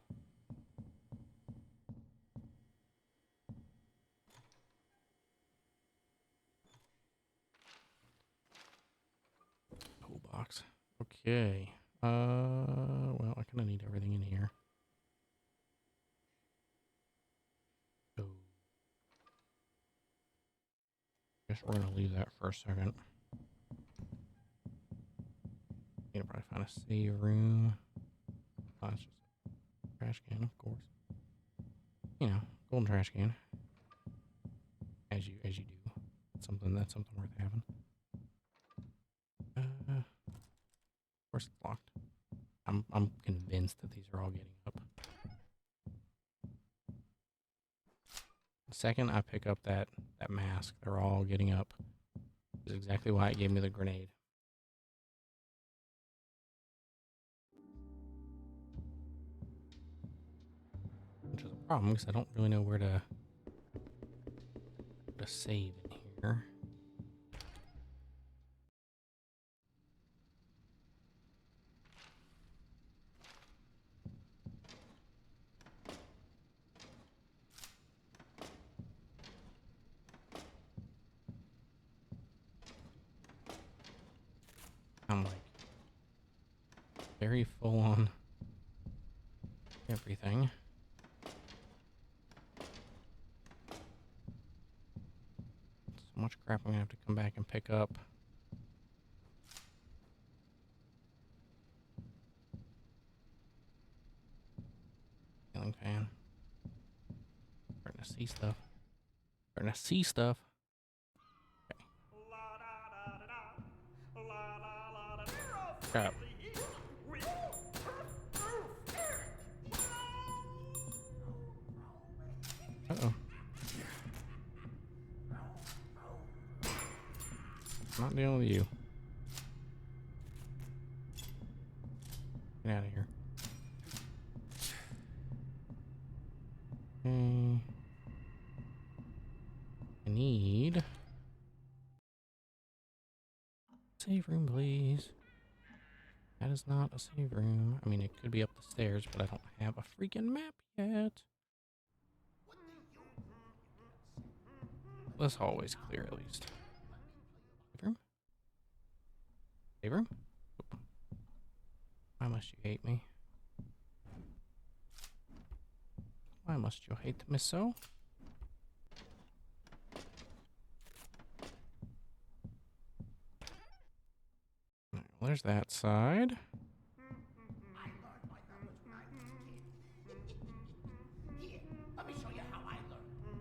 Toolbox. Okay. Well, I kind of need everything in here. So, guess we're gonna leave that for a second. Need to probably find a save room. Oh, it's just a trash can, of course. You know, golden trash can. As you do. That's something worth having. Of course it's locked. I'm convinced that these are all getting up. The second I pick up that mask, they're all getting up. That's exactly why it gave me the grenade. Which is a problem because I don't really know where to save in here. I'm like very full on everything. So much crap I'm gonna have to come back and pick up. Ceiling fan. Starting to see stuff. Starting to see stuff. Okay. Crap. Uh-oh. Not dealing with you. Get out of here. Okay. I need... Save room, please. That is not a save room. I mean, it could be up the stairs, but I don't have a freaking map yet. This hallway's clear, at least. Save room? Save room? Oop. Why must you hate me? Why must you hate me so? Right, well, there's that side. Here, let me show you how I learned.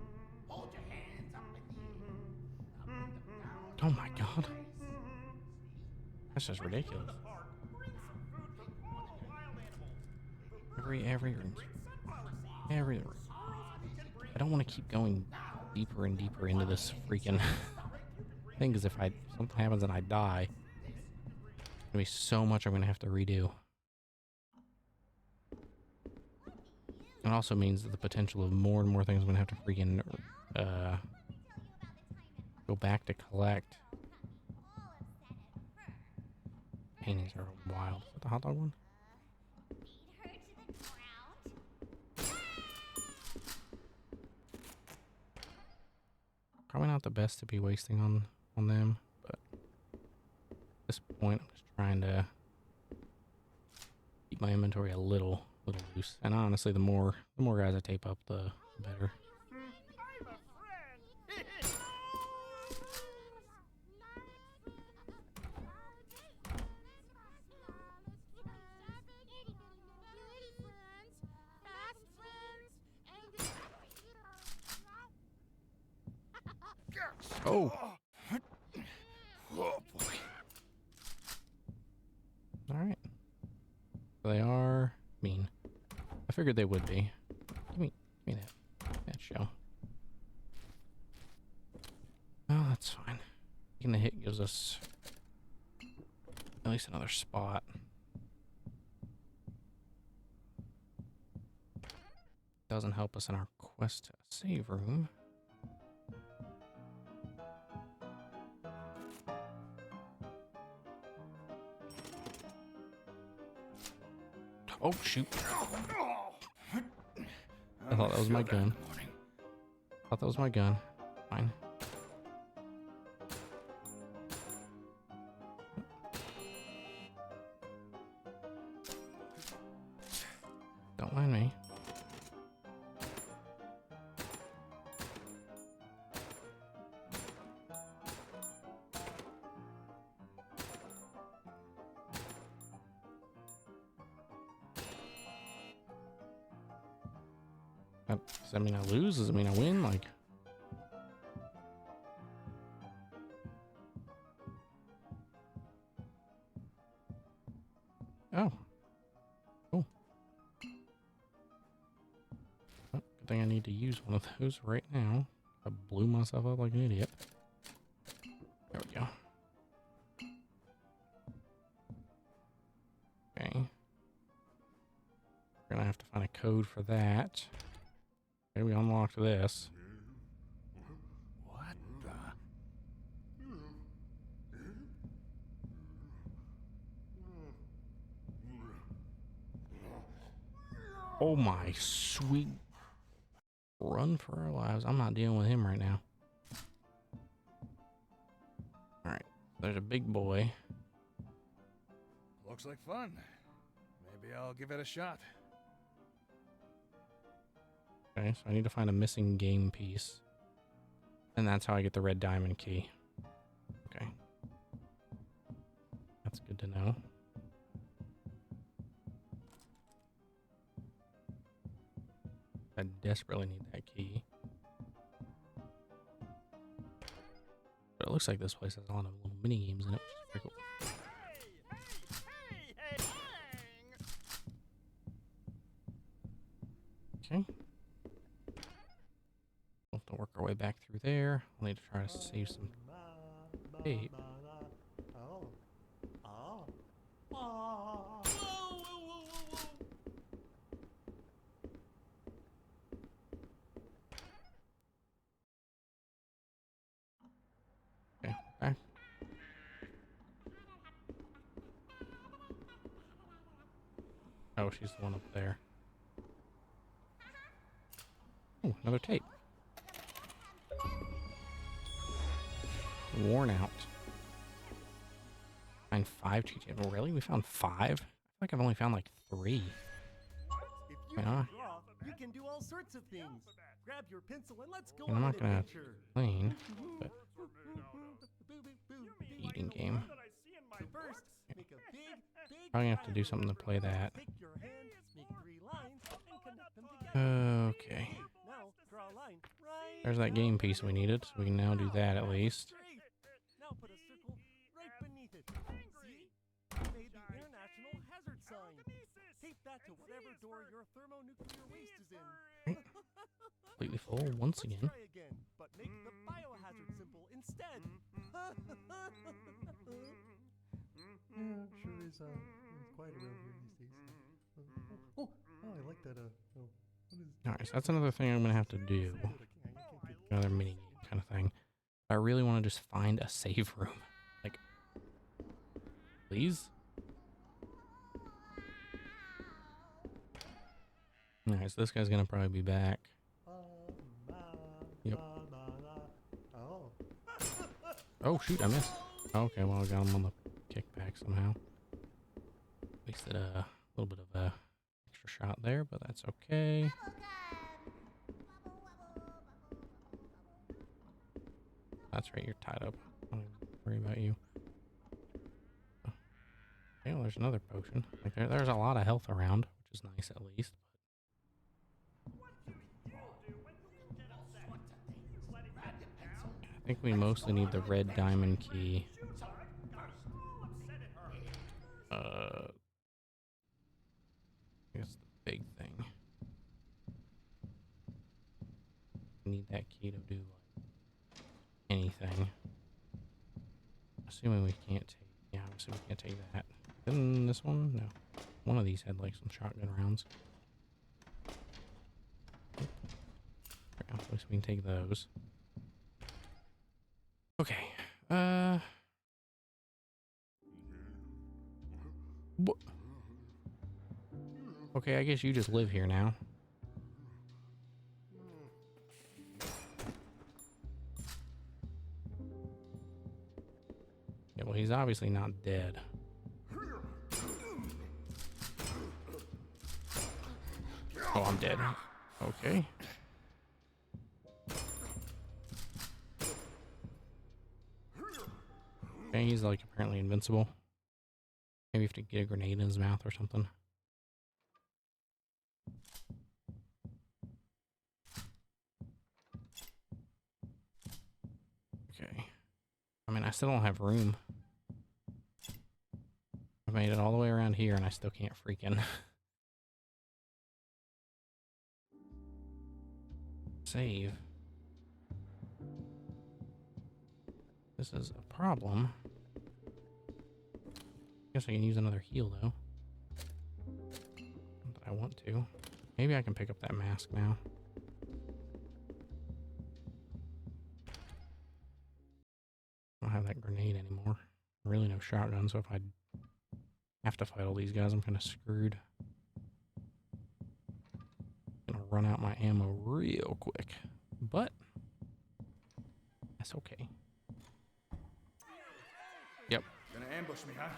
Hold your hands up in the air. Up and down. Oh my god. That's just ridiculous. Every room. Every room. I don't want to keep going deeper and deeper into this freaking thing, because if something happens and I die, there's gonna be so much I'm gonna have to redo. It also means that the potential of more and more things I'm gonna have to freaking go back to collect. Paintings are wild. Is that the hot dog one? Probably not the best to be wasting on them, but at this point I'm just trying to keep my inventory a little loose. And honestly, the more guys I tape up, the better. Oh. Oh boy. Alright. They are mean. I figured they would be. Give me that shell. Oh, that's fine. Taking the hit gives us at least another spot. Doesn't help us in our quest to save room. Oh, shoot. I thought that was my gun. Thought that was my gun. Fine. Does that mean I lose? Does it mean I win? Like... Oh. Cool. Well, good thing I need to use one of those right now. I blew myself up like an idiot. There we go. Okay. We're gonna have to find a code for that. Okay, we unlocked this. What the? Oh my sweet. Run for our lives. I'm not dealing with him right now. Alright. There's a big boy. Looks like fun. Maybe I'll give it a shot. Okay, so I need to find a missing game piece. And that's how I get the red diamond key. Okay. That's good to know. I desperately need that key. But it looks like this place has a lot of little mini games in it, which is pretty cool. Okay. We'll have to work our way back through there. I'll need to try to save some tape. Okay, back. Oh, she's the one up there. Oh, another tape. Worn out. Find 5 cheat tapes. Oh, really? We found 5? I feel like I've only found like 3. If you Yeah. can draw, you can do all sorts of things. Grab your pencil and let's go And on I'm an not gonna adventure. complain, but eating game. So first, make a big Probably have to do something to play that. Take your hand, make 3 lines, and connect them together. Okay. Now draw a line right. There's that game piece we needed, so we can now do that at least. Straight. Now put a circle right beneath it. See? You made the international hazard sign. Tape that to whatever door your thermonuclear waste is in. Completely full once again. Try again, but make the biohazard symbol instead. Sure is quiet around here these days. Oh, I like that. What is? Alright, so that's another thing I'm gonna have to do. Another mini game kind of thing. I really want to just find a save room. Like, please? Alright, so this guy's gonna probably be back. Yep. Oh shoot, I missed. Okay, well I got him on the kickback somehow. Wasted a little bit of a extra shot there, but that's okay. That's right, you're tied up. I don't even worry about you. Oh. Okay, well, there's another potion. Like there's a lot of health around, which is nice at least. I think we mostly need the red diamond key. I guess the big thing. I need that key to do like anything. Assuming we can't take, yeah, obviously we can't take that. Then this one, no. One of these had like some shotgun rounds. At least we can take those. Okay. Okay, I guess you just live here now. Yeah, well, he's obviously not dead. Oh, I'm dead. Okay. Okay, he's like apparently invincible. Maybe you have to get a grenade in his mouth or something. mean, I still don't have room. I made it all the way around here and I still can't freaking save. This is a problem. Guess I can use another heal though. Not that I want to. Maybe I can pick up that mask now. I don't have that grenade anymore. Really no shotgun, so if I have to fight all these guys, I'm kind of screwed. Gonna run out my ammo real quick, but that's okay. Yep. Gonna ambush me, huh?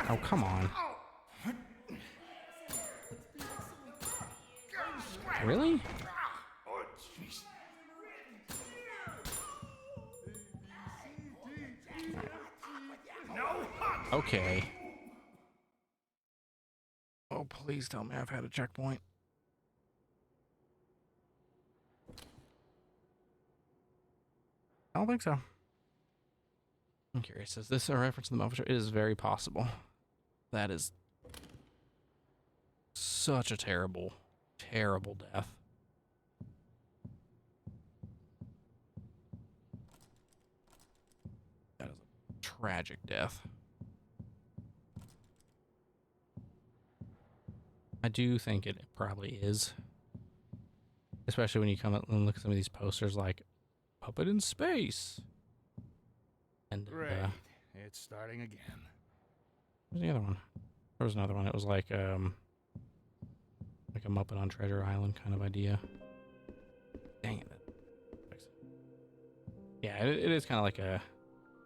Oh, come on. Really? Okay. Oh, please tell me I've had a checkpoint. I don't think so. I'm curious. Is this a reference to the Muppet Show? It is very possible. That is such a terrible, terrible death. That is a tragic death. I do think it probably is. Especially when you come up and look at some of these posters like Puppet in Space. And Great. It's starting again. Where's the other one? There was another one. It was like a Muppet on Treasure Island kind of idea. Dang it. Yeah, it is kind of like a...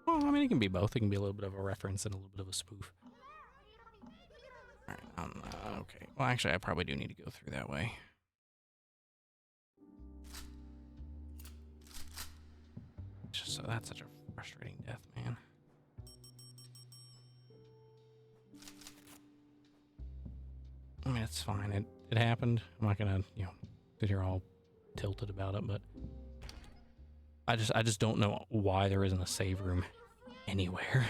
Well, I mean, it can be both. It can be a little bit of a reference and a little bit of a spoof. Alright, okay. Well, actually, I probably do need to go through that way. Just so that's such a frustrating death, man. I mean, it's fine. It happened. I'm not gonna, sit here all tilted about it, but I just don't know why there isn't a save room anywhere.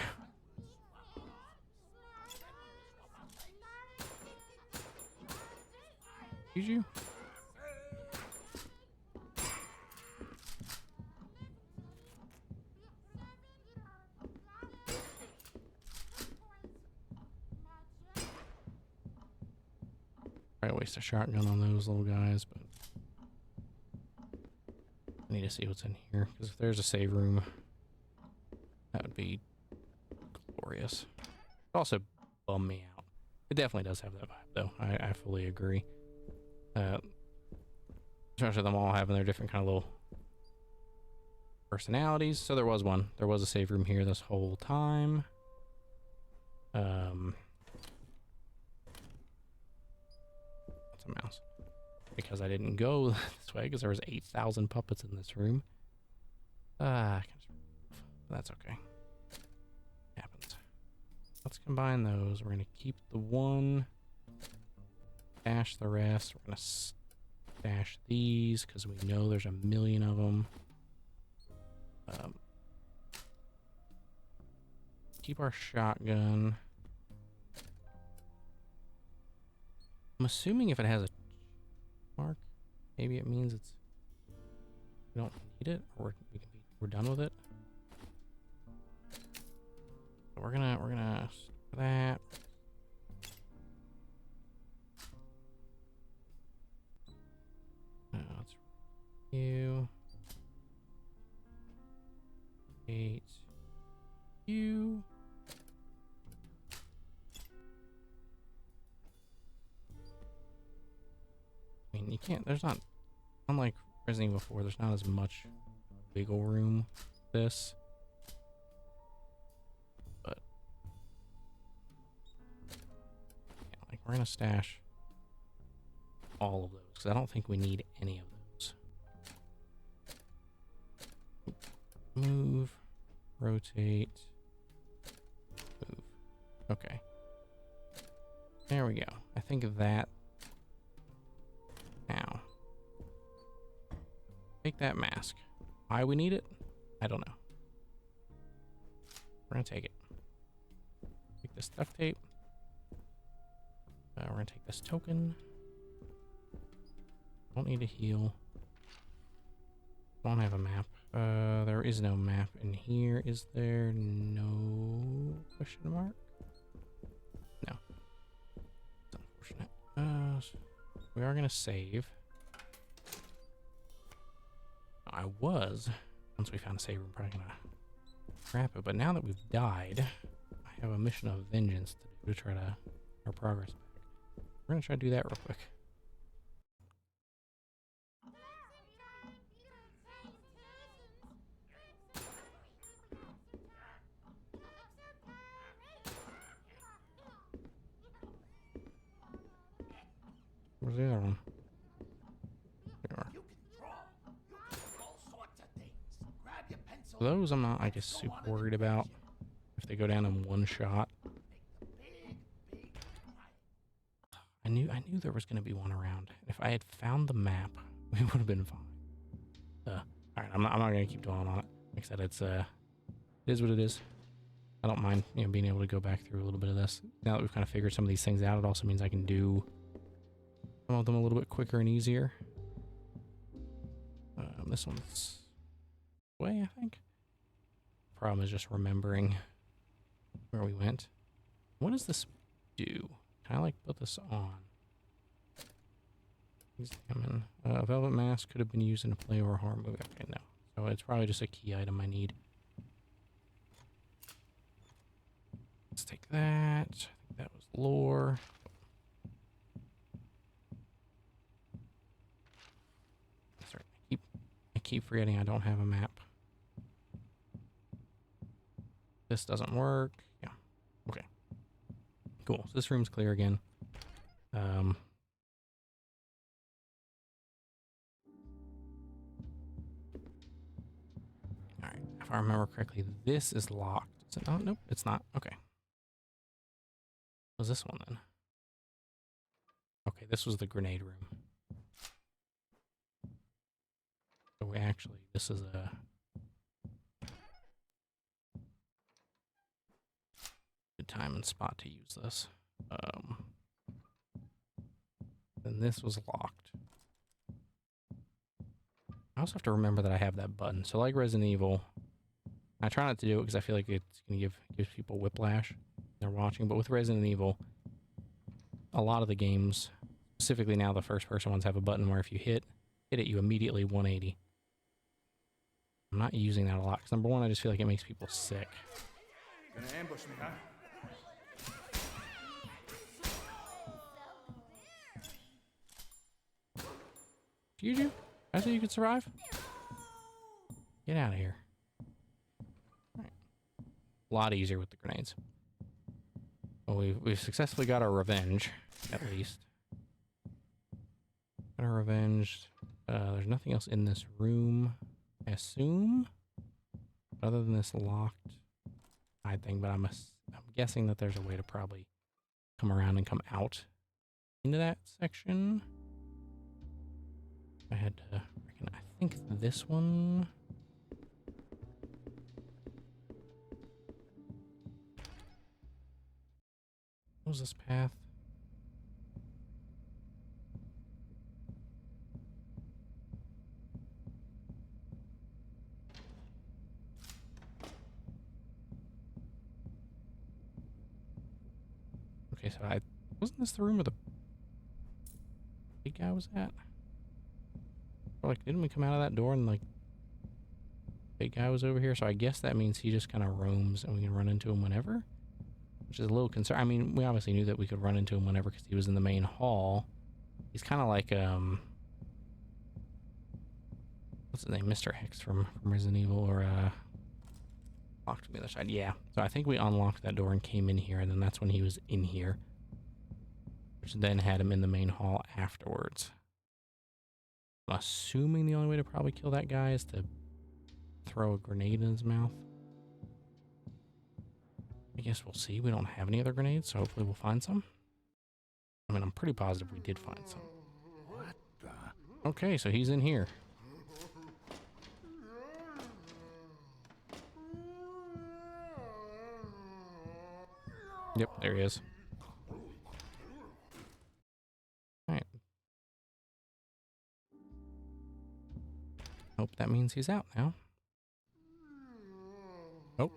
Did you? Probably waste a shotgun on those little guys, but I need to see what's in here, because if there's a save room, that would be glorious. It also bummed me out. It definitely does have that vibe, though. I fully agree. Especially them all having their different kind of little personalities. So there was one. There was a save room here this whole time. What's a mouse? Because I didn't go this way, because there was 8,000 puppets in this room. That's okay. Happens. Let's combine those. We're gonna keep the one. Stash the rest. We're gonna stash these because we know there's a million of them. Keep our shotgun. I'm assuming if it has a mark, maybe it means it's we don't need it, or we're done with it. So we're gonna start that. Let's review. 8 you. I mean, you can't, there's not, unlike Resident Evil 4, there's not as much wiggle room with this. But, yeah, like, we're gonna stash all of those, because I don't think we need any of those. Move, rotate, move. Okay. There we go. I think that... Now. Take that mask. Why we need it? I don't know. We're gonna take it. Take this duct tape. We're gonna take this token. Don't need to heal. Don't have a map. There is no map in here. Is there? No question mark? No. It's unfortunate. We are gonna save. I was, once we found a save room, probably gonna scrap it, but now that we've died, I have a mission of vengeance to do to try to our progress back. We're gonna try to do that real quick. Where's the other one? There we are. Those I'm not, I guess, super worried about. If they go down in one shot. I knew there was going to be one around. If I had found the map, we would have been fine. All right, I'm not going to keep dwelling on it. Like I said, it is what it is. I don't mind, being able to go back through a little bit of this. Now that we've kind of figured some of these things out, it also means I can do some of them a little bit quicker and easier. This one's way, I think. Problem is just remembering where we went. What does this do? Can I like put this on? Examine. Velvet mask could have been used in a play or a horror movie. Okay, no. So it's probably just a key item I need. Let's take that. I think that was lore. Sorry, I keep forgetting I don't have a map. This doesn't work. Yeah. Okay. Cool. So this room's clear again. Alright, if I remember correctly, this is locked. Is it not? Nope, it's not. Okay. What was this one then? Okay, this was the grenade room. So we actually, this is a... good time and spot to use this. And this was locked. I also have to remember that I have that button. So like Resident Evil, I try not to do it because I feel like it's going to give people whiplash when they're watching. But with Resident Evil, a lot of the games, specifically now the first person ones, have a button where if you hit it, you immediately 180. I'm not using that a lot because number one, I just feel like it makes people sick. Gonna ambush me, huh? Juju? I thought you could survive? Get out of here. Alright. A lot easier with the grenades. Well, we've successfully got our revenge, at least. Got our revenge. There's nothing else in this room, I assume. Other than this locked side thing, but I'm guessing that there's a way to probably come around and come out into that section. I had to reckon, I think this one. What was this path? Okay, so wasn't this the room where the big guy was at? Or like, didn't we come out of that door and like big guy was over here? So I guess that means he just kind of roams and we can run into him whenever, which is a little concern. I mean, we obviously knew that we could run into him whenever because he was in the main hall. He's kind of like what's his name, Mr. Hex from Resident Evil, or locked to the other side. Yeah. So I think we unlocked that door and came in here, and then that's when he was in here, which then had him in the main hall afterwards. I'm assuming the only way to probably kill that guy is to throw a grenade in his mouth. I guess we'll see. We don't have any other grenades, so hopefully we'll find some. I mean, I'm pretty positive we did find some. What the? Okay, so he's in here. Yep, there he is. Alright. Hope that means he's out now. Nope.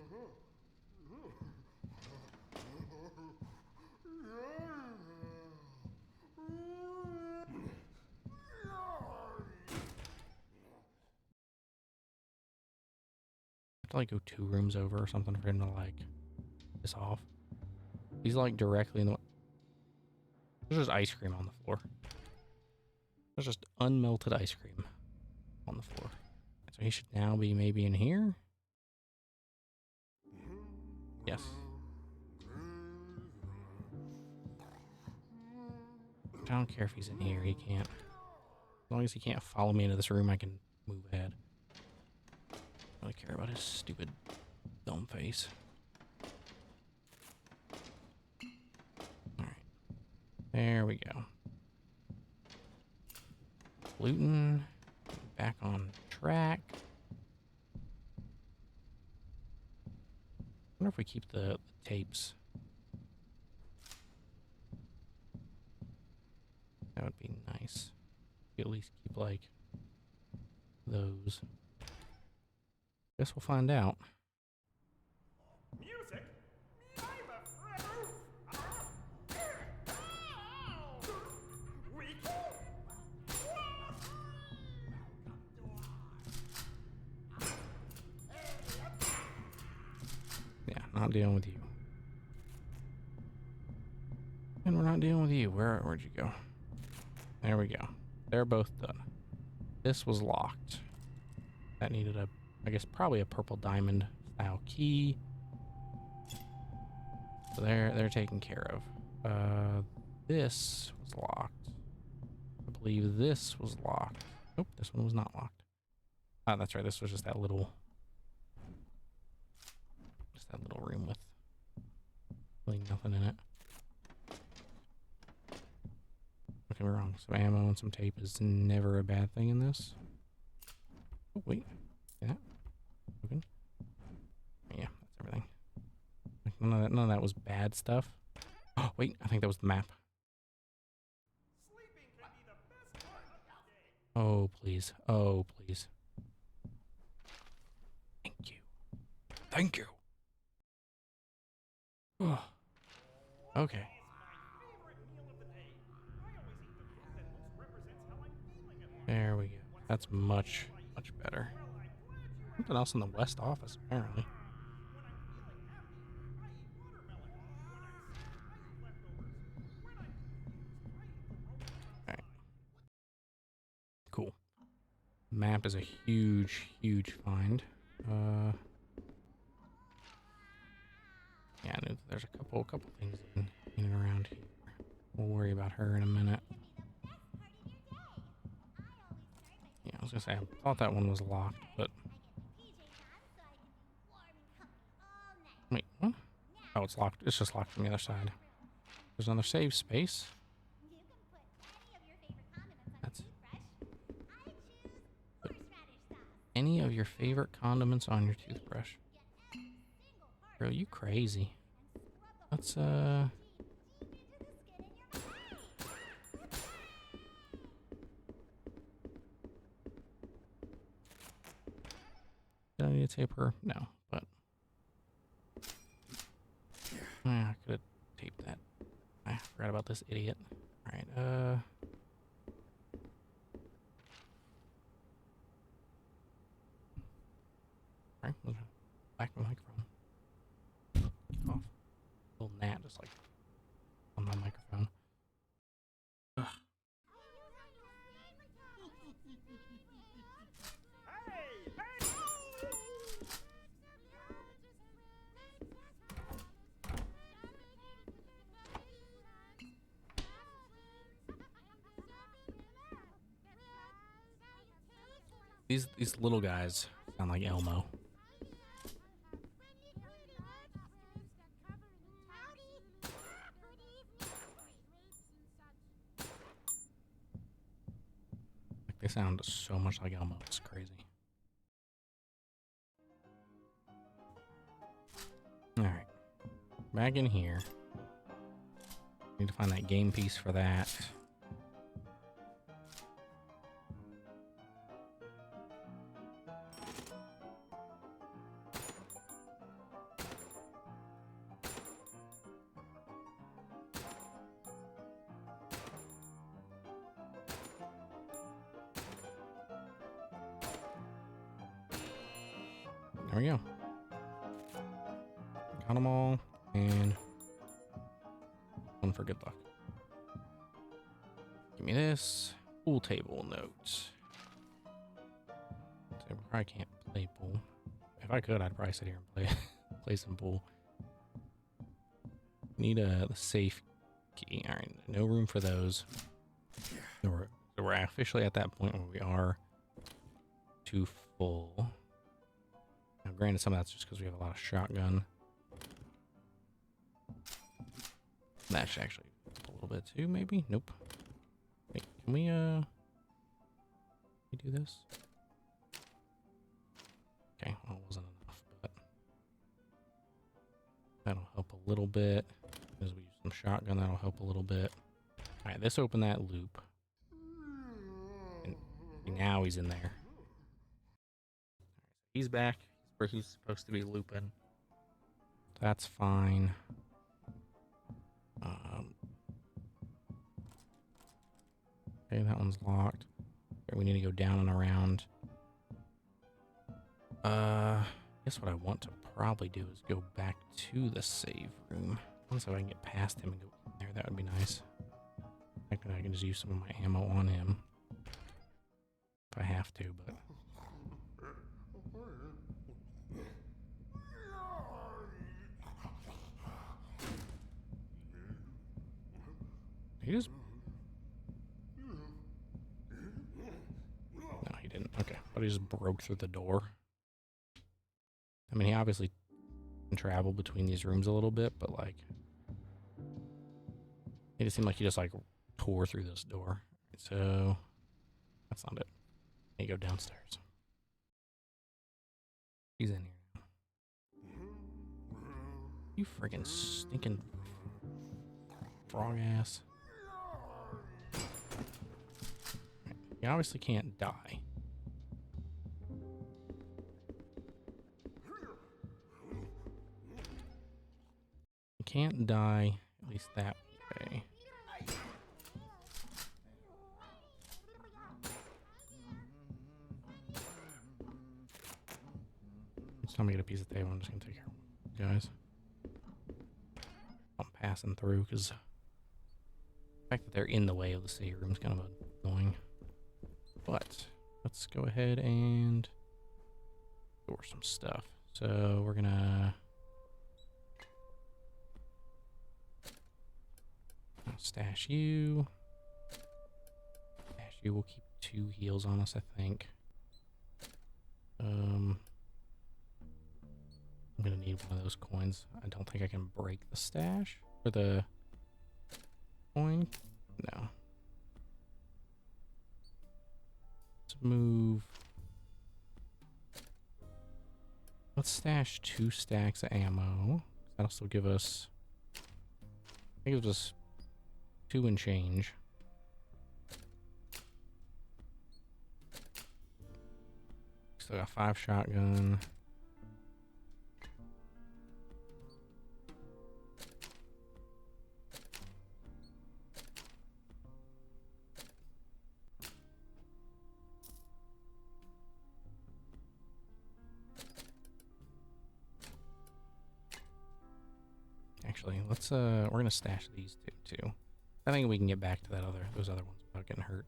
Have to like go 2 rooms over or something for him to like piss off. He's like directly in the. There's just ice cream on the floor. There's just unmelted ice cream on the floor. So he should now be maybe in here. Yes. I don't care if he's in here. He can't. As long as he can't follow me into this room, I can move ahead. I don't really care about his stupid dumb face. Alright. There we go. Gluten. Back on track. I wonder if we keep the tapes. That would be nice. At least keep like those. Guess we'll find out. Music? I'm afraid. Weak. Yeah, not dealing with you. And we're not dealing with you. Where'd you go? There we go. They're both done. This was locked. That needed a, I guess, probably a purple diamond style key. So they're taken care of. This was locked. I believe this was locked. Nope, this one was not locked. Ah, that's right. This was just that little room with really nothing in it. Don't get me wrong, some ammo and some tape is never a bad thing in this. Oh, wait. See that? Open. Yeah, that's everything. Like none of that was bad stuff. Oh, wait, I think that was the map. Sleeping can be the best part of the day. Oh, please. Oh, please. Thank you. Thank you. Oh. Okay. There we go. That's much, much better. Something else in the West office, apparently. Alright. Cool. Map is a huge, huge find. Yeah, I knew that there's a couple things in and around here. We'll worry about her in a minute. Yeah, I was gonna say, I thought that one was locked, but... Wait, what? Oh, it's locked. It's just locked from the other side. There's another save space. That's... Put any of your favorite condiments on your toothbrush. Bro, you crazy. Let's, do I need to tape her? No, but... I could have taped that. I forgot about this idiot. Alright, alright, back my microphone. Get off. Little gnat just like on my microphone. Ugh. These little guys sound like Elmo. sound so much like Elmo. It's crazy. Alright. Back in here. Need to find that game piece for that. There we go. Got them all, and one for good luck. Give me this. Pool table notes. So I probably can't play pool. If I could, I'd probably sit here and play play some pool. Need the safe key. All right, no room for those. So we're officially at that point where we are too full. Now, granted, some of that's just because we have a lot of shotgun. That should actually a little bit too, maybe? Nope. Wait, can we do this? Okay, well, it wasn't enough, but that'll help a little bit. As we use some shotgun, that'll help a little bit. Alright, this opened that loop. And now he's in there. He's back. He's where he's supposed to be looping. That's fine. Okay, that one's locked. Okay, we need to go down and around. I guess what I want to probably do is go back to the save room. So I can get past him and go in there. That would be nice. I can just use some of my ammo on him. If I have to, but... He just... No, he didn't. Okay. But he just broke through the door. I mean, he obviously can travel between these rooms a little bit, but, like... It just seemed like he just, like, tore through this door. So... That's not it. You go downstairs. He's in here now. You friggin' stinking... frog ass. You obviously can't die. You can't die, at least that way. It's time to get a piece of table. I'm just gonna take care of you guys. I'm passing through because the fact that they're in the way of the save room is kind of annoying. But let's go ahead and store some stuff. So we're gonna stash you. Stash you. We'll keep 2 heals on us, I think. I'm gonna need one of those coins. I don't think I can break the stash for the coin. No. Let's move. Let's stash 2 stacks of ammo. That'll still give us. I think it'll just 2 and change. Still got 5 shotgun. Actually, let's we're gonna stash these 2 too. I think we can get back to those other ones without getting hurt.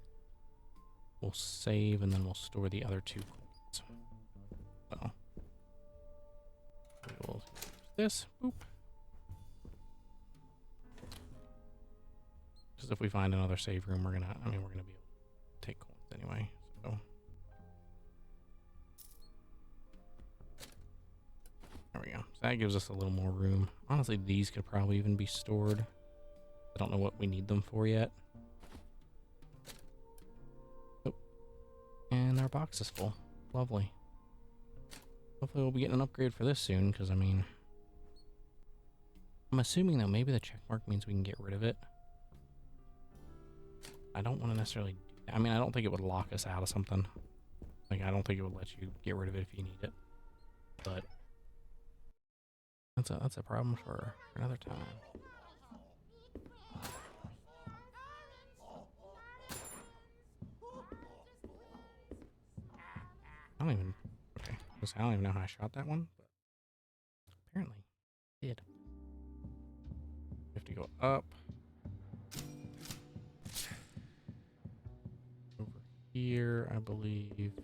We'll save and then we'll store the other 2 coins. Well, we will use this. Boop. Because if we find another save room, we're gonna be able to take coins anyway. So there we go. So that gives us a little more room. Honestly, these could probably even be stored. I don't know what we need them for yet. Oh. our box is full. Lovely. Hopefully we'll be getting an upgrade for this soon, because I mean... I'm assuming though maybe the check mark means we can get rid of it. I don't want to necessarily do that. I mean, I don't think it would lock us out of something. Like, I don't think it would let you get rid of it if you need it. But that's a problem for another time. I don't even... Okay. I don't even know how I shot that one, but apparently I did. We have to go up. Over here, I believe.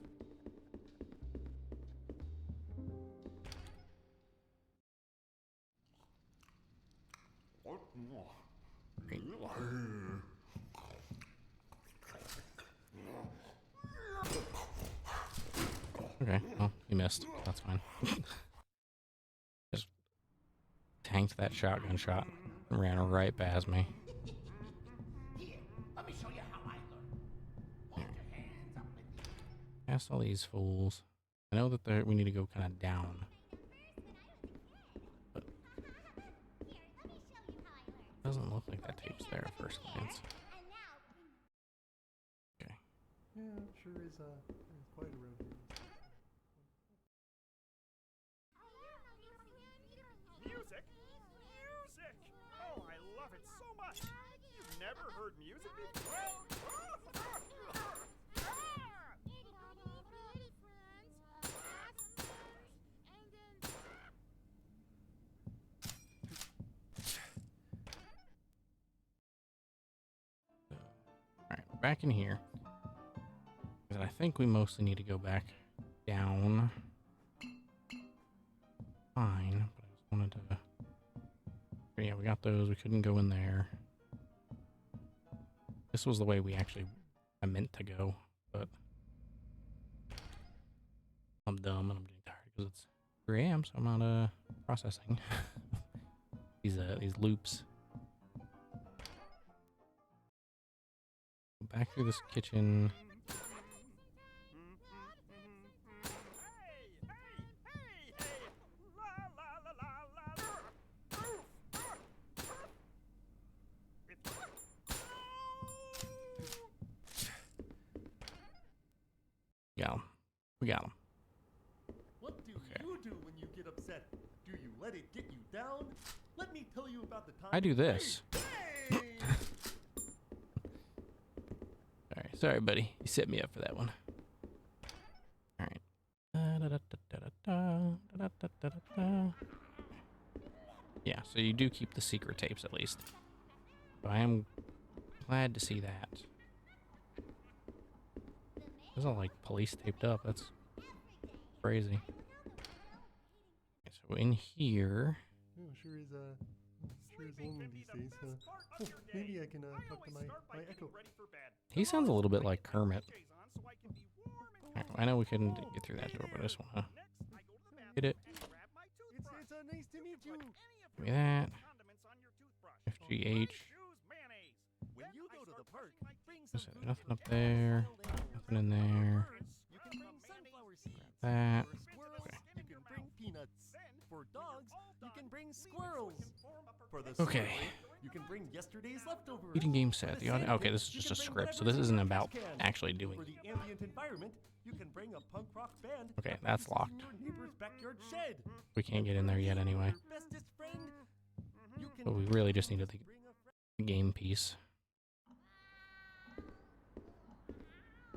Great. Okay, well, you missed. That's fine. Just tanked that shotgun shot and ran right past me. Here, let me show you how I learn. Hold your hands up in the air. Past all these fools. I know that we need to go kind of down. But it doesn't look like that tape's there at first glance. Okay. Yeah, sure is quite around here. Music? Music! Oh, I love it so much! You've never heard music before? Alright, we're back in here. Because I think we mostly need to go back down. Fine, but I just wanted to... Yeah, we got those. We couldn't go in there. This was the way I meant to go, but... I'm dumb and I'm getting tired because it's 3 a.m., so I'm not, processing these loops. Back through this kitchen. We got him. What do you do when you get upset? Do you let it get you down? Let me tell you about the time. I do this. Hey! Sorry, buddy. You set me up for that one. All right. Yeah, so you do keep the secret tapes at least. So I am glad to see that. There's all like police taped up. That's crazy. Okay, so in here. Oh, sure is lonely these days. Oh, maybe I can talk to my Echo. He sounds a little bit like Kermit. Right, I know we couldn't get through that door, but I just want to get it. It's nice to meet you. Give me that. FGH. When you go to the park, bring There's some nothing up there. Nothing in there. You can bring sunflower seeds. That. For squirrels, you can bring peanuts. For dogs, you can bring squirrels. For the Okay. you can bring yesterday's leftovers. Eating game set. The audio. Okay, this is just a script, so this isn't about actually doing. For the ambient environment, you can bring a punk rock band. Okay, that's locked. In your neighbor's backyard shed. We can't get in there yet anyway. Bestest friend, you can But we really just needed bring a the game piece.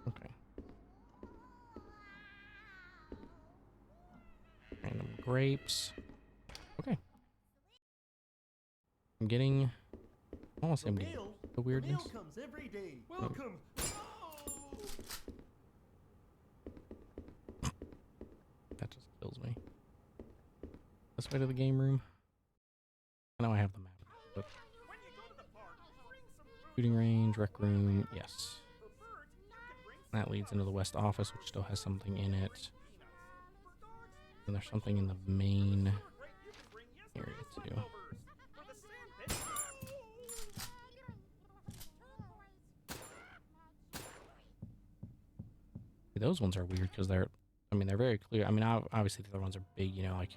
Okay. Random grapes. Okay. I'm getting... I want to say I'm getting the weirdness. mail comes every day. Welcome. That just kills me. This way to the game room. I know I have the map. But shooting range, rec room, yes. That leads into the west office, which still has something in it. And there's something in the main area too. those ones are weird because they're, I mean, they're very clear. I mean, obviously the other ones are big, you know, like,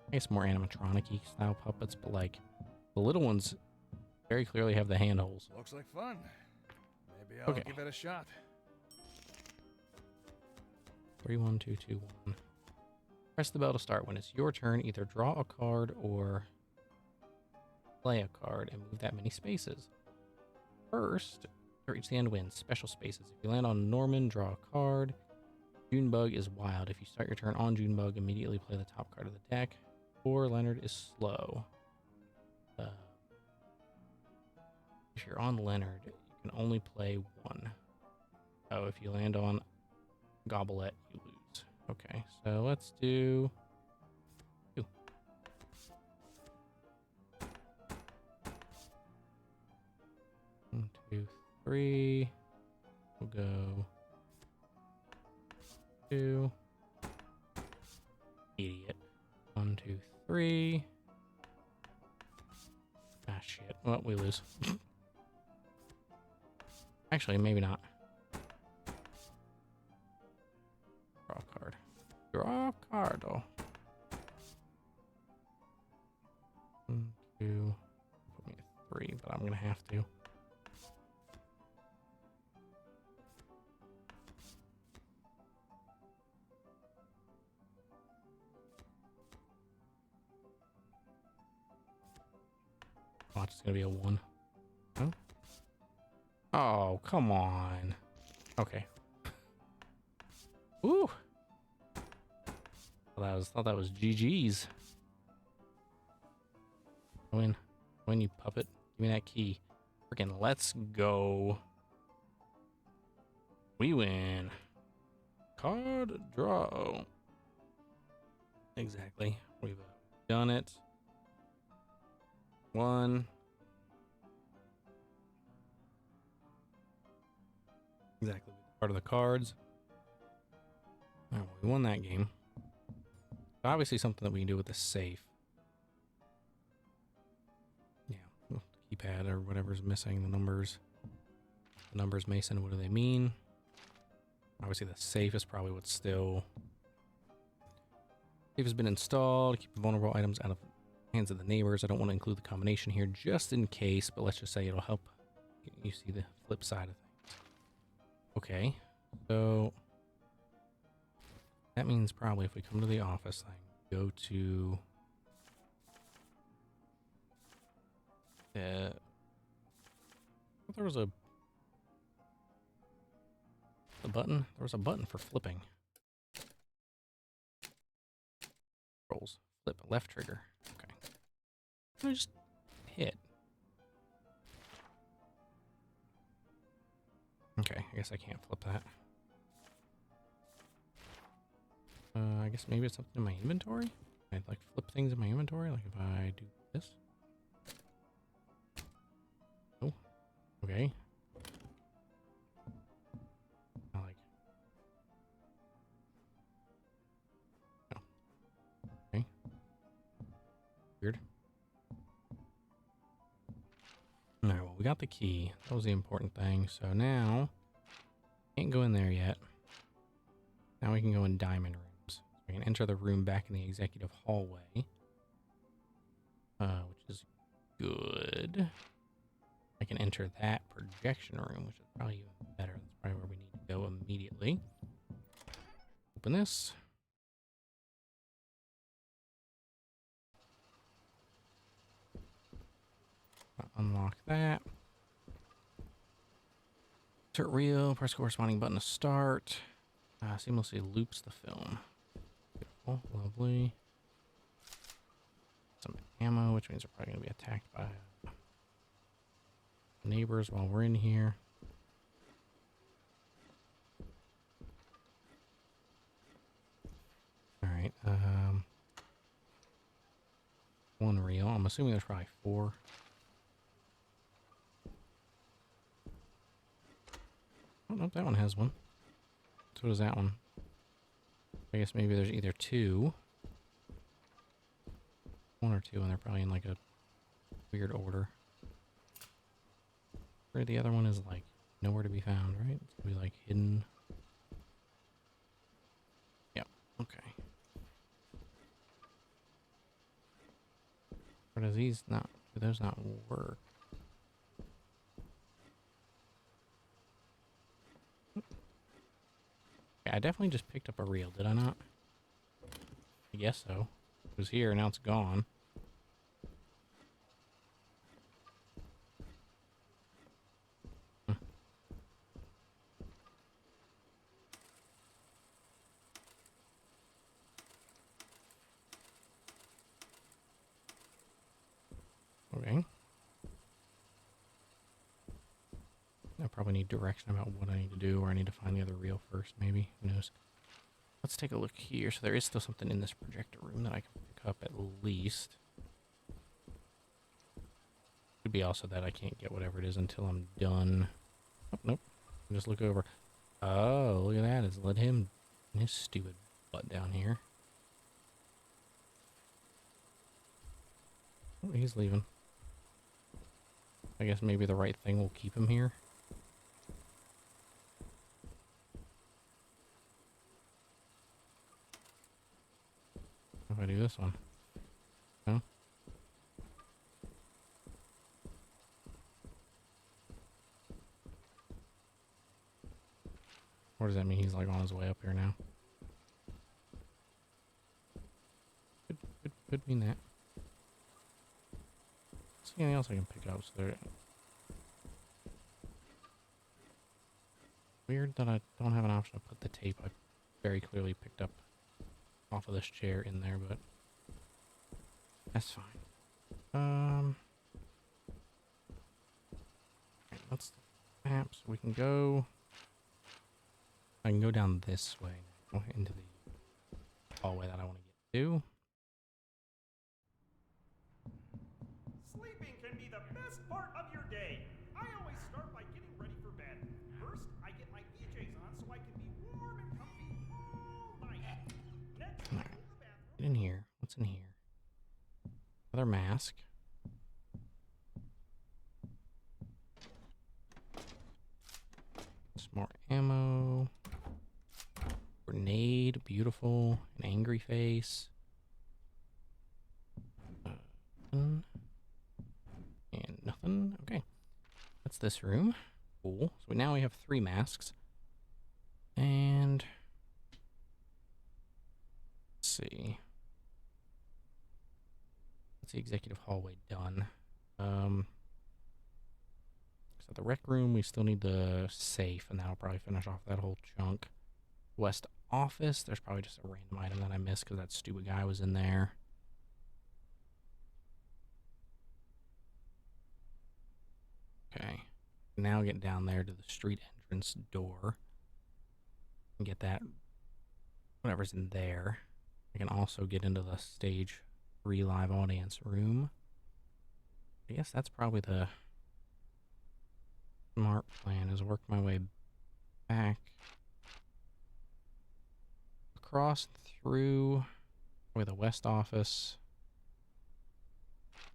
I guess more animatronic-y style puppets, but like the little ones very clearly have the handholds. Looks like fun. Maybe I'll Okay. give it a shot. 3, 1, 2, 2, 1. Press the bell to start. When it's your turn, either draw a card or play a card and move that many spaces. First, to reach the end wins. Special spaces. If you land on Norman, draw a card. Junebug is wild. If you start your turn on Junebug, immediately play the top card of the deck. Or Leonard is slow. If you're on Leonard, you can only play one. Oh, if you land on Goblet, you lose. Okay, so let's do 2. 1, 2, 3. We'll go 2. Idiot. 1, 2, 3. Ah, shit. Well, we lose. Actually, maybe not. Draw a card. Draw a card, though. 1, 2. Put me at 3, but I'm gonna have to. Watch, it's gonna be a 1. No? Oh, come on. Okay. Ooh. Thought that was GG's. Win, you puppet. Give me that key. Freaking let's go. We win. Card draw. Exactly. We've done it. 1. Exactly. Part of the cards. Oh, we won that game. Obviously something that we can do with the safe. Yeah. The keypad or whatever's missing. The numbers. The numbers, Mason, what do they mean? Obviously the safe is probably what's still... Safe has been installed to keep the vulnerable items out of the hands of the neighbors. I don't want to include the combination here just in case, but let's just say it'll help you see the flip side of things. Okay, so that means probably if we come to the office, I can go to I thought there was a button. There was a button for flipping. Rolls. Flip. Left trigger. Okay. I just hit. Okay, I guess I can't flip that. I guess maybe it's something in my inventory? I'd like flip things in my inventory, like if I do this. Oh, okay. I like. Oh. Okay. Weird. Alright, well, we got the key. That was the important thing. So now, can't go in there yet. Now we can go in diamond rooms. So we can enter the room back in the executive hallway. Which is good. I can enter that projection room, which is probably even better. That's probably where we need to go immediately. Open this. Unlock that. Insert reel, press corresponding button to start. Seamlessly loops the film. Beautiful, lovely. Some ammo, which means we're probably going to be attacked by neighbors while we're in here. Alright, one reel. I'm assuming there's probably 4. Oh, nope, that one has one. So does that one. I guess maybe there's either 2. 1 or 2, and they're probably in like a weird order. Where the other one is like nowhere to be found, right? It's gonna be like hidden. Okay. Or does these not, do those not work? Yeah, I definitely just picked up a reel, did I not? I guess so. It was here, now it's gone. Okay. I probably need direction about what I need to do, or I need to find the other reel first, maybe. Who knows? Let's take a look here. So there is still something in this projector room that I can pick up at least. Could be also that I can't get whatever it is until I'm done. Oh, nope. Just look over. Oh, look at that. It's let him and his stupid butt down here. Oh, he's leaving. I guess maybe the right thing will keep him here. If I do this one. No? Or does that mean he's like on his way up here now? Could mean that. See anything else I can pick up? So there. Weird that I don't have an option to put the tape I very clearly picked up off of this chair in there, but that's fine. Right, let's perhaps we can go. I can go down this way now into the hallway that I want to get to. Sleeping can be the best part of your day. I always start by getting ready for bed. First, I get my PJs on so I can be warm and comfy all night. Next, I go to the bathroom. Get in here. What's in here? Another mask. Some more ammo. Grenade. Beautiful. An angry face. And nothing. Okay. That's this room. Cool. So now we have 3 masks. And let's see. That's the executive hallway done. So the rec room, we still need the safe, and that'll probably finish off that whole chunk. West office, there's probably just a random item that I missed because that stupid guy was in there. Okay. Now get down there to the street entrance door and get that, whatever's in there. I can also get into the stage 3 live audience room. I guess that's probably the smart plan, is work my way back across through with the west office.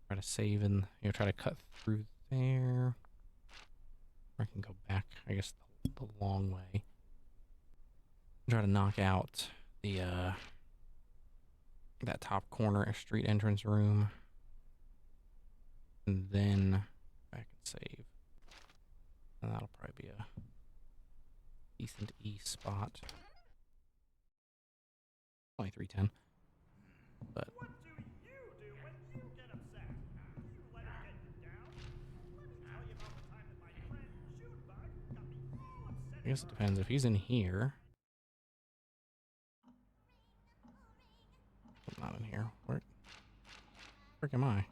Try to save and try to cut through there. Or I can go back, I guess, the long way. Try to knock out the that top corner street entrance room, and then back and save. And that'll probably be a decent E spot. Only 310, but What do you do when you get upset? You let it get you down? Let me tell you about the time that my friend Junebug got me all upset. I guess it depends. If he's in here, I'm not in here. Where am I?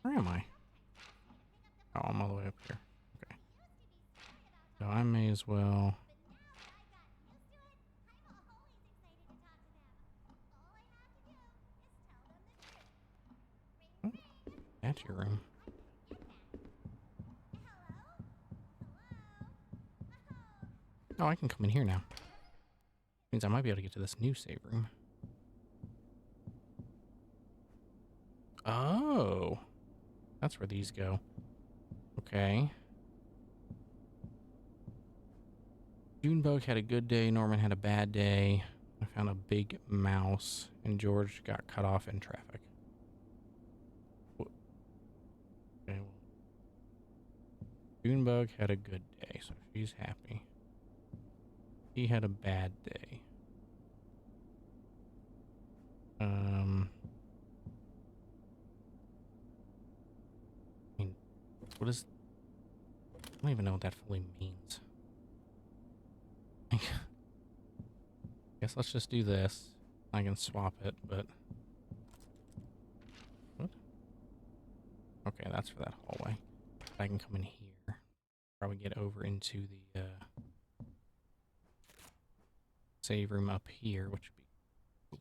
Where am I? Oh, I'm all the way up here. Okay. So I may as well. Oh, that's your room. Oh, I can come in here now. Means I might be able to get to this new save room. Oh, that's where these go. Okay. Junebug had a good day. Norman had a bad day. found a big mouse, and George got cut off in traffic. Okay, well, Junebug had a good day, so she's happy. He had a bad day. I mean, what is... I don't even know what that fully means. Guess let's just do this. I can swap it, but... What? Okay, that's for that hallway. I can come in here. Probably get over into the save room up here, which would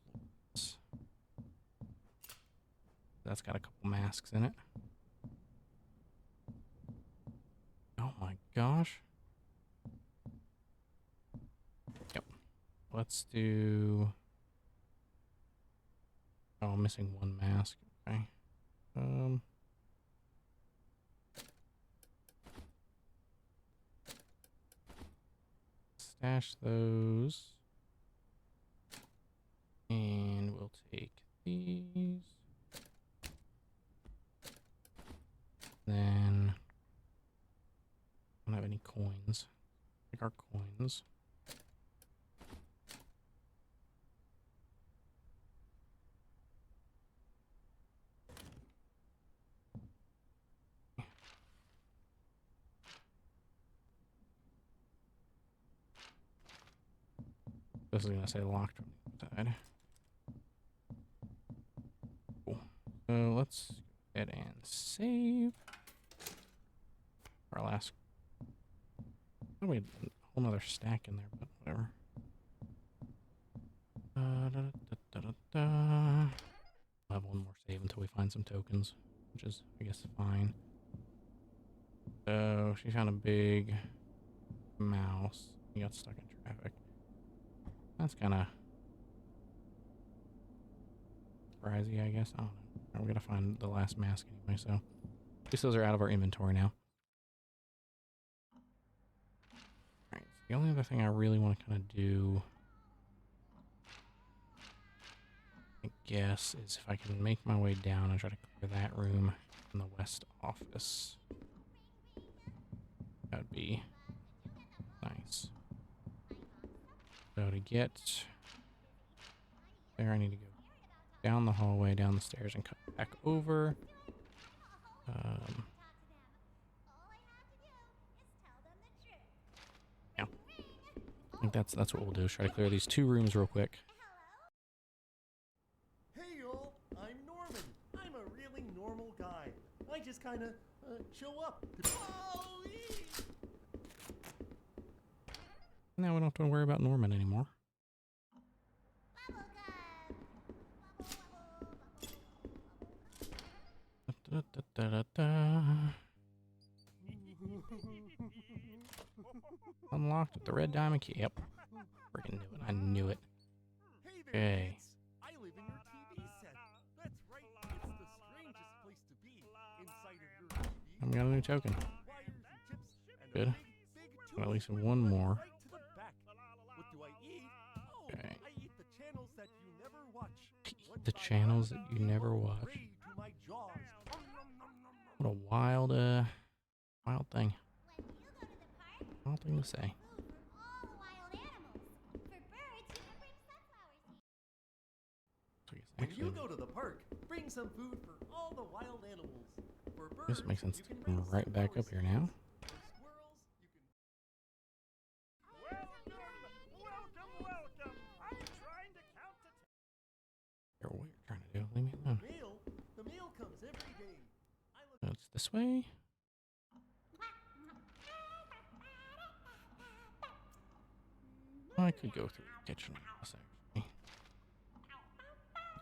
be cool. That's got a couple masks in it. Oh my gosh. Yep. Let's do... Oh, I'm missing one mask. Okay. Stash those. And we'll take these. Then I don't have any coins. Take our coins. This is gonna say locked from the side. Cool. So let's go ahead and save our last. Oh, we had a whole nother stack in there, but whatever. We'll have one more save until we find some tokens, which is, I guess, fine. So she found a big mouse. He got stuck in traffic. That's kind of surprising, I guess. I don't know. We're gonna find the last mask anyway, so at least those are out of our inventory now. Alright, so the only other thing I really want to kind of do, I guess, is if I can make my way down and try to clear that room in the west office. That would be nice. So to get there, I need to go down the hallway, down the stairs, and come back over. Yeah, I think that's what we'll do. Is try to clear these two rooms real quick. Hey y'all, I'm Norman. I'm a really normal guy. I just kind of show up. Now we don't have to worry about Norman anymore. Unlocked with the red diamond key. Yep. Freaking knew it. I knew it. Okay. I live in your TV set. That's right. It's the strangest place to be inside of your TV. I've got a new token. Good. At least one more. What do I eat? Oh, Okay. I eat the channels that you never watch. The channels that you never watch. What a wild thing. Wild thing to say. When you go to the park, bring some food for all the wild animals. For birds, This makes sense you to can come bring right back up here now. For squirrels, you can... Welcome. I'm trying to count to 10. Here, what you're trying to do? Leave me alone. The mail comes every day. It's this way. I could go through the kitchen, actually.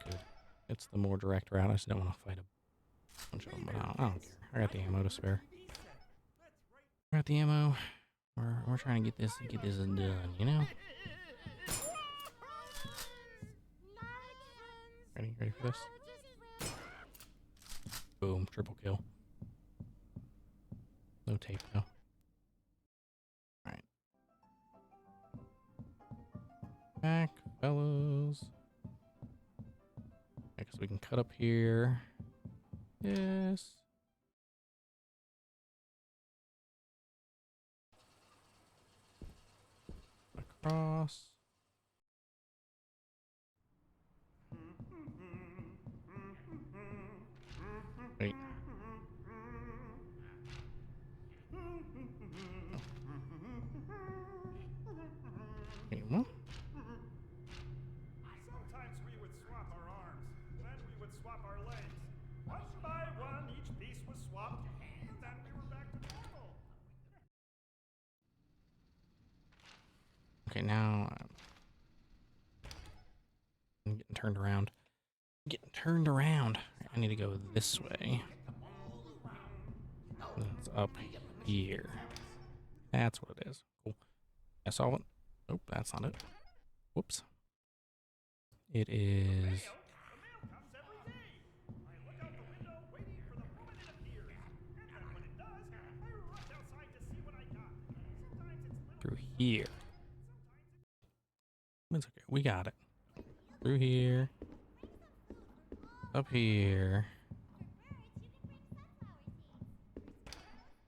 Good. It's the more direct route. I just don't want to fight a bunch of them, but I don't care. I got the ammo to spare. I got the ammo. We're trying to get this done, you know? Ready for this? Boom, triple kill. No tape though. Alright. fellas. Because we can cut up here. Yes. Across. Wait. Wait, what? Sometimes we would swap our arms, then we would swap our legs. One by one, each piece was swapped, and then we were back to normal. Okay, now I'm getting turned around. Getting turned around. I need to go this way. It's up here. That's what it is. Cool. I saw it. Nope, that's not it. Whoops. It is. The mail comes every day. I look out the window waiting for the moment it appears. And then when it does, I rush outside to see what I got. Sometimes it's little Through here. It's okay. We got it. Through here. Up here.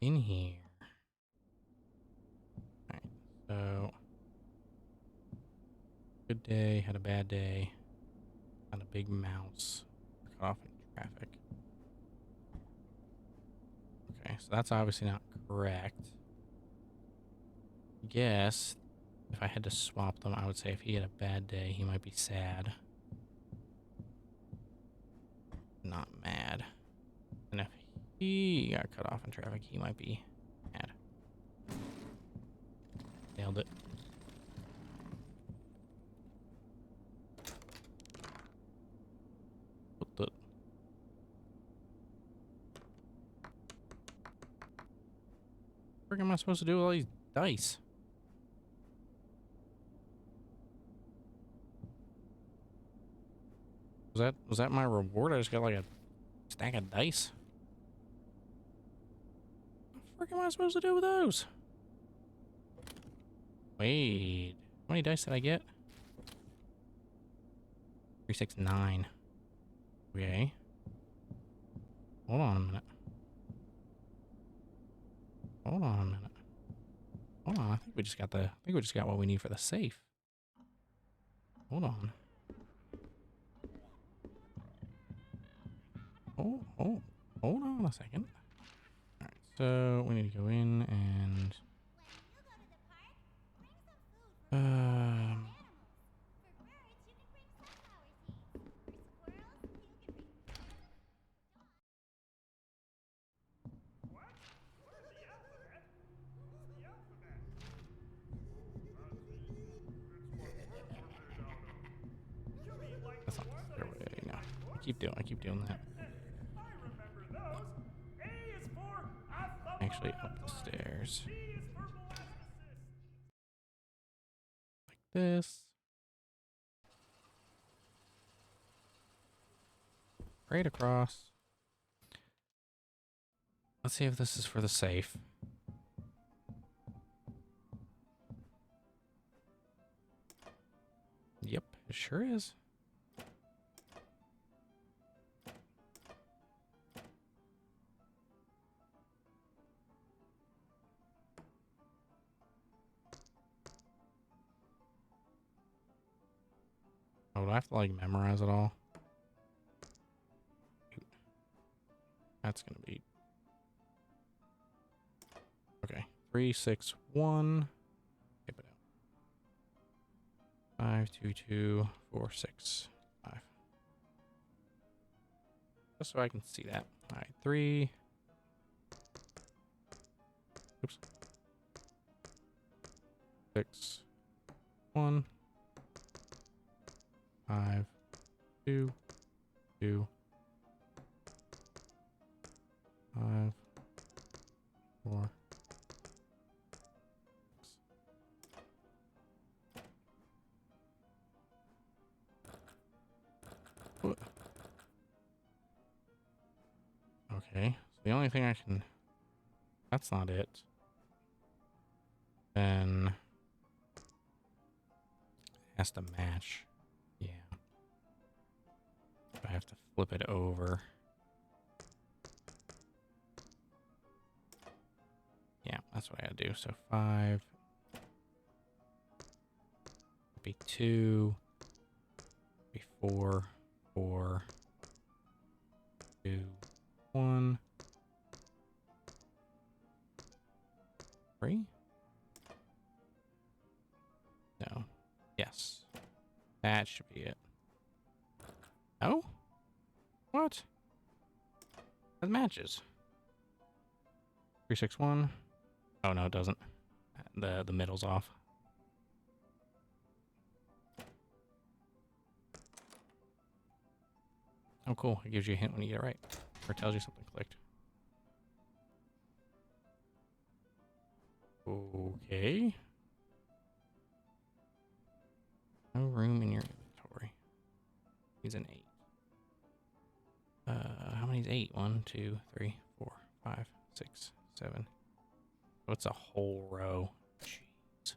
In here. Alright, so. Good day, had a bad day. Found a big mouse. Cut off in traffic. Okay, so that's obviously not correct. Guess if I had to swap them, I would say if he had a bad day, he might be sad. Not mad. And if he got cut off in traffic, he might be mad. Nailed it. What the? What am I supposed to do with all these dice? Was that my reward? I just got like a stack of dice. What the frick am I supposed to do with those? Wait, how many dice did I get? 3, 6, 9. Okay. Hold on a minute. Hold on a minute. Hold on, I think we just got what we need for the safe. Hold on. Hold on a second. Alright, so we need to go in and that's not the fair way. No. I keep doing that. I remember those. A is for Actually, up the stairs. B is for molasses. Like this. Right across. Let's see if this is for the safe. Yep, it sure is. Oh, do I have to like memorize it all? That's gonna be okay. 3, 6, 1. Type it out. 5, 2, 2, 4, 6, 5. Just so I can see that. All right, 3. Oops. 6, 1. 5, 2, 2. 5, 4, 6. What? Okay, so the only thing I can... That's not it. Then... has to match. Yeah. I have to flip it over. Yeah, that's what I gotta do. So 5. Be 2. Be 4. 4. 2. 1. 3. No. Yes. That should be it. Oh? What? That matches. 3, 6, 1. Oh no, it doesn't. The middle's off. Oh cool. It gives you a hint when you get it right. Or tells you something clicked. Okay. No room in your inventory. He's an 8. How many is 8? 1, 2, 3, 4, 5, 6, 7. What's a whole row? Jeez.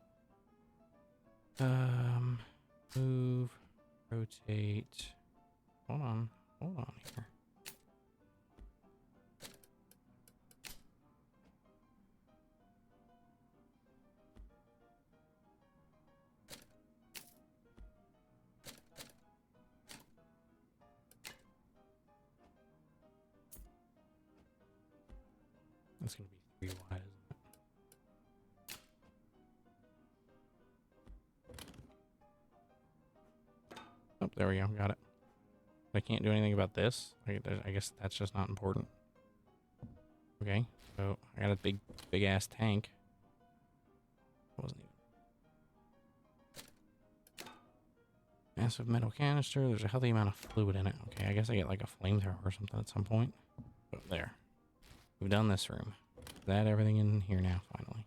Move, rotate. Hold on here. That's gonna be 3 wide, isn't it? Oh, there we go. Got it. I can't do anything about this. I guess that's just not important. Okay, so I got a big ass tank. Wasn't even. Massive metal canister. There's a healthy amount of fluid in it. Okay, I guess I get like a flamethrower or something at some point. Oh, there. We've done this room. Is that everything in here now, finally?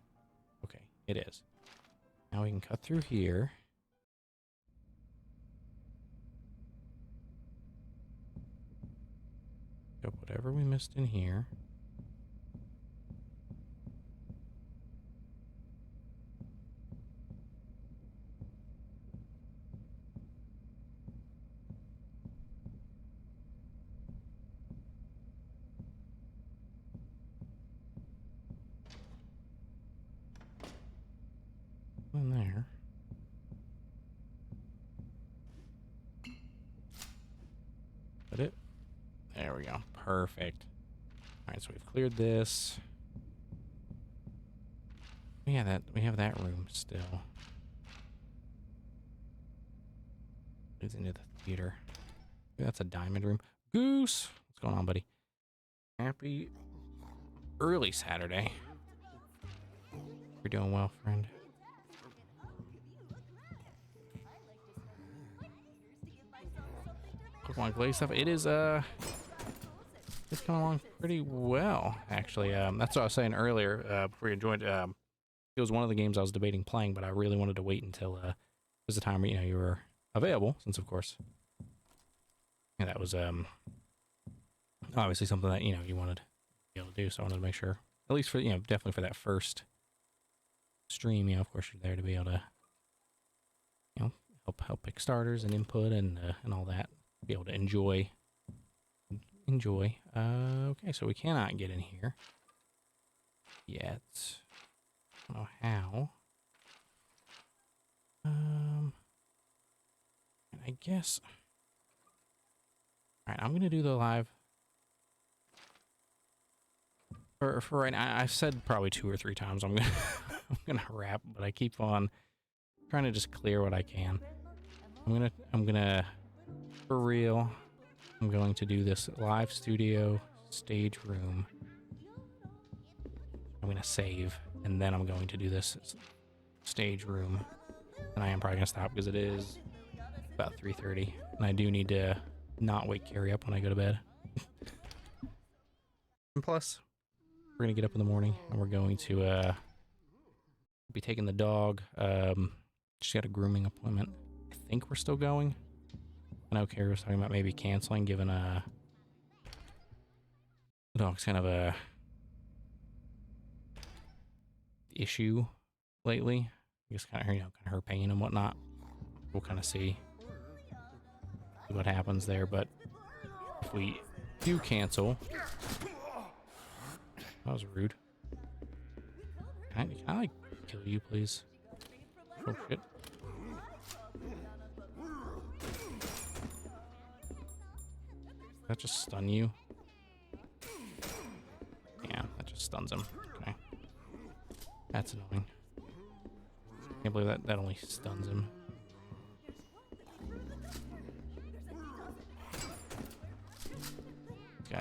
Okay, it is. Now we can cut through here. Go whatever we missed in here. In there. That it? There we go. Perfect. Alright, so we've cleared this. Yeah, we have that room still. Leads into the theater. That's a diamond room. Goose! What's going on, buddy? Happy early Saturday. You're doing well, friend. Pokemon Glaze stuff. It is it's coming along pretty well, actually. That's what I was saying earlier before you joined. It was one of the games I was debating playing, but I really wanted to wait until it was the time where, you were available, since of course that was obviously something that you wanted to be able to do. So I wanted to make sure, at least for definitely for that first stream, of course you're there to be able to help pick starters and input and all that. Be able to enjoy. Okay, so we cannot get in here yet. I don't know how. I guess. All right, I'm gonna do the live. For right now, I've said probably 2 or 3 times I'm gonna wrap, but I keep on trying to just clear what I can. I'm gonna for real. I'm going to do this live studio stage room. I'm going to save, and then I'm going to do this stage room. And I am probably going to stop because it is about 3:30, and I do need to not wake Carrie up when I go to bed. And plus, we're going to get up in the morning, and we're going to be taking the dog. She's got a grooming appointment. I think we're still going. I know Carrie was talking about maybe canceling, given the dog's kind of a issue lately. I guess kind of her pain and whatnot. we'll kind of see what happens there. But if we do cancel, that was rude. Can I like kill you, please? Oh shit. Did that just stun you? Yeah, that just stuns him. Okay. That's annoying. Can't believe that only stuns him.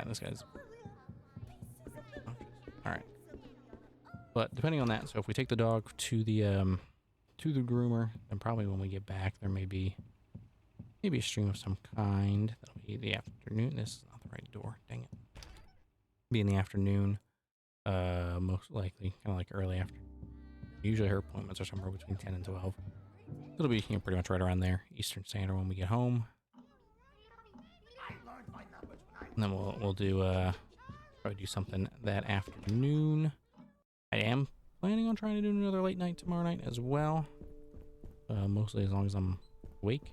This guy's... Alright. But depending on that, so if we take the dog to the groomer, then probably when we get back there may be maybe a stream of some kind. That'll be the afternoon. This is not the right door. Dang it. Be in the afternoon. Most likely. Kind of like early after. Usually her appointments are somewhere between 10 and 12. It'll be, you know, pretty much right around there. Eastern Standard when we get home. And then we'll do probably do something that afternoon. I am planning on trying to do another late night tomorrow night as well. Mostly as long as I'm awake.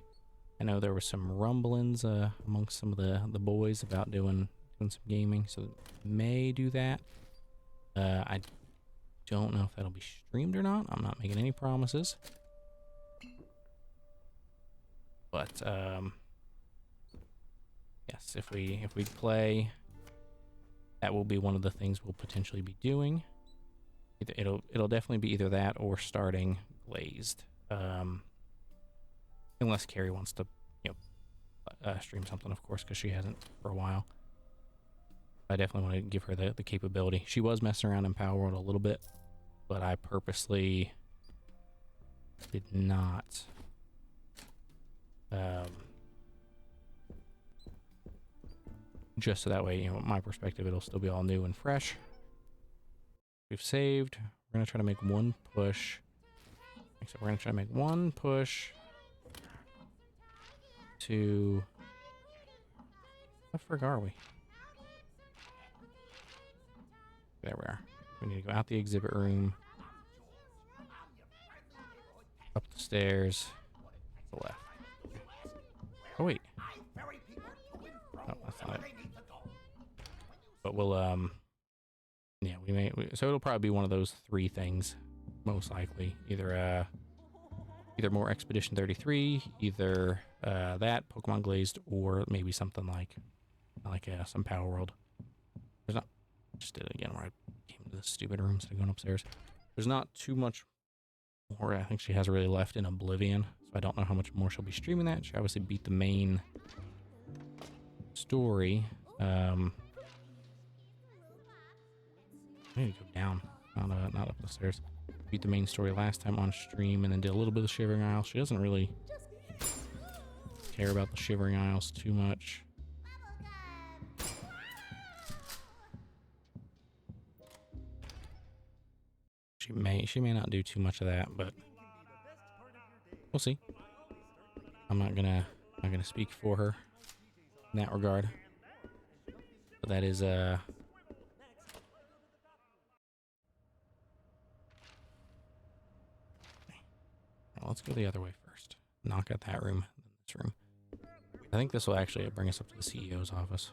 I know there were some rumblings amongst some of the boys about doing some gaming, so may do that. I don't know if that'll be streamed or not. I'm not making any promises. But yes, if we play, that will be one of the things we'll potentially be doing. It'll definitely be either that or starting Glazed, unless Carrie wants to, you know, stream something, of course, because she hasn't for a while. I definitely want to give her the capability. She was messing around in Power World a little bit, but I purposely did not. Just so that way, you know, my perspective, it'll still be all new and fresh. We've saved. We're gonna try to make one push. So we're gonna try to make one push to. How far are we? There we are. We need to go out the exhibit room, up the stairs, to the left. Oh wait. Oh, that's not it. But we'll yeah, so it'll probably be one of those three things, most likely. Either more Expedition 33, either that Pokemon Glazed, or maybe something like some Power World. There's not. Just did it again where I came to this stupid room instead of going upstairs. There's not too much more I think she has really left in Oblivion, so I don't know how much more she'll be streaming that. She obviously beat the main story. I need to go down, not up the stairs. Beat the main story last time on stream, and then did a little bit of Shivering Isles. She doesn't really care about the Shivering Isles too much. She may not do too much of that, but we'll see. I'm not gonna speak for her in that regard. But that is well, let's go the other way first. Knock out that room, then this room. I think this will actually bring us up to the CEO's office.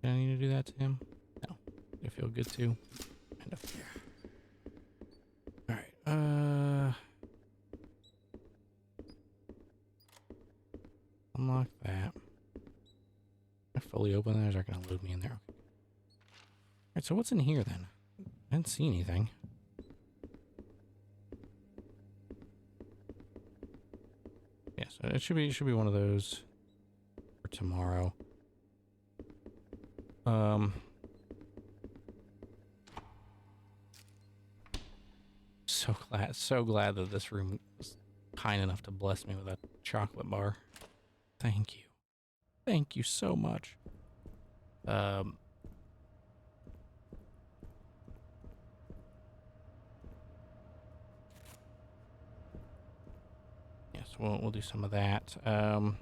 Do I need to do that to him? No. I feel good too. Kind of. Alright, unlock that. I fully open that, or is that gonna load me in there? Alright, so what's in here then? I didn't see anything. Yeah, so it should be one of those for tomorrow. So glad that this room was kind enough to bless me with a chocolate bar. Thank you. Thank you so much. we'll do some of that. Then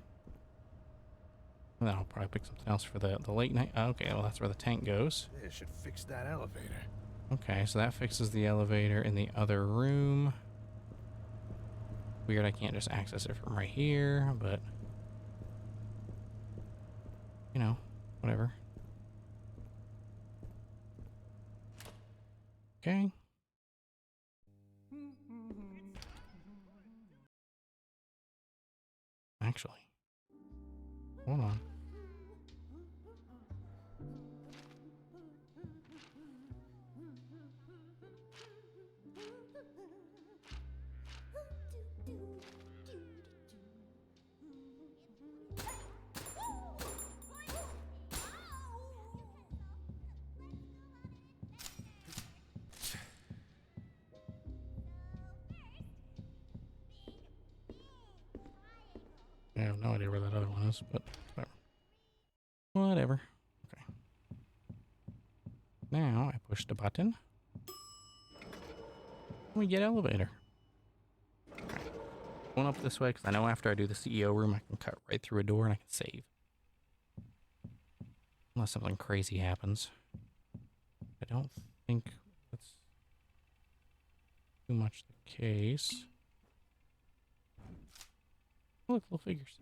I'll probably pick something else for the late night. Okay, well that's where the tank goes. This should fix that elevator. Okay, so that fixes the elevator in the other room. Weird, I can't just access it from right here, but you know, whatever. Okay. Actually, hold on. I have no idea where that other one is, but whatever. Whatever. Okay. Now I push the button. We get elevator. Okay. Going up this way because I know after I do the CEO room, I can cut right through a door and I can save. Unless something crazy happens. I don't think that's too much the case. Oh, look, little figures.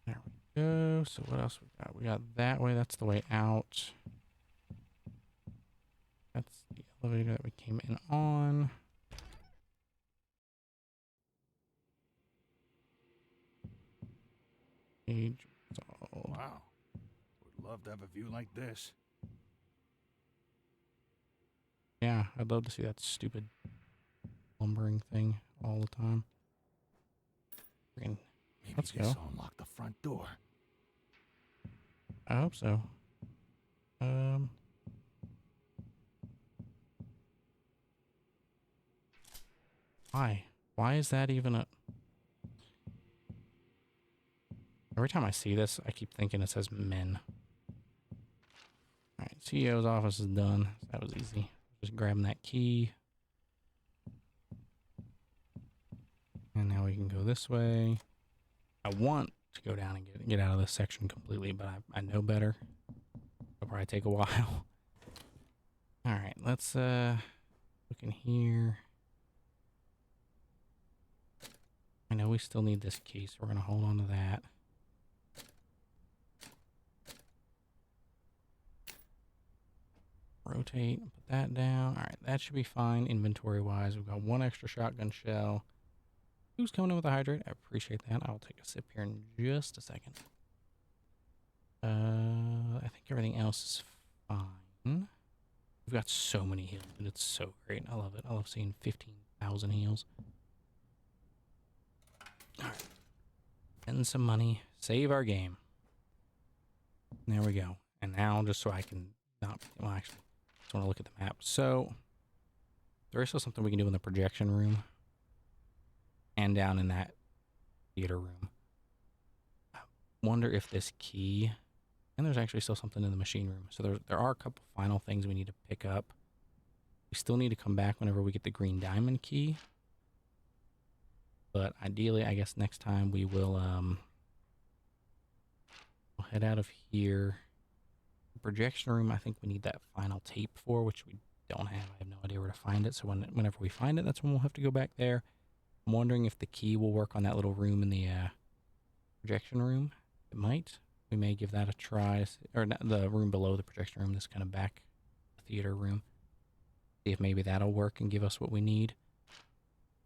There we go. So what else we got? We got that way. That's the way out. That's the elevator that we came in on. Page. Wow. Would love to have a view like this. Yeah, I'd love to see that stupid lumbering thing all the time. Freaking, let's go. This'll unlock the front door. I hope so. Why? Why is that even a... Every time I see this, I keep thinking it says men. Alright, CEO's office is done. That was easy. Just grabbing that key. And now we can go this way. I want to go down and get out of this section completely, but I know better. It'll probably take a while. Alright, let's look in here. I know we still need this key, so we're going to hold on to that. Rotate, put that down. Alright, that should be fine inventory-wise. We've got one extra shotgun shell. Who's coming in with a hydrate? I appreciate that. I'll take a sip here in just a second. I think everything else is fine. We've got so many heals, and it's so great. I love it. I love seeing 15,000 heals. Alright. Spend some money. Save our game. There we go. And now, just so I can not... Well, actually, I just want to look at the map. So, there is still something we can do in the projection room. And down in that theater room. I wonder if this key... And there's actually still something in the machine room. So there are a couple final things we need to pick up. We still need to come back whenever we get the green diamond key. But ideally, I guess next time we will we'll head out of here. The projection room, I think we need that final tape for, which we don't have. I have no idea where to find it. So whenever we find it, that's when we'll have to go back there. I'm wondering if the key will work on that little room in the projection room. It might. We may give that a try. Or not, the room below the projection room, this kind of back theater room. See if maybe that'll work and give us what we need.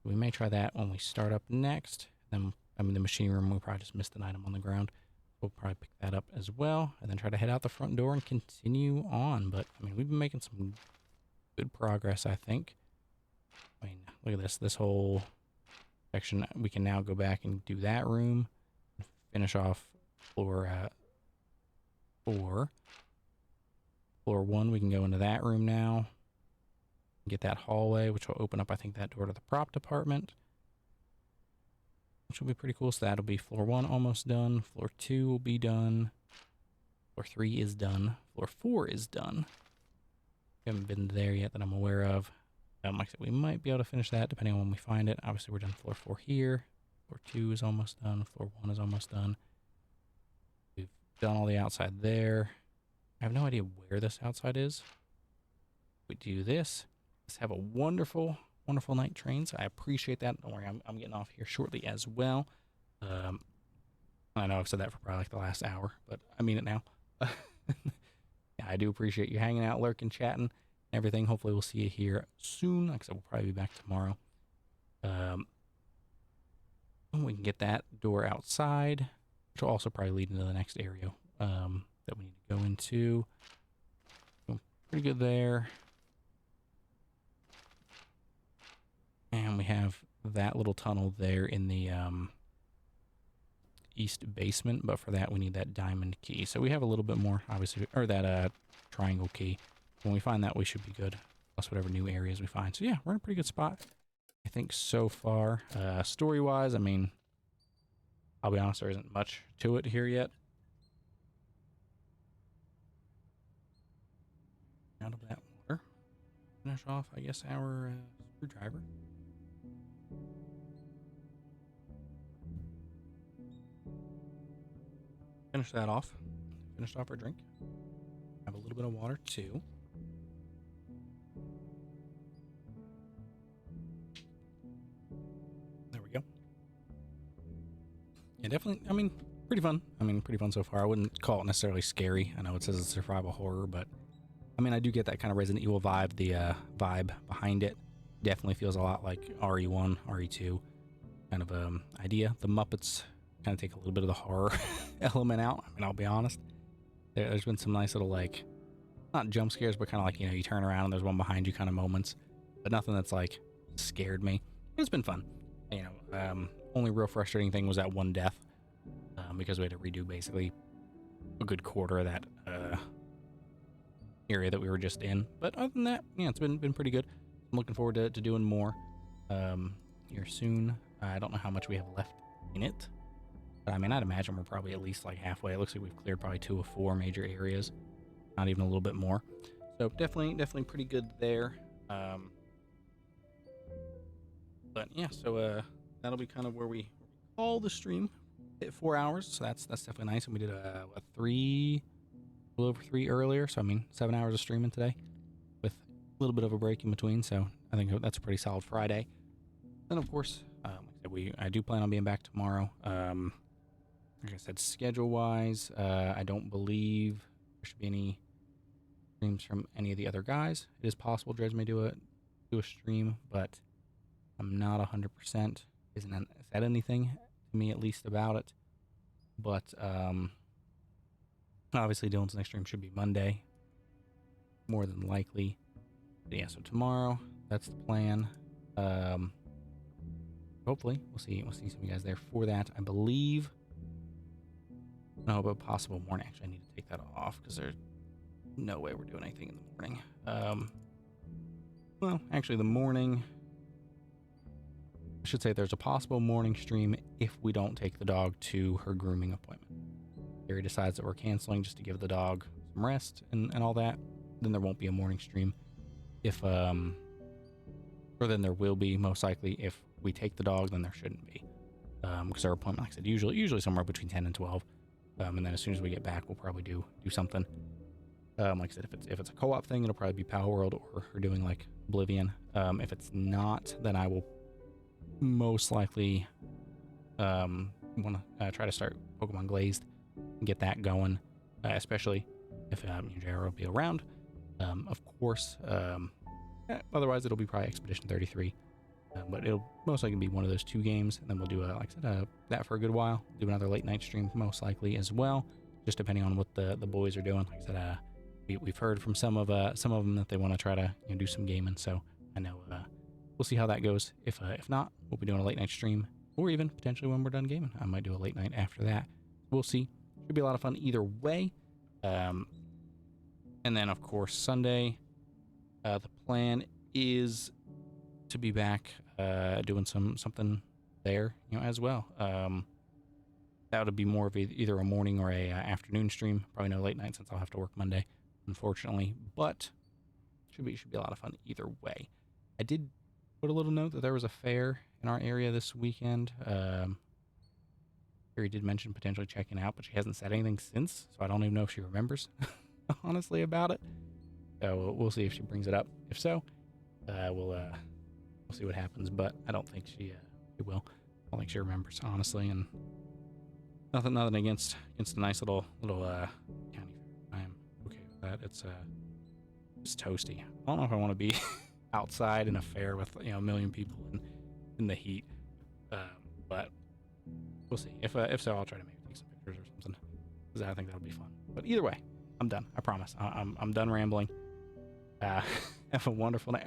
We may try that when we start up next. Then, I mean, the machine room, we probably just missed an item on the ground. We'll probably pick that up as well. And then try to head out the front door and continue on. But, I mean, we've been making some good progress, I think. I mean, look at this. This whole section, we can now go back and do that room. Finish off floor 4. Floor 1, we can go into that room now. Get that hallway, which will open up, I think, that door to the prop department, which will be pretty cool. So that'll be floor 1 almost done. Floor 2 will be done. Floor 3 is done. Floor 4 is done. We haven't been there yet that I'm aware of. Like I said, we might be able to finish that depending on when we find it. Obviously, we're done floor 4 here. Floor 2 is almost done. Floor 1 is almost done. We've done all the outside there. I have no idea where this outside is. We do this. Let's have a wonderful, wonderful night, trains. I appreciate that. Don't worry, I'm getting off here shortly as well. I know I've said that for probably like the last hour, but I mean it now. Yeah, I do appreciate you hanging out, lurking, chatting, everything. Hopefully we'll see you here soon. Like I said, we'll probably be back tomorrow. We can get that door outside, which will also probably lead into the next area that we need to go into. So pretty good there. And we have that little tunnel there in the east basement, but for that we need that diamond key. So we have a little bit more, obviously, or that triangle key. When we find that, we should be good, plus whatever new areas we find. So yeah, we're in a pretty good spot, I think, so far. Story-wise, I mean, I'll be honest, there isn't much to it here yet. Out of that water. Finish off, I guess, our screwdriver. Finish that off. Finished off our drink. Have a little bit of water too. There we go. Yeah, definitely, I mean, pretty fun. I mean, pretty fun so far. I wouldn't call it necessarily scary. I know it says it's survival horror, but I mean, I do get that kind of Resident Evil vibe. The vibe behind it definitely feels a lot like RE1, RE2 kind of idea. The Muppets kind of take a little bit of the horror element out. I mean, I'll be honest. There's been some nice little, like, not jump scares, but kind of like, you know, you turn around and there's one behind you kind of moments, but nothing that's like scared me. It's been fun. You know, only real frustrating thing was that one death, because we had to redo basically a good quarter of that area that we were just in. But other than that, yeah, it's been pretty good. I'm looking forward to doing more here soon. I don't know how much we have left in it, but I mean, I'd imagine we're probably at least like halfway. It looks like we've cleared probably 2 of 4 major areas, not even a little bit more. So definitely pretty good there. But yeah, so that'll be kind of where we call the stream. Hit 4 hours, so that's definitely nice. And we did a little over 3 earlier. So I mean, 7 hours of streaming today, with a little bit of a break in between. So I think that's a pretty solid Friday. Then of course, I do plan on being back tomorrow. Like I said, schedule-wise, I don't believe there should be any streams from any of the other guys. It is possible Dredge may do a stream, but I'm not 100%. Isn't said anything to me, at least, about it. But obviously, Dylan's next stream should be Monday, more than likely. But yeah, so tomorrow, that's the plan. Hopefully, we'll see some of you guys there for that. I believe. No, but possible morning. Actually, I need to take that off because there's no way we're doing anything in the morning. Well, actually, the morning. I should say there's a possible morning stream if we don't take the dog to her grooming appointment. Gary decides that we're canceling just to give the dog some rest and all that. Then there won't be a morning stream. If or then there will be, most likely. If we take the dog, then there shouldn't be. Because our appointment, like I said, usually somewhere between 10 and 12. And then as soon as we get back, we'll probably do something. Like I said, if it's a co-op thing, it'll probably be Power World or doing like Oblivion. If it's not, then I will most likely want to try to start Pokemon Glazed and get that going, especially if JR will be around. Of course, otherwise it'll be probably Expedition 33. But it'll most likely be one of those 2 games, and then we'll do, like I said, that for a good while. Do another late night stream most likely as well, just depending on what the boys are doing. Like I said, we've heard from some of them that they want to try to do some gaming. So I know we'll see how that goes. If not, we'll be doing a late night stream, or even potentially when we're done gaming, I might do a late night after that. We'll see. Should be a lot of fun either way. And then of course Sunday, the plan is to be back doing something there, as well. That would be more of either a morning or a afternoon stream. Probably no late night since I'll have to work Monday, unfortunately. But should be a lot of fun either way. I did put a little note that there was a fair in our area this weekend. Carrie did mention potentially checking out, but she hasn't said anything since, so I don't even know if she remembers, honestly, about it. So we'll see if she brings it up. If so, we'll see what happens. But I don't think she will. I don't think she remembers, honestly. And nothing against a nice little county fair. I am okay with that. It's toasty. I don't know if I want to be outside in a fair with a million people in the heat, but we'll see. If so, I'll try to maybe take some pictures or something, because I think that'll be fun. But either way, I'm done. I promise. I'm done rambling. Have a wonderful night.